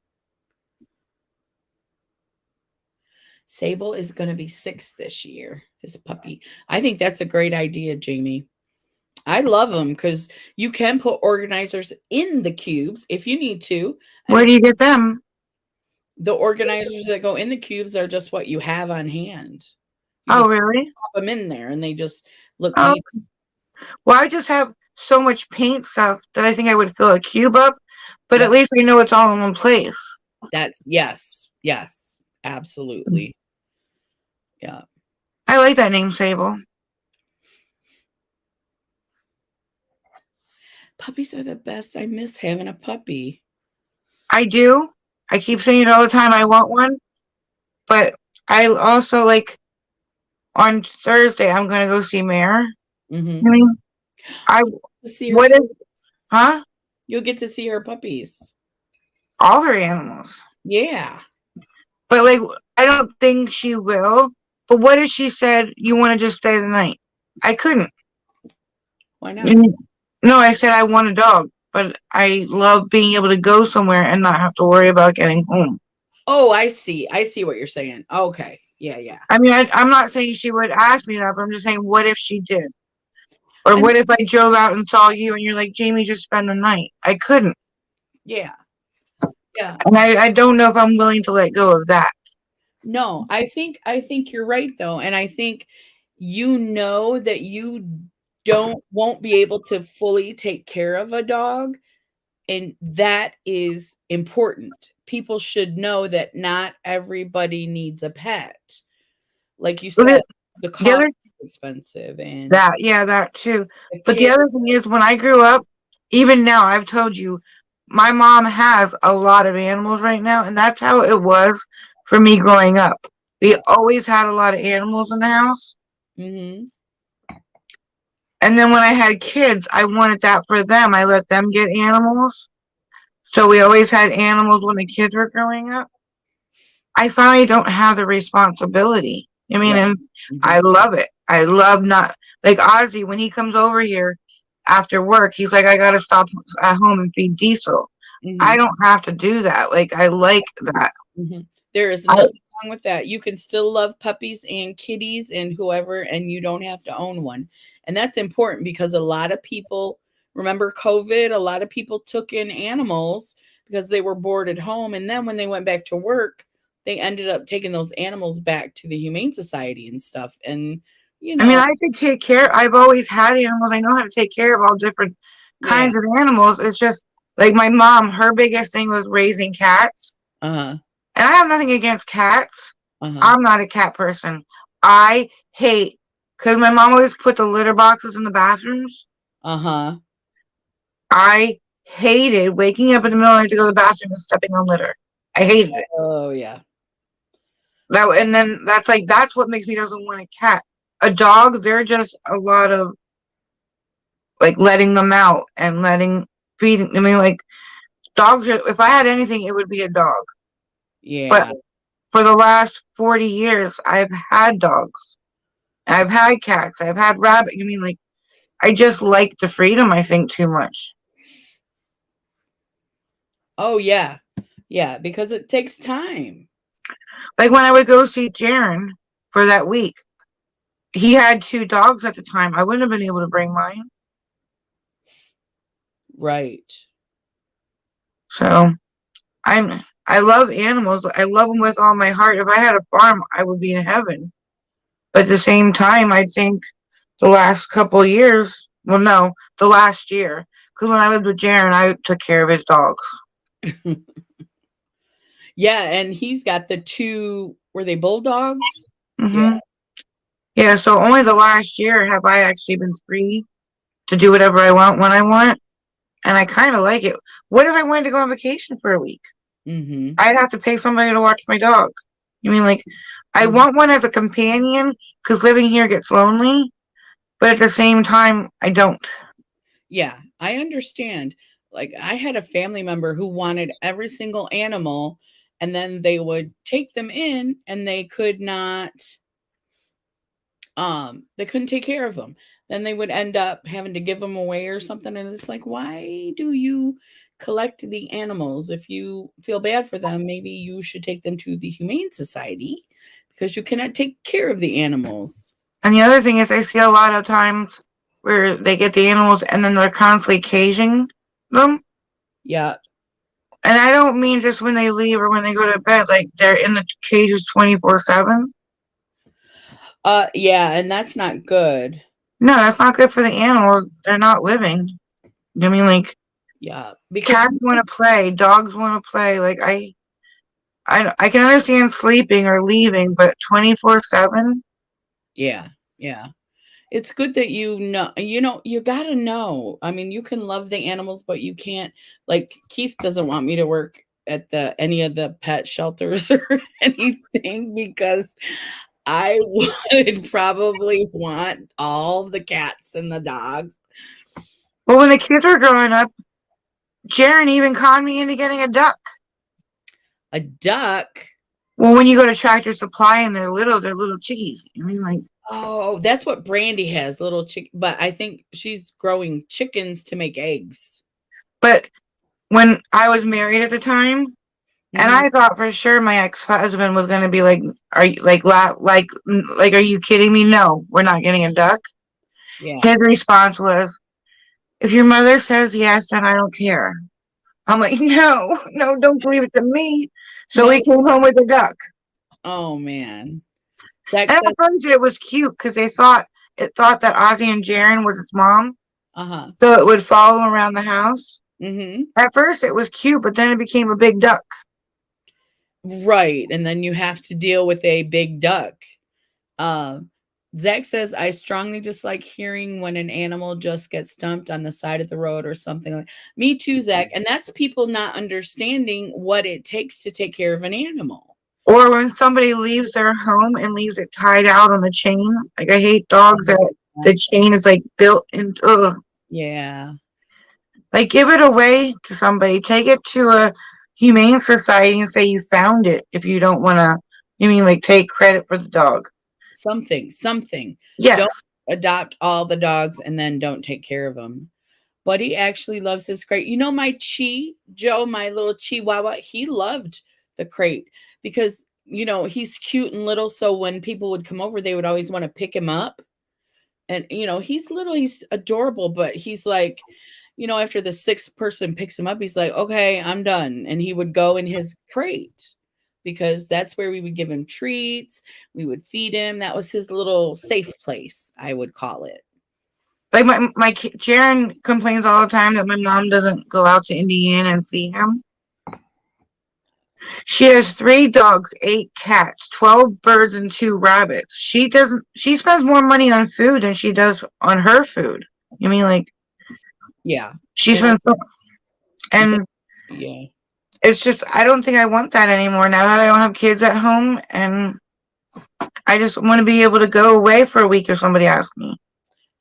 Sable is going to be 6 this year, his puppy. I think that's a great idea, Jamie. I love them because you can put organizers in the cubes if you need to. And Where do you get them? the organizers that go in the cubes are just what you have on hand. You Oh, just really? pop them in there and they just look Oh, neat. well, I just have so much paint stuff that I think I would fill a cube up, but Yep. at least I know it's all in one place. That's yes, absolutely. Yeah. I like that name, Sable. Puppies are the best. I miss having a puppy. I do. I keep saying it all the time. I want one, but I also like on Thursday I'm gonna go see Mare. I Mm-hmm. mean, I To see her, what is huh? you'll get to see her puppies. All her animals. Yeah. But like I don't think she will. But what if she said you want to just stay the night? I couldn't. Why not? No, I said I want a dog, but I love being able to go somewhere and not have to worry about getting home. Oh, I see. I see what you're saying. Okay. Yeah, yeah. I mean, I'm not saying she would ask me that, but I'm just saying, what if she did? Or And what if I drove out and saw you and you're like, Jamie, just spend the night? I couldn't. yeah. Yeah. And I don't know if I'm willing to let go of that. No, I think you're right though. And I think you know that you won't be able to fully take care of a dog. And that is important. People should know that not everybody needs a pet. Like you But said, the the cost other is expensive and that, yeah, that too. the But the kid. other thing is, when I grew up, even now, I've told you, my mom has a lot of animals right now, and that's how it was for me growing up. We always had a lot of animals in the house. Mm-hmm. And then when I had kids, I wanted that for them. I let them get animals. So we always had animals when the kids were growing up. I finally don't have the responsibility. I mean, Right. and Mm-hmm. I love it. I love not like Ozzy when he comes over here after work. He's like, I gotta stop at home and feed Diesel. I Mm-hmm. don't have to do that. Like I like that. Mm-hmm. There is I, nothing wrong with that. You can still love puppies and kitties and whoever, and you don't have to own one. And that's important because a lot of people remember COVID, a lot of people took in animals because they were bored at home. And then when they went back to work, they ended up taking those animals back to the Humane Society and stuff. And, you I mean, know, I could take care. I've always had animals. I know how to take care of all different yeah. kinds of animals. It's just like my mom. Her biggest thing was raising cats. Uh-huh. And I have nothing against cats. Uh-huh. I'm not a cat person. I hate because my mom always put the litter boxes in the bathrooms. Uh-huh. I hated waking up in the middle of the night to go to the bathroom and stepping on litter. I hated it. Oh, yeah. That and then that's what makes me doesn't want a cat. A dog, they're just a lot of like letting them out and letting feeding. I mean, like dogs. If I had anything, it would be a dog. Yeah. But for the last 40 years, I've had dogs. I've had cats. I've had rabbit. I mean, like, I just like the freedom, I think, too much. Oh yeah. Yeah, because it takes time. Like when I would go see Jaron for that week, he had two dogs at the time. I wouldn't have been able to bring mine. Right. So I love animals. I love them with all my heart. If I had a farm, I would be in heaven. But at the same time, I think the last couple of years, well, no, the last year, because when I lived with Jaron, I took care of his dogs. Yeah, and he's got the two, were they bulldogs? Yeah. Hmm. Yeah, so only the last year have I actually been free to do whatever I want when I want, and I kind of like it. What if I wanted to go on vacation for a week? Mm-hmm. I'd have to pay somebody to watch my dog. You mean like I Mm-hmm. want one as a companion because living here gets lonely, but at the same time, I don't. Yeah, I understand. Like I had a family member who wanted every single animal and then they would take them in and they couldn't take care of them. Then they would end up having to give them away or something and it's like why do you collect the animals? If you feel bad for them, maybe you should take them to the humane society because you cannot take care of the animals. And the other thing is, I see a lot of times where they get the animals and then they're constantly caging them. Yeah. And I don't mean just when they leave or when they go to bed, like they're in the cages 24/7. Yeah, and that's not good. No, that's not good for the animals. They're not living. I mean, like Yeah, because cats want to play, dogs want to play. Like I can understand sleeping or leaving, but 24/7. yeah, yeah. It's good that you got to know. I mean, you can love the animals, but you can't like Keith doesn't want me to work at the any of the pet shelters or anything because I would probably want all the cats and the dogs. Well, when the kids were growing up, Jaron even conned me into getting a duck. A duck. Well, when you go to Tractor Supply and they're little chickies. I mean, like, Oh, that's what Brandy has, little chick. But I think she's growing chickens to make eggs. but when I was married at the time, and Hmm. I thought for sure my ex-husband was gonna be like, "Are you are you kidding me? No, we're not getting a duck." Yeah. His response was, "If your mother says yes, then I don't care." I'm like, "No, no, don't leave it to me." So we No. came home with a duck, Oh man. Zach and says, at first it was cute because it thought that Ozzy and Jaren was its mom, uh-huh. so it would follow him around the house. Mm-hmm. At first it was cute, but then it became a big duck. Right. And then you have to deal with a big duck. Uh, Zach says, I strongly dislike hearing when an animal just gets stumped on the side of the road or something like me too, Zach. And that's people not understanding what it takes to take care of an animal. Or when somebody leaves their home and leaves it tied out on the chain. Like I hate dogs that the chain is like built into. Ugh. Yeah. Like give it away to somebody. Take it to a humane society and say you found it. If you don't want to, you mean like take credit for the dog? Something. Yes. Don't adopt all the dogs and then don't take care of them. But he actually loves his crate. You know, my Joe, my little Chihuahua, he loved the crate because, he's cute and little. So when people would come over, they would always want to pick him up. And, he's little, he's adorable, but he's like, after the sixth person picks him up, he's like, okay, I'm done. And he would go in his crate because that's where we would give him treats. We would feed him. That was his little safe place, I would call it. Like Jaren complains all the time that my mom doesn't go out to Indiana and see him. She has 3 dogs, 8 cats, 12 birds, and 2 rabbits. She doesn't. She spends more money on food than she does on her food. You mean like Yeah. she And spends, and yeah. it's just I don't think I want that anymore. Now that I don't have kids at home, and I just want to be able to go away for a week if somebody asks me.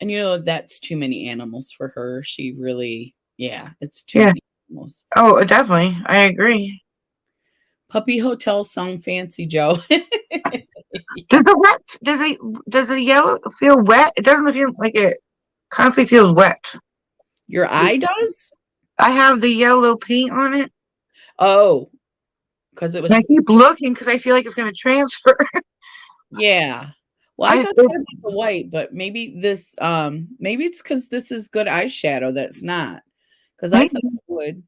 And that's too many animals for her. She really, yeah, it's too Yeah. many animals. Oh, definitely. I agree. Puppy hotels sound fancy, Joe. Does the yellow feel wet? It doesn't feel like it constantly feels wet. Your eye does? I have the yellow paint on it. Oh, because it And I was, keep looking because I feel like it's going to transfer. yeah. Well, I I thought that about the white, but maybe this, maybe it's because this is good eyeshadow that's not. Because I maybe thought it would.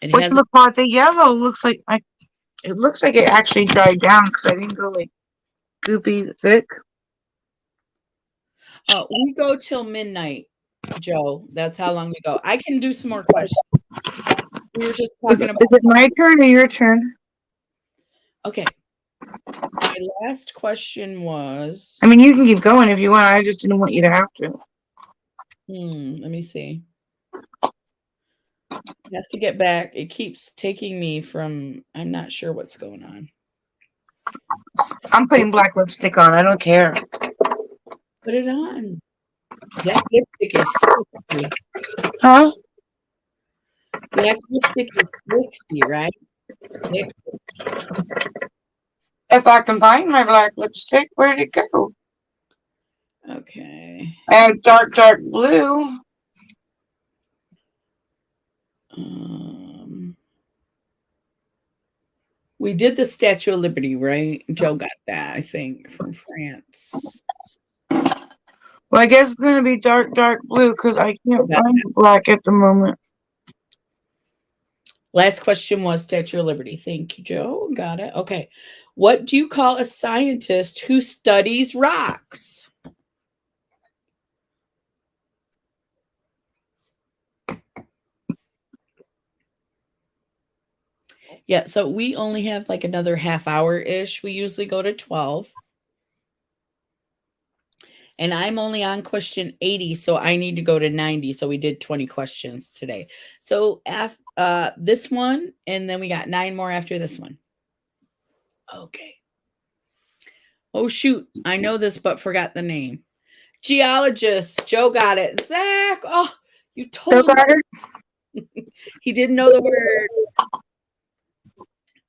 It which has, the part the yellow looks like it looks like it actually dried down because I didn't go like goopy thick. we go till midnight, Joe. That's how long we go. I can do some more questions. We were just talking about, Is it my turn or your turn? okay. My last question was, I mean, you can keep going if you want. I just didn't want you to have to. let me see. I have to get back. It keeps taking me from, I'm not sure what's going on. I'm putting black lipstick on. I don't care. Put it on. Black lipstick is sexy. Huh? Black lipstick is sexy, right? Sexy. If I can find my black lipstick, where'd it go? Okay. I have dark blue. We did the Statue of Liberty, right? Joe got that, I think, from France. Well, I guess it's gonna be dark blue because I can't find black at the moment. Last question was Statue of Liberty. Thank you, Joe. Got it. Okay. What do you call a scientist who studies rocks? Yeah, so we only have like another half hour ish. We usually go to 12. And I'm only on question 80, so I need to go to 90. So we did 20 questions today. So this one, and then we got 9 more after this one. Okay. Oh, shoot. I know this, but forgot the name. Geologist. Joe got it. Zach. Oh, you told me. He didn't know the word.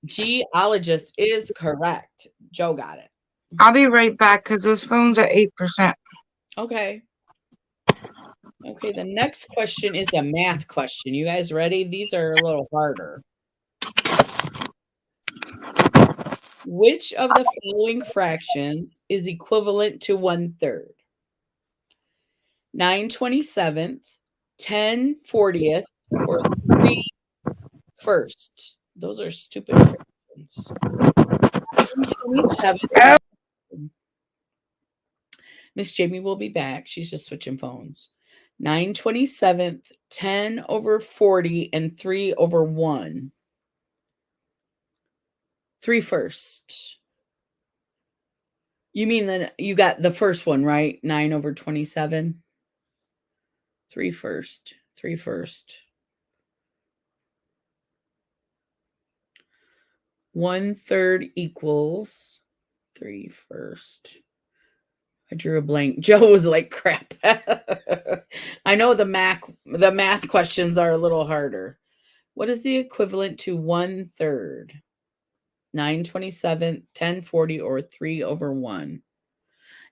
Geologist is correct. Joe got it. I'll be right back because this phone's at 8%. Okay. Okay, the next question is a math question. You guys ready? These are a little harder. Which of the following fractions is equivalent to 1/3? 9/27th, 10/40th, or 3/1st? Those are stupid fractions. 9/27th. Miss Jamie will be back. She's just switching phones. 9/27th, 10/40, and 3/1. 3/1. You mean that you got the first one, right? 9/27? 3/1. 3/1. 1/3 equals 3/1. I drew a blank. Joe was like, crap. I know the math questions are a little harder. What is the equivalent to 1/3? 9/27, 10/40, or 3/1?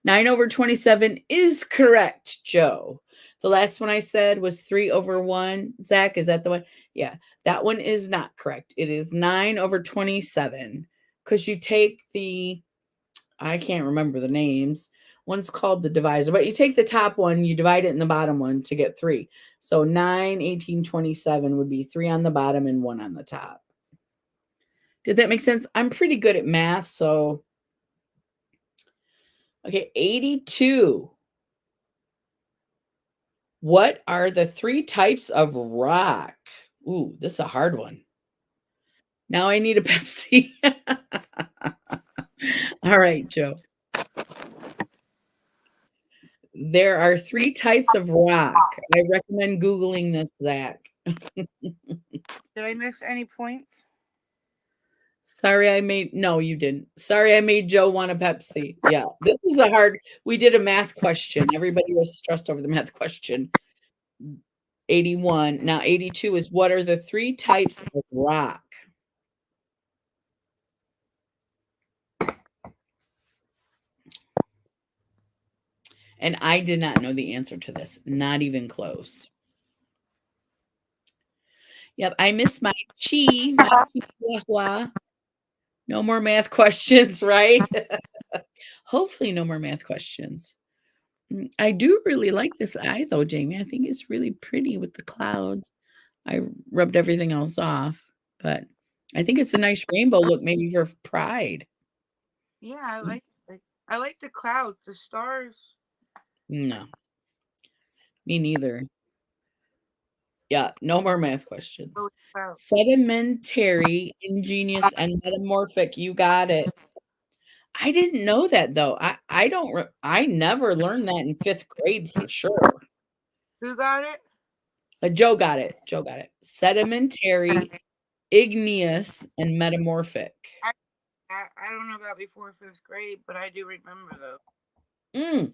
9/27 is correct, Joe. The last one I said was 3/1. Zach, is that the one? Yeah, that one is not correct. It is 9/27 because you take I can't remember the names. One's called the divisor, but you take the top one, you divide it in the bottom one to get 3. So 9, 18, 27 would be 3 on the bottom and 1 on the top. Did that make sense? I'm pretty good at math, so. Okay, 82. What are the 3 types of rock? Ooh, this is a hard one. Now I need a Pepsi. All right, Joe. There are 3 types of rock. I recommend Googling this, Zach. Did I miss any points? Sorry, no, you didn't. Sorry, I made Joe want a Pepsi. Yeah, this is a hard. We did a math question. Everybody was stressed over the math question. 81. Now 82 is what are the 3 types of rock? And I did not know the answer to this. Not even close. Yep, I miss my chi, my chihuahua. No more math questions, right? Hopefully, no more math questions. I do really like this eye, though, Jamie. I think it's really pretty with the clouds. I rubbed everything else off, but I think it's a nice rainbow look, maybe for Pride. Yeah, I like the clouds, the stars. No, me neither. Yeah, no more math questions. Oh, clouds. Sedimentary, ingenious, and metamorphic. You got it. I didn't know that though. I don't. I never learned that in fifth grade for sure. Who got it? Joe got it. Joe got it. Sedimentary, igneous, and metamorphic. I, I don't know about before fifth grade, but I do remember those. Mm.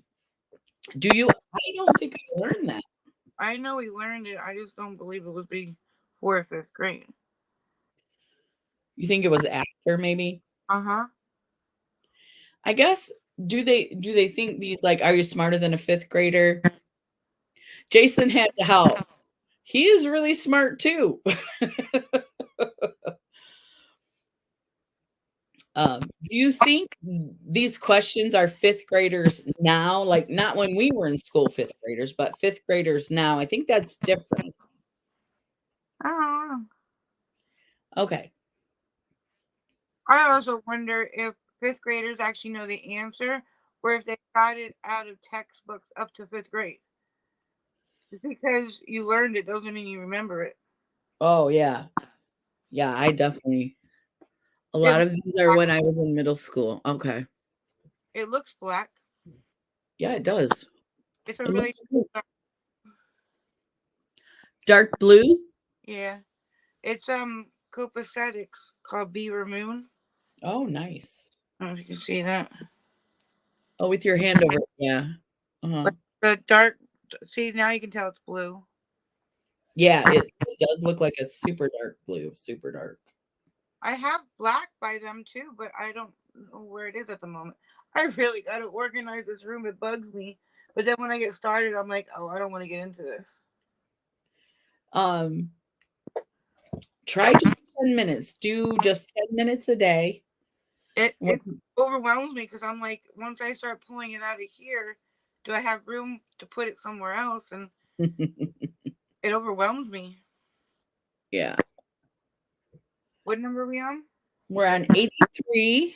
Do you? I don't think I learned that. I know we learned it. I just don't believe it was before fifth grade. You think it was after maybe? Uh-huh. I guess do they think these like are you smarter than a fifth grader? Jason had to help. He is really smart too. Do you think these questions are fifth graders now? Like not when we were in school, fifth graders, but fifth graders now. I think that's different. I don't know. Okay. I also wonder if fifth graders actually know the answer or if they got it out of textbooks up to fifth grade. Just because you learned it doesn't mean you remember it. Oh yeah. Yeah, I definitely a It lot of these are when I was in middle school. Okay. it looks black. Yeah, it does. It's a It really looks cool. Dark blue? yeah. It's copacetic called Beaver Moon. Oh, nice. I don't know if you can see that. Oh, with your hand over it. Yeah. Uh-huh. But the dark see now you can tell it's blue. Yeah, it does look like a super dark blue, super dark. I have black by them too, but I don't know where it is at the moment. I really gotta organize this room. It bugs me. But then when I get started, I'm like, oh, I don't want to get into this. Um, try just 10 minutes. Do just 10 minutes a day. It overwhelms me because I'm like, once I start pulling it out of here, do I have room to put it somewhere else? And it overwhelms me. Yeah. What number are we on? We're on 83.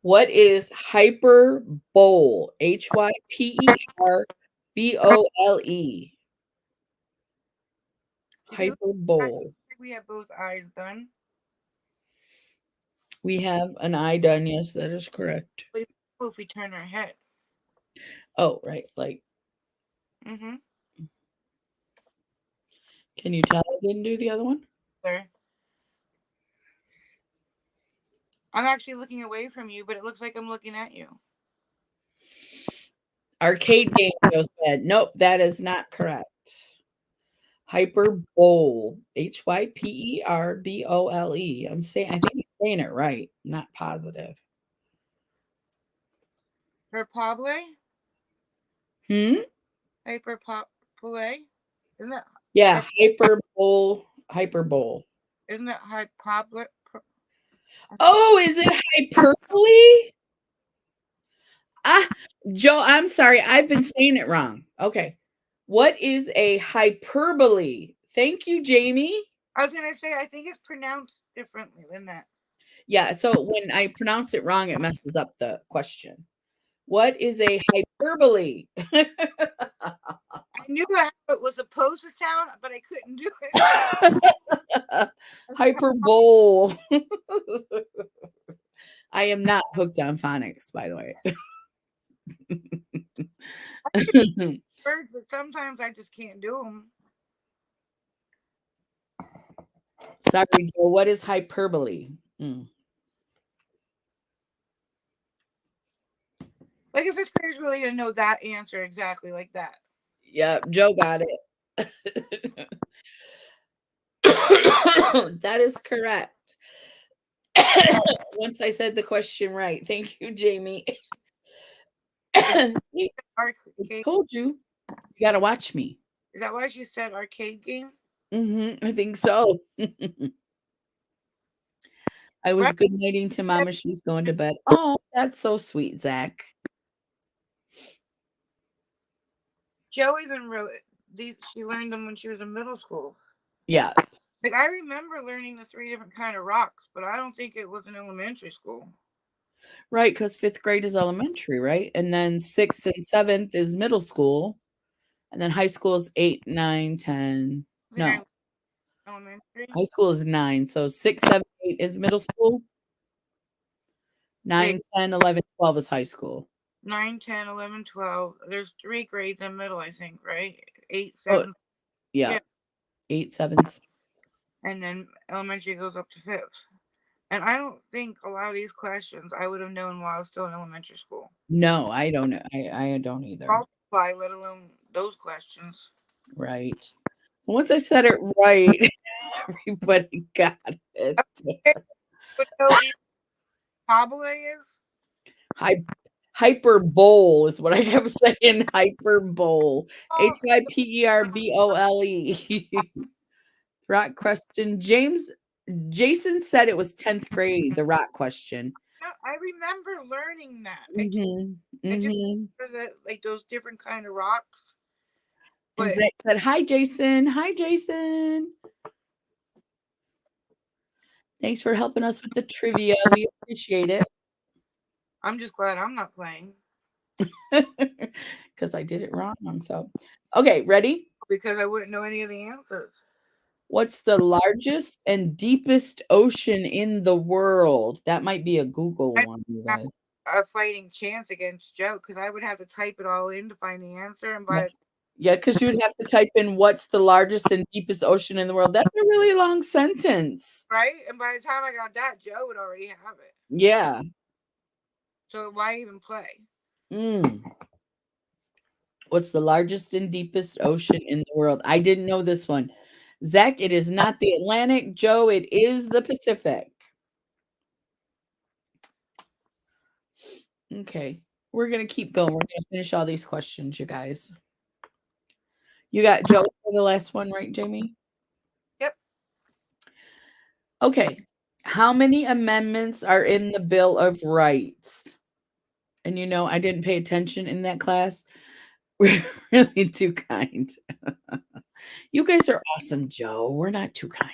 What is hyperbole? Hyperbole. If you look, Hyperbole. we have both eyes done. We have an eye done. Yes, that is correct. But if we turn our head, Oh, right. Like, mm-hmm. can you tell I didn't do the other one? There. I'm actually looking away from you, but it looks like I'm looking at you. Arcade game, Joe said. Nope, that is not correct. Hyperbole. Hyperbole. I think I'm saying it right. Not positive. Hyperbole? Hmm? Hyperbole? Isn't that Yeah, hyperbole. Hyperbole. isn't that hyperbole? Oh, is it hyperbole? Ah, Joe, I'm sorry. I've been saying it wrong. Okay. What is a hyperbole? Thank you, Jamie. I was gonna say I think it's pronounced differently than that. Yeah, so when I pronounce it wrong, it messes up the question. What is a hyperbole? I knew how it was supposed to sound, but I couldn't do it. Hyperbole. I am not hooked on phonics, by the way. Words, but sometimes I just can't do them. Sorry, Joe. What is hyperbole? Like if fifth graders really gonna know that answer exactly like that. Yep, Joe got it. That is correct. Once I said the question right. Thank you, Jamie. See, I Arcade. told you, you got to watch me. Is that why she said arcade game? I think so. I was Right. good nighting to mom as she's going to bed. Oh, that's so sweet, Zach. Joe even wrote these. She learned them when she was in middle school. Yeah. Like I remember learning the 3 different kind of rocks, but I don't think it was in elementary school. Right, because fifth grade is elementary, right? And then sixth and seventh is middle school. And then high school is 8, 9, 10. They're No, in elementary. high school is 9. So 6, 7, 8 is middle school. Wait, 9, 10, 11, 12 is high school. 9, 10, 11, 12. There's 3 grades in middle, I think, right? 8, Oh, 7, yeah. yeah. 8, 7, 6. And then elementary goes up to fifth. And I don't think a lot of these questions I would have known while I was still in elementary school. No, I don't know. I don't either. Multiply, let alone those questions. Right. So once I said it right, everybody got it. But no, Pablo is? Hy- Hyperbole is what I kept saying. Hyperbole. Oh, Hyperbole. Rock question. Jason said it was 10th grade, the rock question. no, I remember learning that. Mm-hmm. I just Mm-hmm. remember that, like those different kind of rocks. And But Zach said, hi, Jason. Hi, Jason. Thanks for helping us with the trivia. We appreciate it. I'm just glad I'm not playing Because I did it wrong. So, okay, ready? because I wouldn't know any of the answers. What's the largest and deepest ocean in the world? That might be a Google I one, you have guys. a fighting chance against Joe because I would have to type it all in to find the answer. And Yeah, by yeah, because you'd have to type in what's the largest and deepest ocean in the world. That's a really long sentence. right, and by the time I got that, Joe would already have it. Yeah. So why even play? Mm. What's the largest and deepest ocean in the world? I didn't know this one. Zach, it is not the Atlantic. Joe, it is the Pacific. Okay. We're going to keep going. We're going to finish all these questions, you guys. You got Joe for the last one, right, Jamie? Yep. Okay. How many amendments are in the Bill of Rights? And I didn't pay attention in that class. We're really too kind. You guys are awesome, Joe. We're not too kind.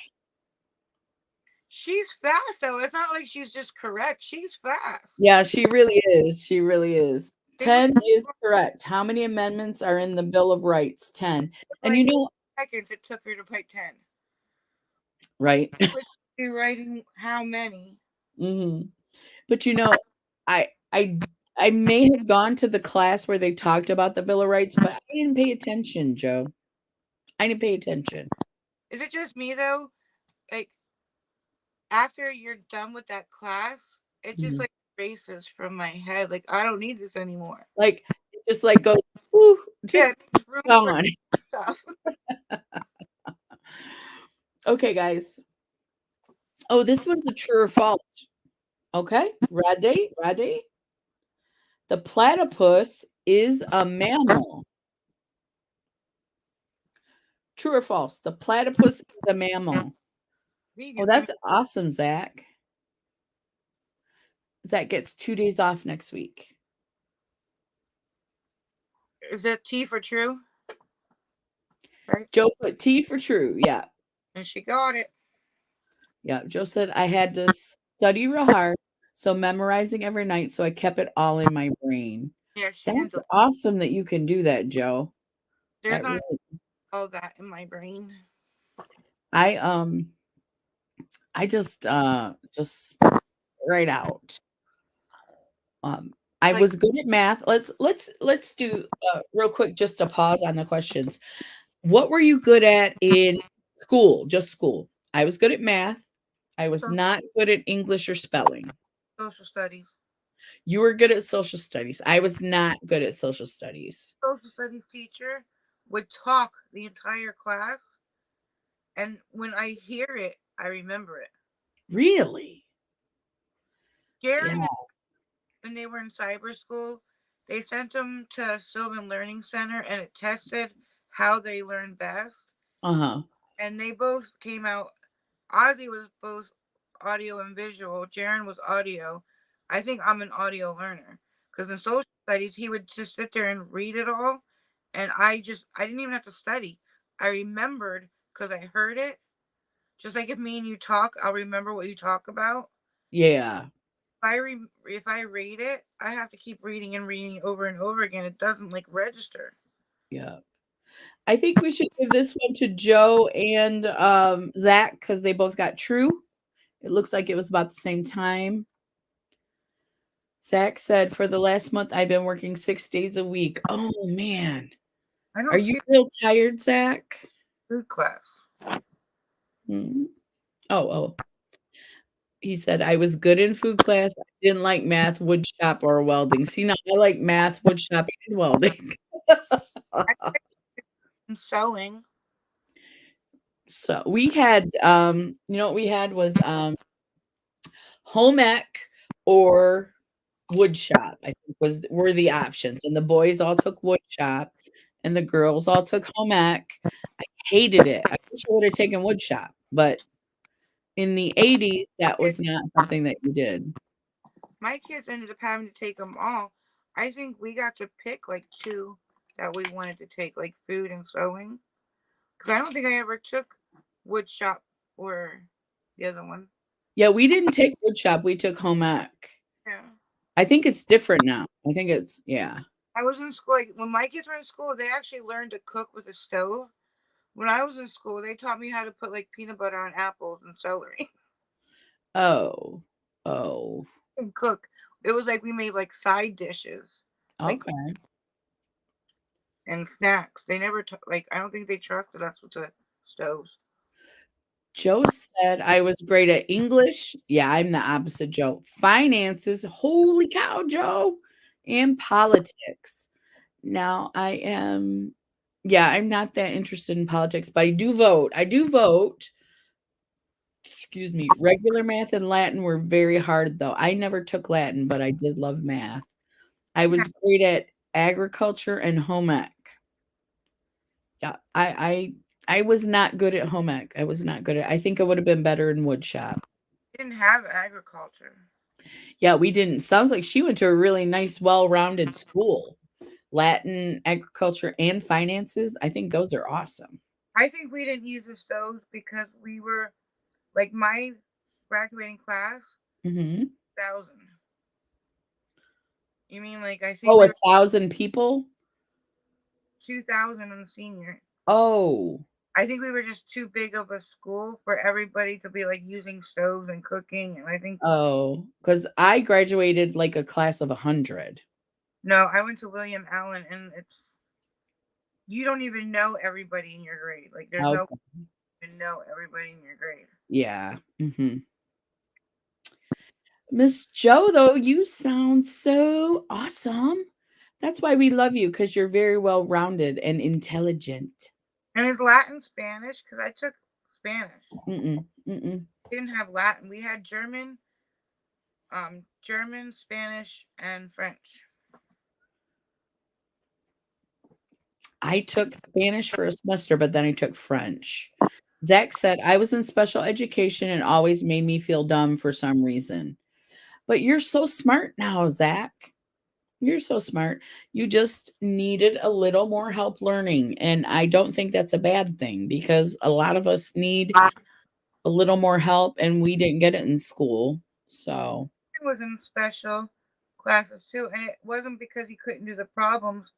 She's fast though. It's not like she's just correct. She's fast. Yeah, she really is. She really is. It was 10 is correct. How many amendments are in the Bill of Rights? 10. And like seconds it took her to put 10. right. Would be writing how many? But I I I may have gone to the class where they talked about the Bill of Rights, but I didn't pay attention, Joe. I didn't pay attention. Is it just me though? Like after you're done with that class, it just Mhm. like erases from my head. Like I don't need this anymore. Like it just like goes, whew, Yeah, just room for gone. stuff. Okay, guys. Oh, this one's a true or false. Okay, ready? The platypus is a mammal. True or false? The platypus is a mammal. Oh, Vegan. that's awesome, Zach. Zach gets 2 days off next week. Is that T for true? Right? Joe put T for true. Yeah. And she got it. Yeah. Joe said I had to study real hard, so memorizing every night, so I kept it all in my brain. Yeah, she That's didn't. awesome that you can do that, Joe. There's That not really all that in my brain. I I just right out. Um I Like was good at math. Let's do real quick just a pause on the questions. What were you good at in school? Just school. I was good at math. I was so- not good at English or spelling. social studies. You were good at social studies. I was not good at social studies. Social studies teacher would talk the entire class, and when I hear it, I remember it. Really? Yeah. Sharon, when they were in cyber school, They sent them to Sylvan Learning Center, and it tested how they learn best. Uh-huh. And they both came out. Ozzy was both audio and visual. Jaron was audio. I think I'm an audio learner because in social studies he would just sit there and read it all, and I didn't even have to study. I remembered because I heard it. Just like if me and you talk, I'll remember what you talk about. Yeah. If I read it, I have to keep reading and reading over and over again. It doesn't like register. Yeah. I think we should give this one to Joe and Zach because they both got true. It looks like it was about the same time. Zach said, for the last month, I've been working 6 days a week. Oh, man. I Are don't you see real tired, Zach? food class. Hmm. Oh. He said, I was good in food class. I didn't like math, wood shop, or welding. See, now I like math, wood shop, and welding. I am sewing. So we had, what we had was home ec or wood shop, I think were the options. And the boys all took wood shop and the girls all took home ec. I hated it. I wish I would have taken wood shop, but in the 80s, that was not something that you did. My kids ended up having to take them all. I think we got to pick like two that we wanted to take, like food and sewing. Because I don't think I ever took wood shop or the other one. Yeah, we didn't take wood shop, we took home ec. Yeah. I think it's different now. I think it's yeah. I was in school, like when my kids were in school, they actually learned to cook with a stove. When I was in school, they taught me how to put like peanut butter on apples and celery Oh. Oh. and cook. It was like we made like side dishes, like Okay. and snacks. They never like I don't think they trusted us with the stoves. Joe said I was great at English. Yeah, I'm the opposite, Joe. Finances, holy cow, Joe, and politics. Now I am, yeah, I'm not that interested in politics, but I do vote. I do vote. Excuse me. Regular math and Latin were very hard, though. I never took Latin, but I did love math. I was great at agriculture and home ec. Yeah, I was not good at home ec. I was not good at. I think I would have been better in wood shop. We didn't have agriculture. Yeah, we didn't. Sounds like she went to a really nice, well-rounded school. Latin, agriculture, and finances. I think those are awesome. I think we didn't use the stoves because we were like my graduating class, Mhm. 1,000. You mean like I think Oh, we were 1,000 people? 2,000 in the senior. Oh. I think we were just too big of a school for everybody to be like using stoves and cooking. And I think Oh, because I graduated like a class of 100. no, I went to William Allen, and it's you don't even know everybody in your grade. Like there's no Okay. way to know everybody in your grade. Yeah. Mhm. Miss Joe, though, you sound so awesome. That's why we love you, because you're very well-rounded and intelligent. And it's Latin Spanish because I took Spanish. Mm-mm. Mm-mm. We didn't have Latin. We had German, Spanish, and French. I took Spanish for a semester, but then I took French. Zach said, I was in special education and always made me feel dumb for some reason. But you're so smart now, Zach. You're so smart. You just needed a little more help learning. And I don't think that's a bad thing because a lot of us need a little more help and we didn't get it in school. So, He was in special classes too, and it wasn't because he couldn't do the problems.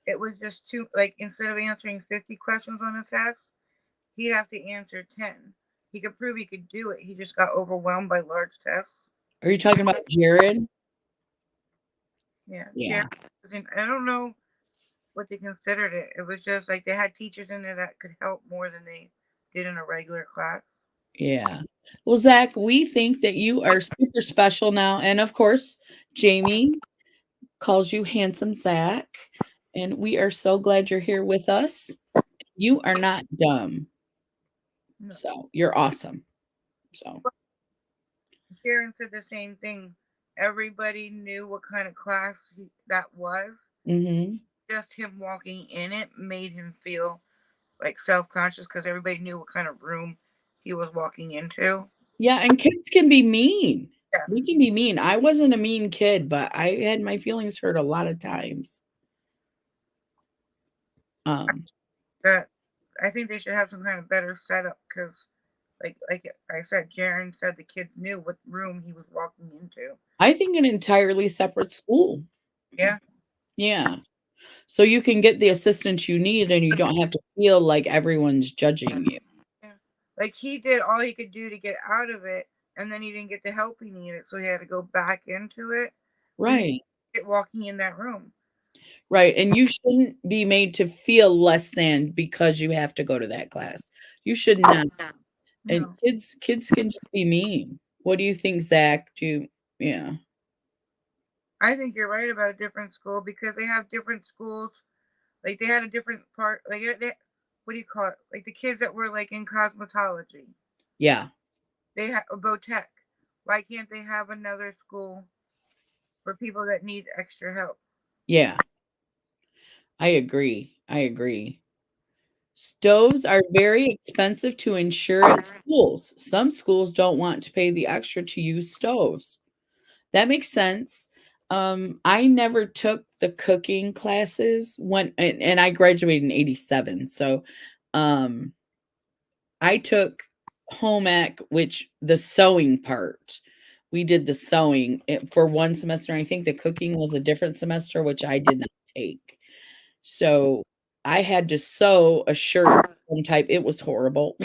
It was just too like instead of answering 50 questions on a test, he'd have to answer 10. He could prove he could do it. He just got overwhelmed by large tests. are you talking about Jared? Yeah, Jerry. Yeah. I don't know what they considered it. It was just like they had teachers in there that could help more than they did in a regular class. Yeah. Well, Zach, we think that you are super special now. And of course, Jamie calls you handsome Zach. And we are so glad you're here with us. You are not dumb. No. So you're awesome. So Jaron said the same thing. everybody knew what kind of class that was. Mhm. Just him walking in it made him feel like self-conscious because everybody knew what kind of room he was walking into. Yeah, and kids can be mean. Yeah, We can be mean. I wasn't a mean kid, but I had my feelings hurt a lot of times. Um, that I think they should have some kind of better setup because, like I said, Jaren said the kid knew what room he was walking into. I think an entirely separate school. Yeah, Yeah. So you can get the assistance you need and you don't have to feel like everyone's judging you. yeah. Like he did all he could do to get out of it, and then he didn't get the help he needed, so he had to go back into it. But he Right. get walking in that room. Right. And you shouldn't be made to feel less than because you have to go to that class. You should not. And No, kids can just be mean. What do you think, Zach? Do you yeah. I think you're right about a different school because they have different schools. Like they had a different part. Like what do you call it? Like the kids that were like in cosmetology, Yeah. they have a Botech. Why can't they have another school for people that need extra help? Yeah. I agree. I agree. Stoves are very expensive to insure at schools. Some schools don't want to pay the extra to use stoves. That makes sense. I never took the cooking classes when and I graduated in 87. So, um, I took home ec, which the sewing part, we did the sewing for one semester. I think the cooking was a different semester, which I did not take. So I had to sew a shirt of some type. It was horrible.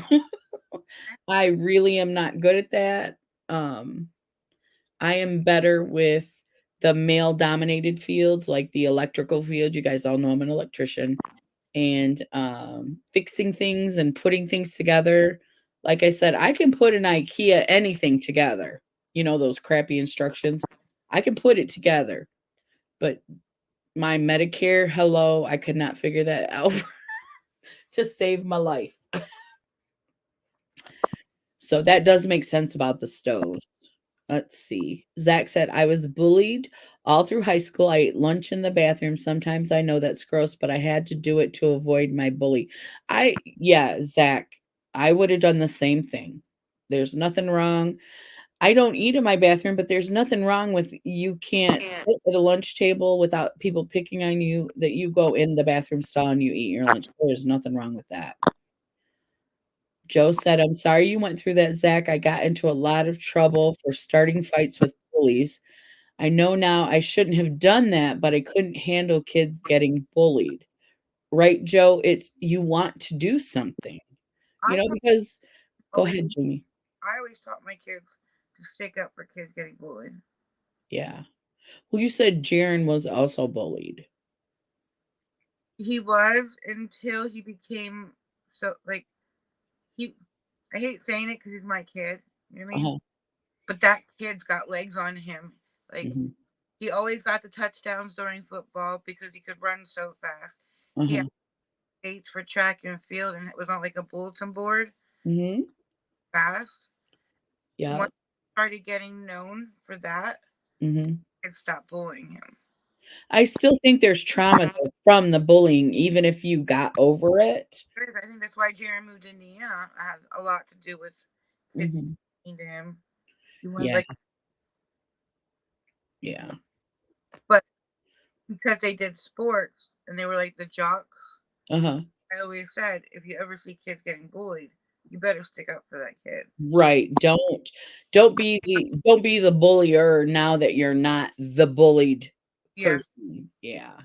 I really am not good at that. Um, I am better with the male dominated fields like the electrical field. You guys all know I'm an electrician and fixing things and putting things together. Like I said, I can put an IKEA anything together. You know, those crappy instructions. I can put it together. But my Medicare, hello, I could not figure that out to save my life. So that does make sense about the stoves. Let's see. Zach said, I was bullied all through high school. I ate lunch in the bathroom. Sometimes I know that's gross, but I had to do it to avoid my bully. Yeah, Zach, I would have done the same thing. There's nothing wrong. I don't eat in my bathroom, but there's nothing wrong with you can't sit at a lunch table without people picking on you, that you go in the bathroom stall and you eat your lunch. There's nothing wrong with that. Joe said, I'm sorry you went through that, Zach. I got into a lot of trouble for starting fights with bullies. I know now I shouldn't have done that, but I couldn't handle kids getting bullied. Right, Joe? It's you want to do something, I thought because go always ahead, Jamie. I always taught my kids to stick up for kids getting bullied. Yeah. Well, you said Jaron was also bullied. He was until he became so like he. I hate saying it because he's my kid. You know what I mean? Uh-huh. But that kid's got legs on him. Like Mhm. he always got the touchdowns during football because he could run so fast. He had Uh-huh. dates for track and field, and it was on like a bulletin board Mhm. fast. Yeah. Once he started getting known for that, Mhm. it stopped bullying him. I still think there's trauma though from the bullying, even if you got over it. I think that's why Jaron moved to Indiana. It had a lot to do with kids Mhm. being to him. He wanted Yeah. like, Yeah. but because they did sports and they were like the jocks, Uh-huh. I always said if you ever see kids getting bullied, you better stick up for that kid. Right. Don't be the bullier now that you're not the bullied Yeah, person. Yeah.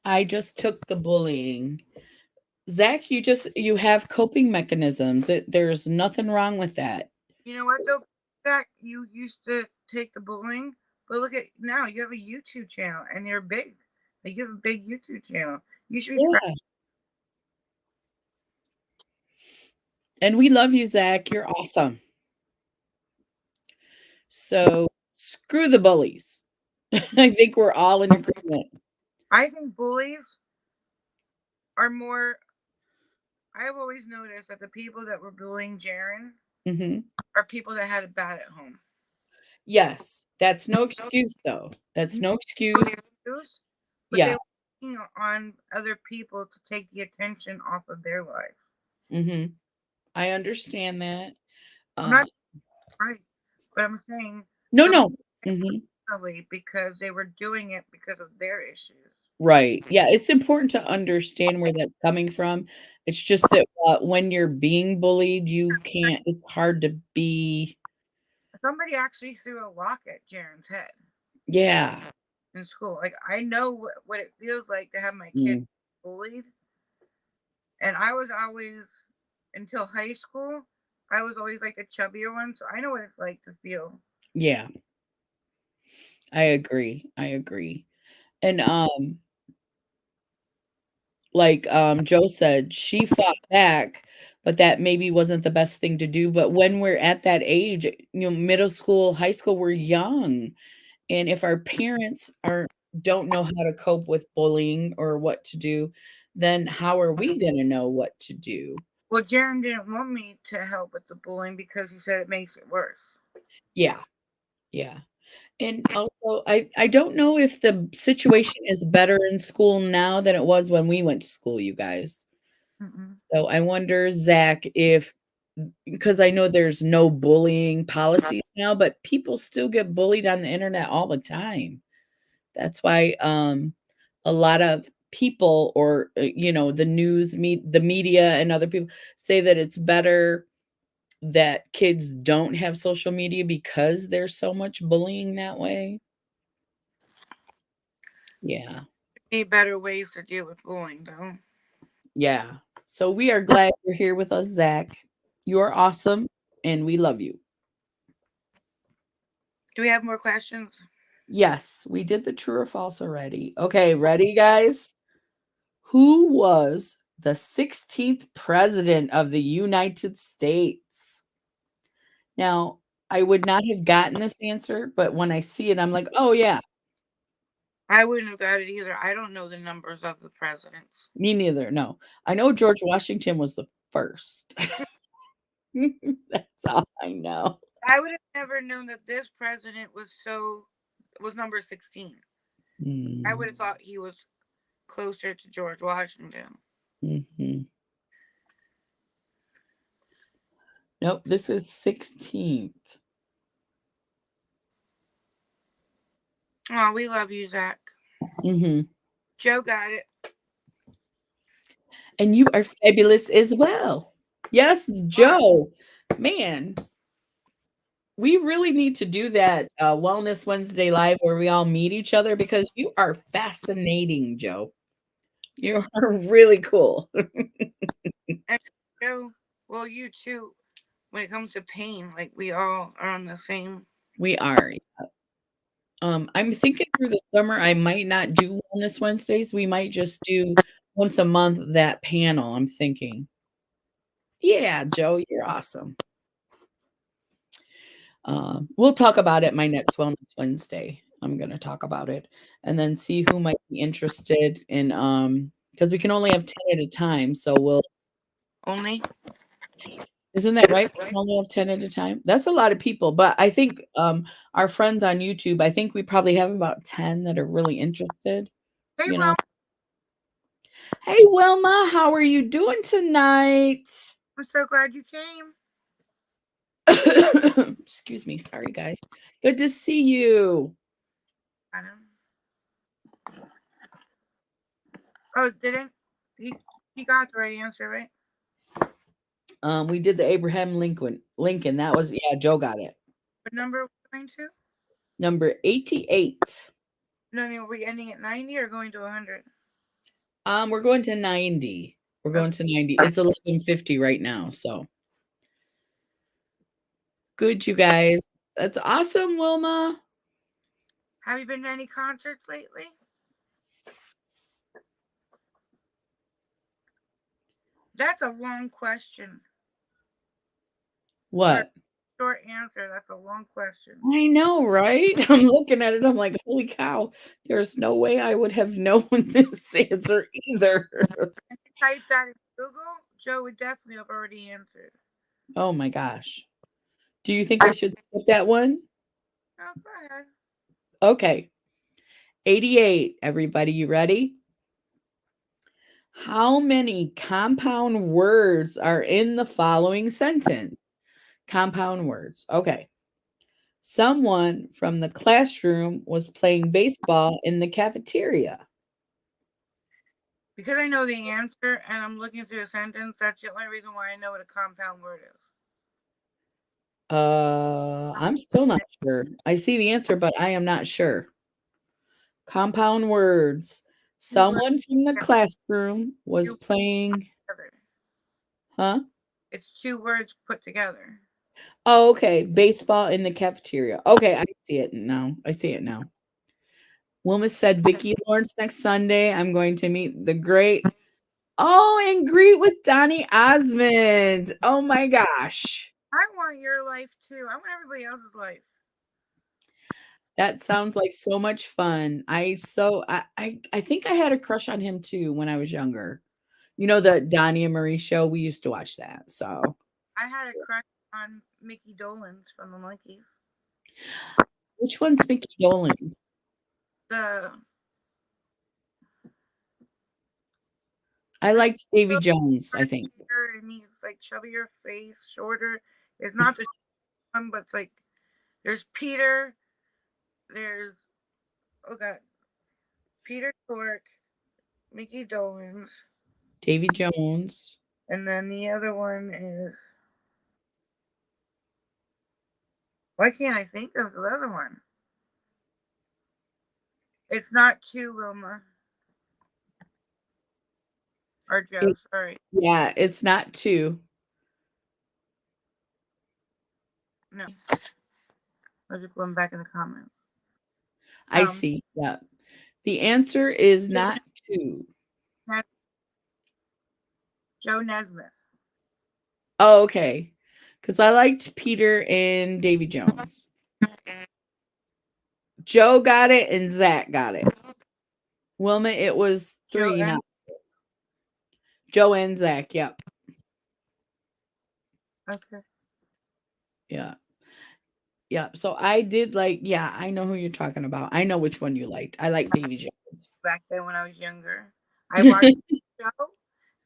I just took the bullying. Zach, you have coping mechanisms. There's nothing wrong with that. you know what though? Back you used to take the bullying, but look at now you have a YouTube channel and you're big. Like you have a big YouTube channel. You should be proud. Yeah. And we love you, Zach. You're awesome. So screw the bullies. I think we're all in agreement. I think bullies are more. I've always noticed that the people that were bullying Jaron Mhm. are people that had it bad at home. Yes, that's no excuse, though. That's no excuse. Excuse, but they Yeah. were working on other people to take the attention off of their life. Mhm. I understand that. I'm Uh, not right, but I'm saying no, the reason no. Mhm. because they were doing it because of their issues. Right. Yeah, it's important to understand where that's coming from. It's just that, when you're being bullied, you can't it's hard to be. Somebody actually threw a rock at Jaren's head Yeah. in school. Like I know what it feels like to have my kid Mm, bullied, and I was always until high school. I was always like the chubbier one, so I know what it's like to feel. yeah, I agree, I agree. And, like, Joe said, she fought back, but that maybe wasn't the best thing to do, but when we're at that age, middle school, high school, we're young, and if our parents don't know how to cope with bullying or what to do, then how are we gonna know what to do? Well, Jaren didn't want me to help with the bullying because he said it makes it worse. Yeah, yeah. And also, I don't know if the situation is better in school now than it was when we went to school, you guys. Mm-mm. So I wonder, Zach, if because I know there's no bullying policies now, but people still get bullied on the internet all the time. That's why a lot of people or the the media and other people say that it's better that kids don't have social media because there's so much bullying that way. Yeah. Need better ways to deal with bullying, though. Yeah. So we are glad you're here with us, Zach. You are awesome and we love you. Do we have more questions? Yes, we did the true or false already. Okay, ready, guys? Who was the 16th president of the United States? Now, I would not have gotten this answer, but when I see it, I'm like, oh, yeah, I wouldn't have got it either. I don't know the numbers of the presidents. me neither. No, I know George Washington was the first. That's all I know. I would have never known that this president was number 16. I Mm, would have thought he was closer to George Washington. mhm. Nope, this is 16th. Oh, we love you, Zach. Mhm. Joe got it. And you are fabulous as well. Yes, What? Joe. Man, we really need to do that Wellness Wednesday live where we all meet each other because you are fascinating, Joe. You are really cool. And Joe, well, you too. When it comes to pain, like we all are on the same. We are. I'm thinking through the summer, I might not do Wellness Wednesdays. We might just do once a month that panel. I'm thinking. Yeah, Joe, you're awesome. We'll talk about it my next Wellness Wednesday. I'm gonna talk about it and then see who might be interested in because we can only have 10 at a time. So we'll Only isn't that right? We can only have 10 at a time. That's a lot of people, but I think our friends on YouTube, I think we probably have about 10 that are really interested, hey, you well, know. Hey Wilma, how are you doing tonight? I'm so glad you came. Excuse me, sorry guys. Good to see you. Adam. Oh, didn't he got the right answer, right? We did the Abraham Lincoln. Lincoln. That was yeah, Joe got it. What number are we going to? Number 88. No, I mean, are we ending at 90 or going to 100? We're going to 90. We're Okay. going to 90. It's 11:50 right now, so good, you guys. That's awesome, Wilma. Have you been to any concerts lately? That's a long question. For a What? short answer, that's a long question. I know, right? I'm looking at it. I'm like, holy cow. There's no way I would have known this answer either. And you type that in Google, Joe would definitely have already answered. Oh my gosh. Do you think I should skip that one? Oh, go ahead. Okay. 88, everybody, you ready? How many compound words are in the following sentence? Compound words. Okay. Someone from the classroom was playing baseball in the cafeteria. Because I know the answer and I'm looking through a sentence, that's the only reason why I know what a compound word is. I'm still not sure. I see the answer, but I am not sure. Compound words. Two words Someone from the together. classroom was Two playing, huh? It's two words put together. Oh, okay. Baseball in the cafeteria. Okay, I see it now. I see it now. Wilma said, Vicki Lawrence next Sunday. I'm going to meet the great. Oh, and greet with Donny Osmond. Oh my gosh. I want your life too. I want everybody else's life. That sounds like so much fun. I think I had a crush on him too when I was younger. You know the Donnie and Marie show? We used to watch that. So I had a crush on Mickey Dolenz from the Monkees. which one's Mickey Dolan? The I the liked Davy Jones, I think. and he's like chubbier face, shorter. It's not the one, but it's like there's Peter, there's oh god, Peter Tork, Mickey Dolenz, Davy Jones. and then the other one is why can't I think of the other one? It's not two Wilma or Joe. It, Sorry, yeah, it's not two. no. I was just going back in the comments. I see. Yeah. The answer is Joe, not two. Joe Nesmith. Oh, okay. Because I liked Peter and Davy Jones. Joe got it and Zach got it. Wilma, it was Joe three, and not Joe and Zach. Yep. okay. Yeah. Yeah. So I did like, yeah, I know who you're talking about. I know which one you liked. I like Davy Jones. Back then when I was younger, I watched the show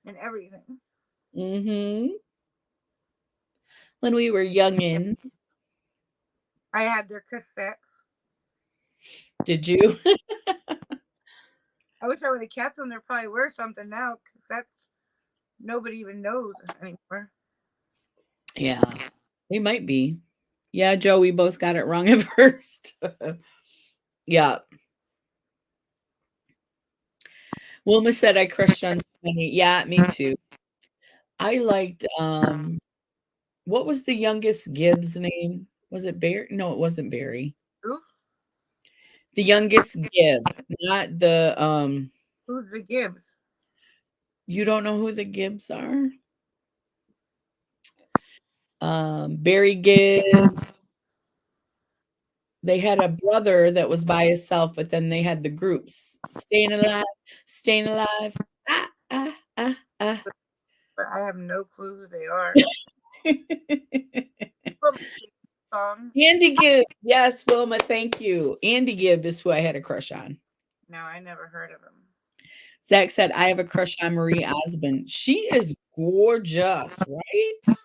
and everything. Mm-hmm. When we were youngins. I had their cassettes. Did you? I wish I would have kept them. There probably were something now. Cassettes nobody even knows anymore. Yeah. They might be. Yeah, Joe, we both got it wrong at first. Yeah. Wilma said I crushed on Tony. Yeah, me too. I liked what was the youngest Gibbs name? Was it Barry? No, it wasn't Barry. Who? The youngest Gibb, not the Who's the Gibbs? you don't know who the Gibbs are? Barry Gibb. They had a brother that was by himself, but then they had the groups. Staying alive, staying alive. Ah, ah, ah, ah. But I have no clue who they are. Song. Andy Gibb. Yes, Wilma, thank you. Andy Gibb is who I had a crush on. No, I never heard of him. Zach said, I have a crush on Marie Osmond. She is gorgeous, right?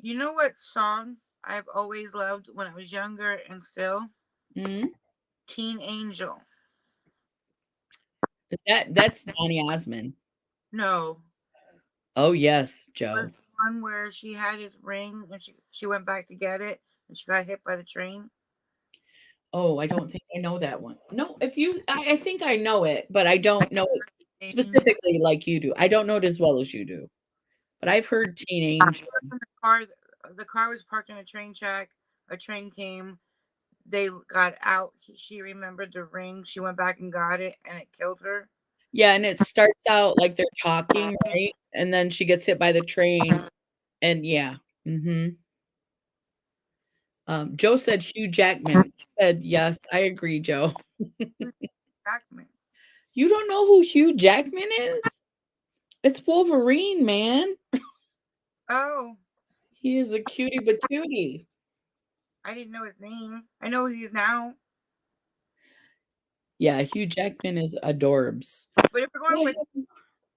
You know what song I've always loved when I was younger and still? Mm-hmm. Teen Angel. That's Donny Osmond. No. Oh yes, It Joe. was one where she had his ring and she went back to get it and she got hit by the train. Oh, I don't think I know that one. No, if you I think I know it, but I don't know it Angel. specifically like you do. I don't know it as well as you do. But I've heard Teen Angel. The car was parked in a train track. A train came. They got out. She remembered the ring. She went back and got it, and it killed her. Yeah, and it starts out like they're talking, right? And then she gets hit by the train. And yeah. Mm-hmm. Joe said Hugh Jackman. Said yes, I agree, Joe. Jackman. You don't know who Hugh Jackman is? It's Wolverine, man. Oh, He is a cutie patootie. I didn't know his name. I know who he is now. Yeah, Hugh Jackman is adorbs. But if we're going Yeah, with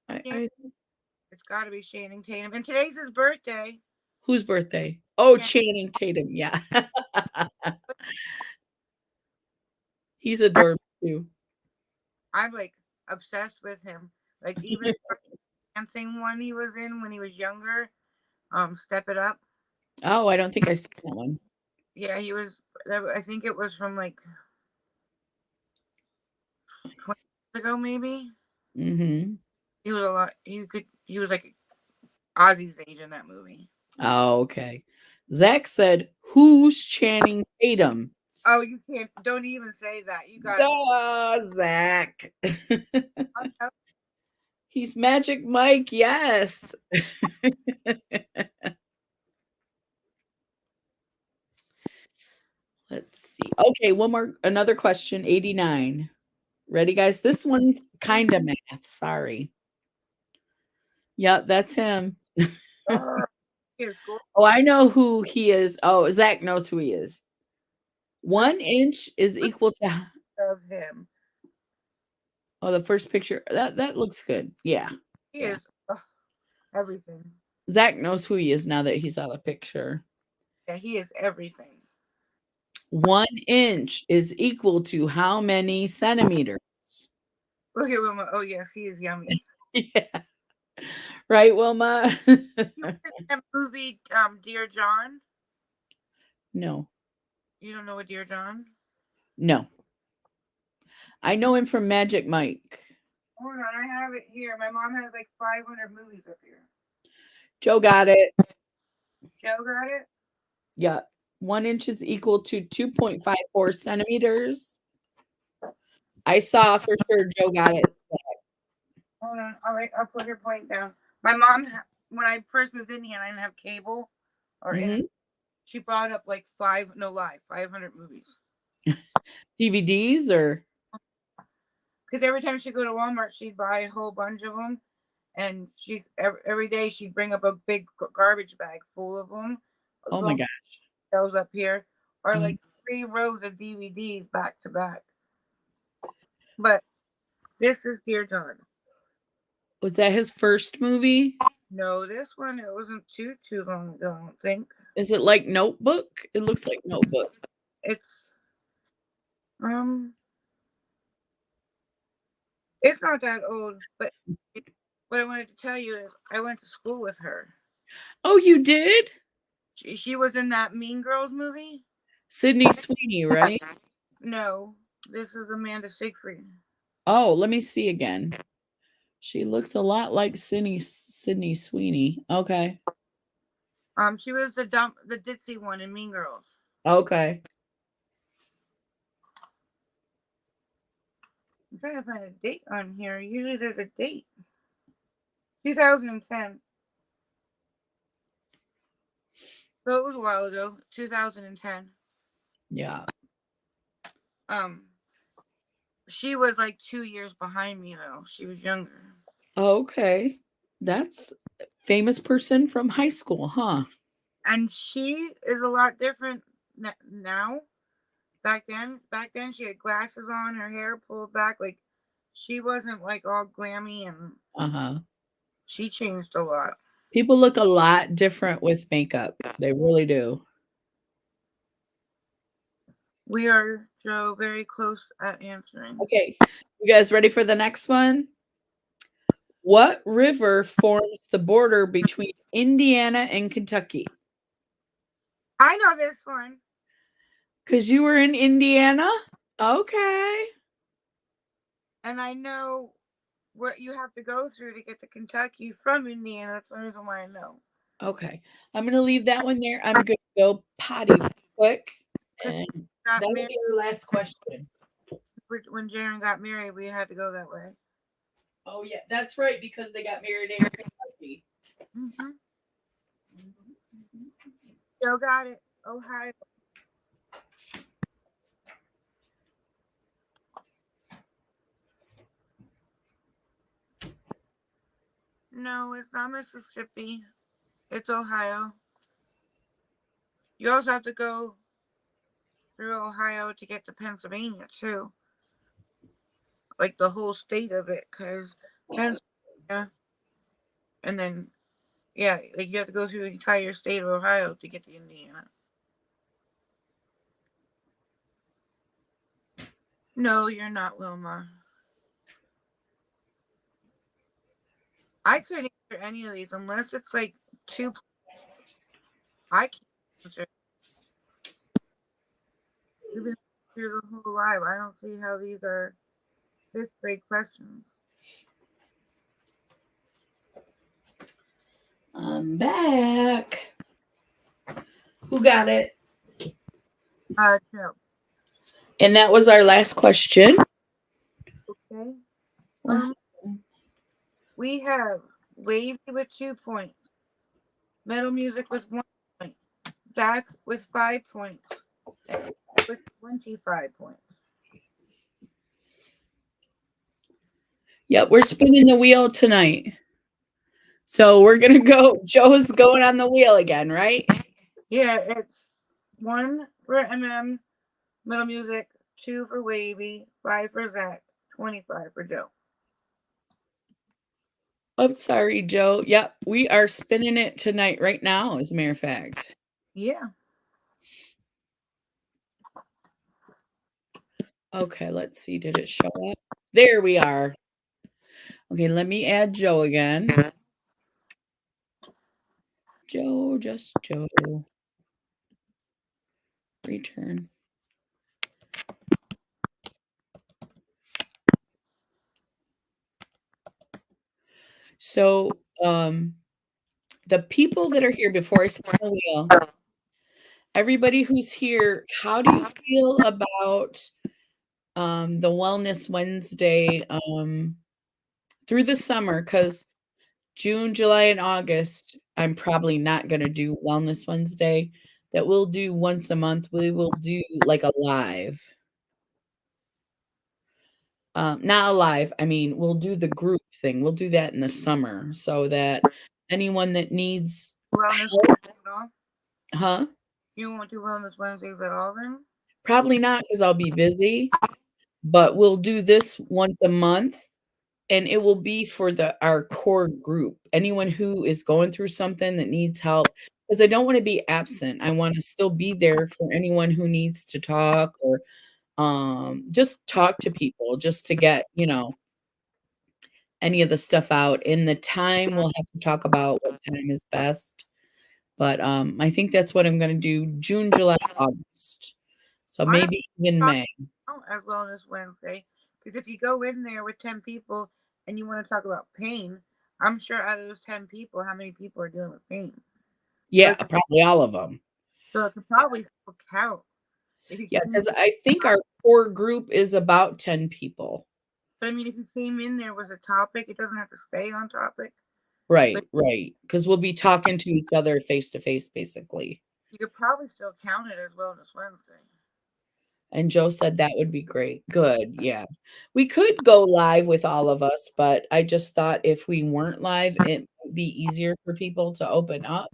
I it's got to be Channing Tatum. And today's his birthday. whose birthday? Oh, Yeah, Channing Tatum. Yeah. He's adorbs too. I'm like obsessed with him. Like even the dancing one he was in when he was younger. Step It Up. Oh, I don't think I've seen that one. Yeah, he was. I think it was from like 20 years ago, maybe. Mhm. He was a lot. He could. He was like Ozzy's age in that movie. Oh, okay. Zach said, "Who's Channing Tatum?" Oh, you can't. Don't even say that. You gotta. Duh, Zach. I'll tell He's Magic Mike, yes. Let's see. Okay, another question, 89. Ready, guys? This one's you. kind of math. Sorry. Yep, that's him. Here's Gordon Oh, I know who he is. Oh, Zach knows who he is. 1 inch is equal to of him. oh, the first picture. That looks good. Yeah. He Yeah. is everything. Zach knows who he is now that he saw the picture. Yeah, he is everything. 1 inch is equal to how many centimeters? Look at Wilma. Oh yes, he is yummy. Yeah. Right, Wilma? You was in that movie, Dear John. No. You don't know what Dear John? No. I know him from Magic Mike. Hold on, I have it here. My mom has like 500 movies up here. Joe got it. Joe got it. Yeah. 1 inch is equal to 2.54 centimeters. I saw for sure Joe got it. Hold on. All right, I'll put her point down. My mom, when I first moved in here, and I didn't have cable or internet. Hmm. She brought up like five, no lie, 500 movies. DVDs or Because every time she'd go to Walmart, she'd buy a whole bunch of them, and she every day she'd bring up a big garbage bag full of them. oh my Long gosh. those up here, or Mhm. like 3 rows of DVDs back to back. But this is Dear John. Was that his first movie? No, this one it wasn't too long ago. I don't think Is it like Notebook? It looks like Notebook. it's um it's not that old. But what I wanted to tell you is I went to school with her. Oh, you did? She was in that Mean Girls movie. Sydney Sweeney, right? No, this is Amanda Siegfried. Oh, let me see again. She looks a lot like Sydney Sweeney. Okay. She was the ditzy one in Mean Girls. Okay. I'm trying to find a date on here. Usually there's a date. 2010. So it was a while ago. 2010. Yeah. Um, she was like 2 years behind me though. She was younger. Okay. That's a famous person from high school, huh? And she is a lot different now. Back then she had glasses on, her hair pulled back, like she wasn't like all glammy, and Uh-huh. she changed a lot. People look a lot different with makeup. They really do. We are, Joe, very close at answering. Okay. You guys ready for the next one? What river forms the border between Indiana and Kentucky? I know this one, Because you were in Indiana? Okay. and I know what you have to go through to get to Kentucky from Indiana. That's the reason why I know. Okay. I'm going to leave that one there. I'm going to go potty real quick. Because And got that'll married be our last question. when Jaron got married, we had to go that way. Oh, yeah. That's right. Because they got married in Kentucky. Mm-hmm. Joe got it. Ohio. No, it's not Mississippi. It's Ohio. You also have to go. through Ohio to get to Pennsylvania too, like the whole state of it, because Pennsylvania, and then yeah, like you have to go through the entire state of Ohio to get to Indiana. No, you're not, Wilma. I couldn't answer any of these unless it's like two. I can't answer. We've been through the whole live. I don't see how these are fifth grade questions. I'm back. Who got it? No. And that was our last question. Okay. Um, we have Wavy with 2 points, Metal Music with 1 point, Zach with 5 points, and with 25 points. Yep, we're spinning the wheel tonight. So we're going to go. Joe's going on the wheel again, right? Yeah, it's 1 for Metal Music, 2 for Wavy, 5 for Zach, 25 for Joe. I'm sorry, Joe. Yep, we are spinning it tonight, right now, as a matter of fact. Yeah. Okay, let's see. Did it show up? There we are. Okay, let me add Joe again. Joe, just Joe. Return. So, the people that are here before I spin the wheel, everybody who's here, how do you feel about the Wellness Wednesday through the summer? Because June, July, and August, I'm probably not going to do Wellness Wednesday. That we'll do once a month. We will do like a live. Not a live. I mean, we'll do the group thing. We'll do that in the summer so that anyone that needs Wellness help, Wednesdays at all? huh? You won't do Wellness Wednesdays at all then? Probably not because I'll be busy, but we'll do this once a month and it will be for our core group. Anyone who is going through something that needs help, because I don't want to be absent. I want to still be there for anyone who needs to talk or just talk to people just to get, any of the stuff out. In the time, we'll have to talk about what time is best. But I think that's what I'm going to do June, July, August. So I don't maybe even talk May. as Wellness Wednesday because if you go in there with 10 people and you want to talk about pain, I'm sure out of those 10 people, how many people are dealing with pain? So Yeah, probably all of them. so it could probably still count. If you Yeah, came because in, I think our core group is about 10 people. but I mean, if you came in there with a topic, it doesn't have to stay on topic. Right, But right. Because we'll be talking to each other face to face, basically. you could probably still count it as Wellness Wednesday. And Joe said that would be great. Good. Yeah. We could go live with all of us, but I just thought if we weren't live, it would be easier for people to open up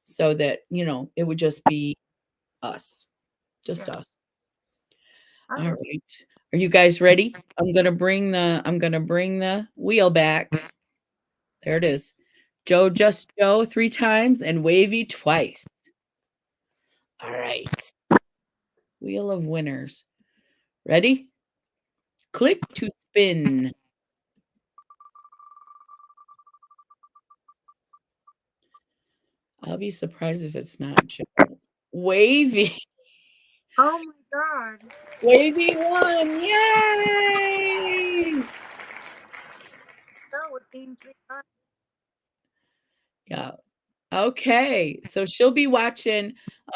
so that, it would just be us, just Yeah. us. I All was, right. Are you guys ready? I'm going to bring the wheel back. There it is. Joe, just Joe 3 times and Wavy twice. All right. Wheel of winners. Ready? Click to spin. I'll be surprised if it's not Joe. Wavy. oh my God. Wavy won. Yay! That would be 3 times. Yeah. Okay. So she'll be watching.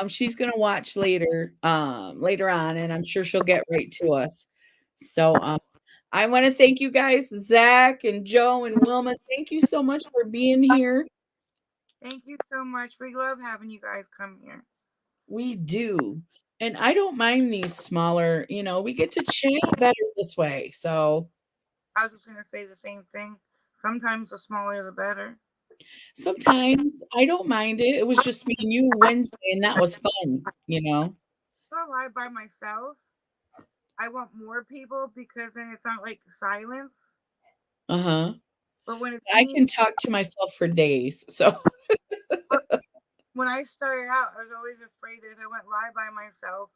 She's gonna watch later on, and I'm sure she'll get right to us. So I want to thank you guys, Zach and Joe and Wilma. Thank you so much for being here. Thank you so much. We love having you guys come here. We do. And I don't mind these smaller, we get to chat better this way. So I was just going to say the same thing. Sometimes the smaller the better. sometimes I don't mind it. It was just me and you Wednesday, and that was fun. Well, I live by myself, I want more people because then it's not like silence. Uh-huh. But when it's I me, can talk to myself for days. So, when I started out, I was always afraid that if I went live by myself,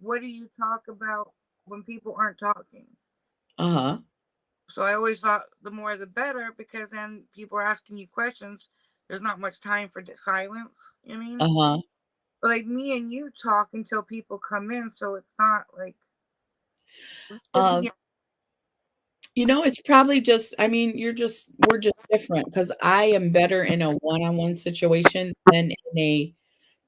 what do you talk about when people aren't talking? uh-huh. So I always thought the more the better because then people are asking you questions. There's not much time for silence. You know what I mean? Uh-huh. But like me and you talk until people come in, so it's not like we should Um, be. it's probably just, I mean, we're just different because I am better in a one-on-one situation than in a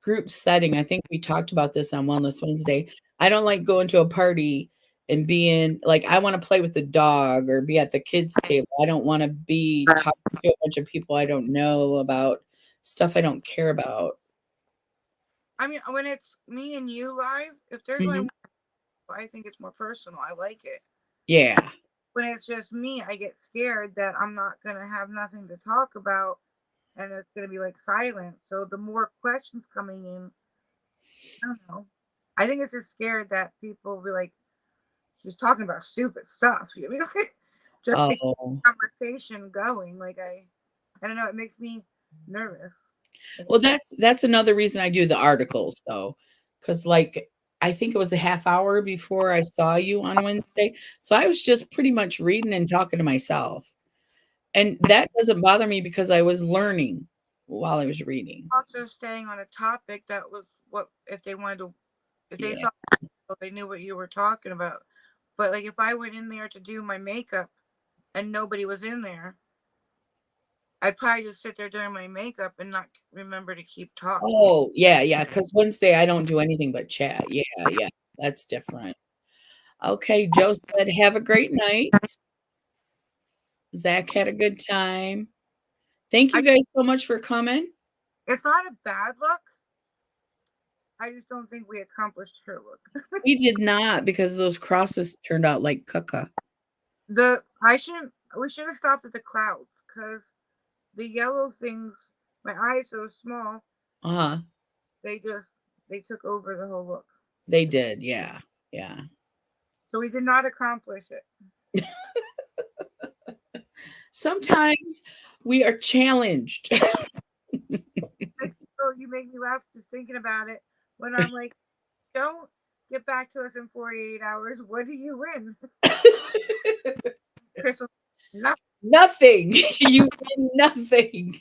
group setting. I think we talked about this on Wellness Wednesday. I don't like going to a party and being like, I want to play with the dog or be at the kids' table. I don't want to be talking to a bunch of people I don't know about stuff I don't care about. I mean, when it's me and you live, if there's only Mhm. one, I think it's more personal. I like it. Yeah. When it's just me, I get scared that I'm not gonna have nothing to talk about, and it's gonna be like silent. So the more questions coming in, I don't know. I think it's just scared that people will be like, she's talking about stupid stuff. You know, just to keep Oh. the conversation going. Like I don't know. It makes me nervous. Well, that's another reason I do the articles though, because like I think it was a half hour before I saw you on Wednesday. So I was just pretty much reading and talking to myself. And that doesn't bother me because I was learning while I was reading. Also, staying on a topic that was what if they wanted to, if they Yeah. saw, they knew what you were talking about. But like if I went in there to do my makeup and nobody was in there, I'd probably just sit there doing my makeup and not remember to keep talking. Oh, yeah, yeah. Because Wednesday I don't do anything but chat. Yeah, yeah. That's different. Okay, Joe said, "Have a great night." Zach had a good time. Thank I you guys so much for coming. It's not a bad look. I just don't think we accomplished her look. We did not because those crosses turned out like caca. The I shouldn't. We should have stopped at the clouds because the yellow things. My eyes so small. Uh-huh. They just they took over the whole look. They did. Yeah. Yeah. So we did not accomplish it. Sometimes we are challenged. So you make me laugh just thinking about it. When I'm like, don't get back to us in 48 hours. What do you win? Crystal, nothing. Nothing. You win nothing.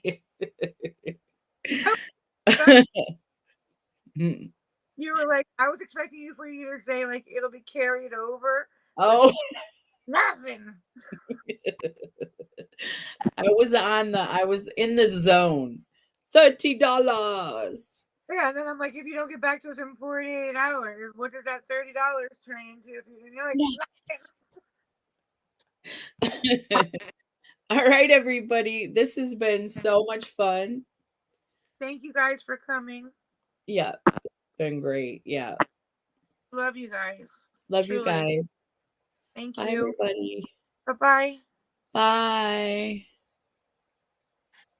You were like, I was expecting you for you to say like it'll be carried over, but Oh, nothing. I was in the zone. $30. Yeah, and then I'm like, if you don't get back to us in 48 hours, what does that $30 turn into? If you're like, All right, everybody. This has been so much fun. thank you guys for coming. Yeah, it's been great. Yeah. Love you guys. Love you Truly. guys. Thank Bye, you. everybody. Bye bye. Bye.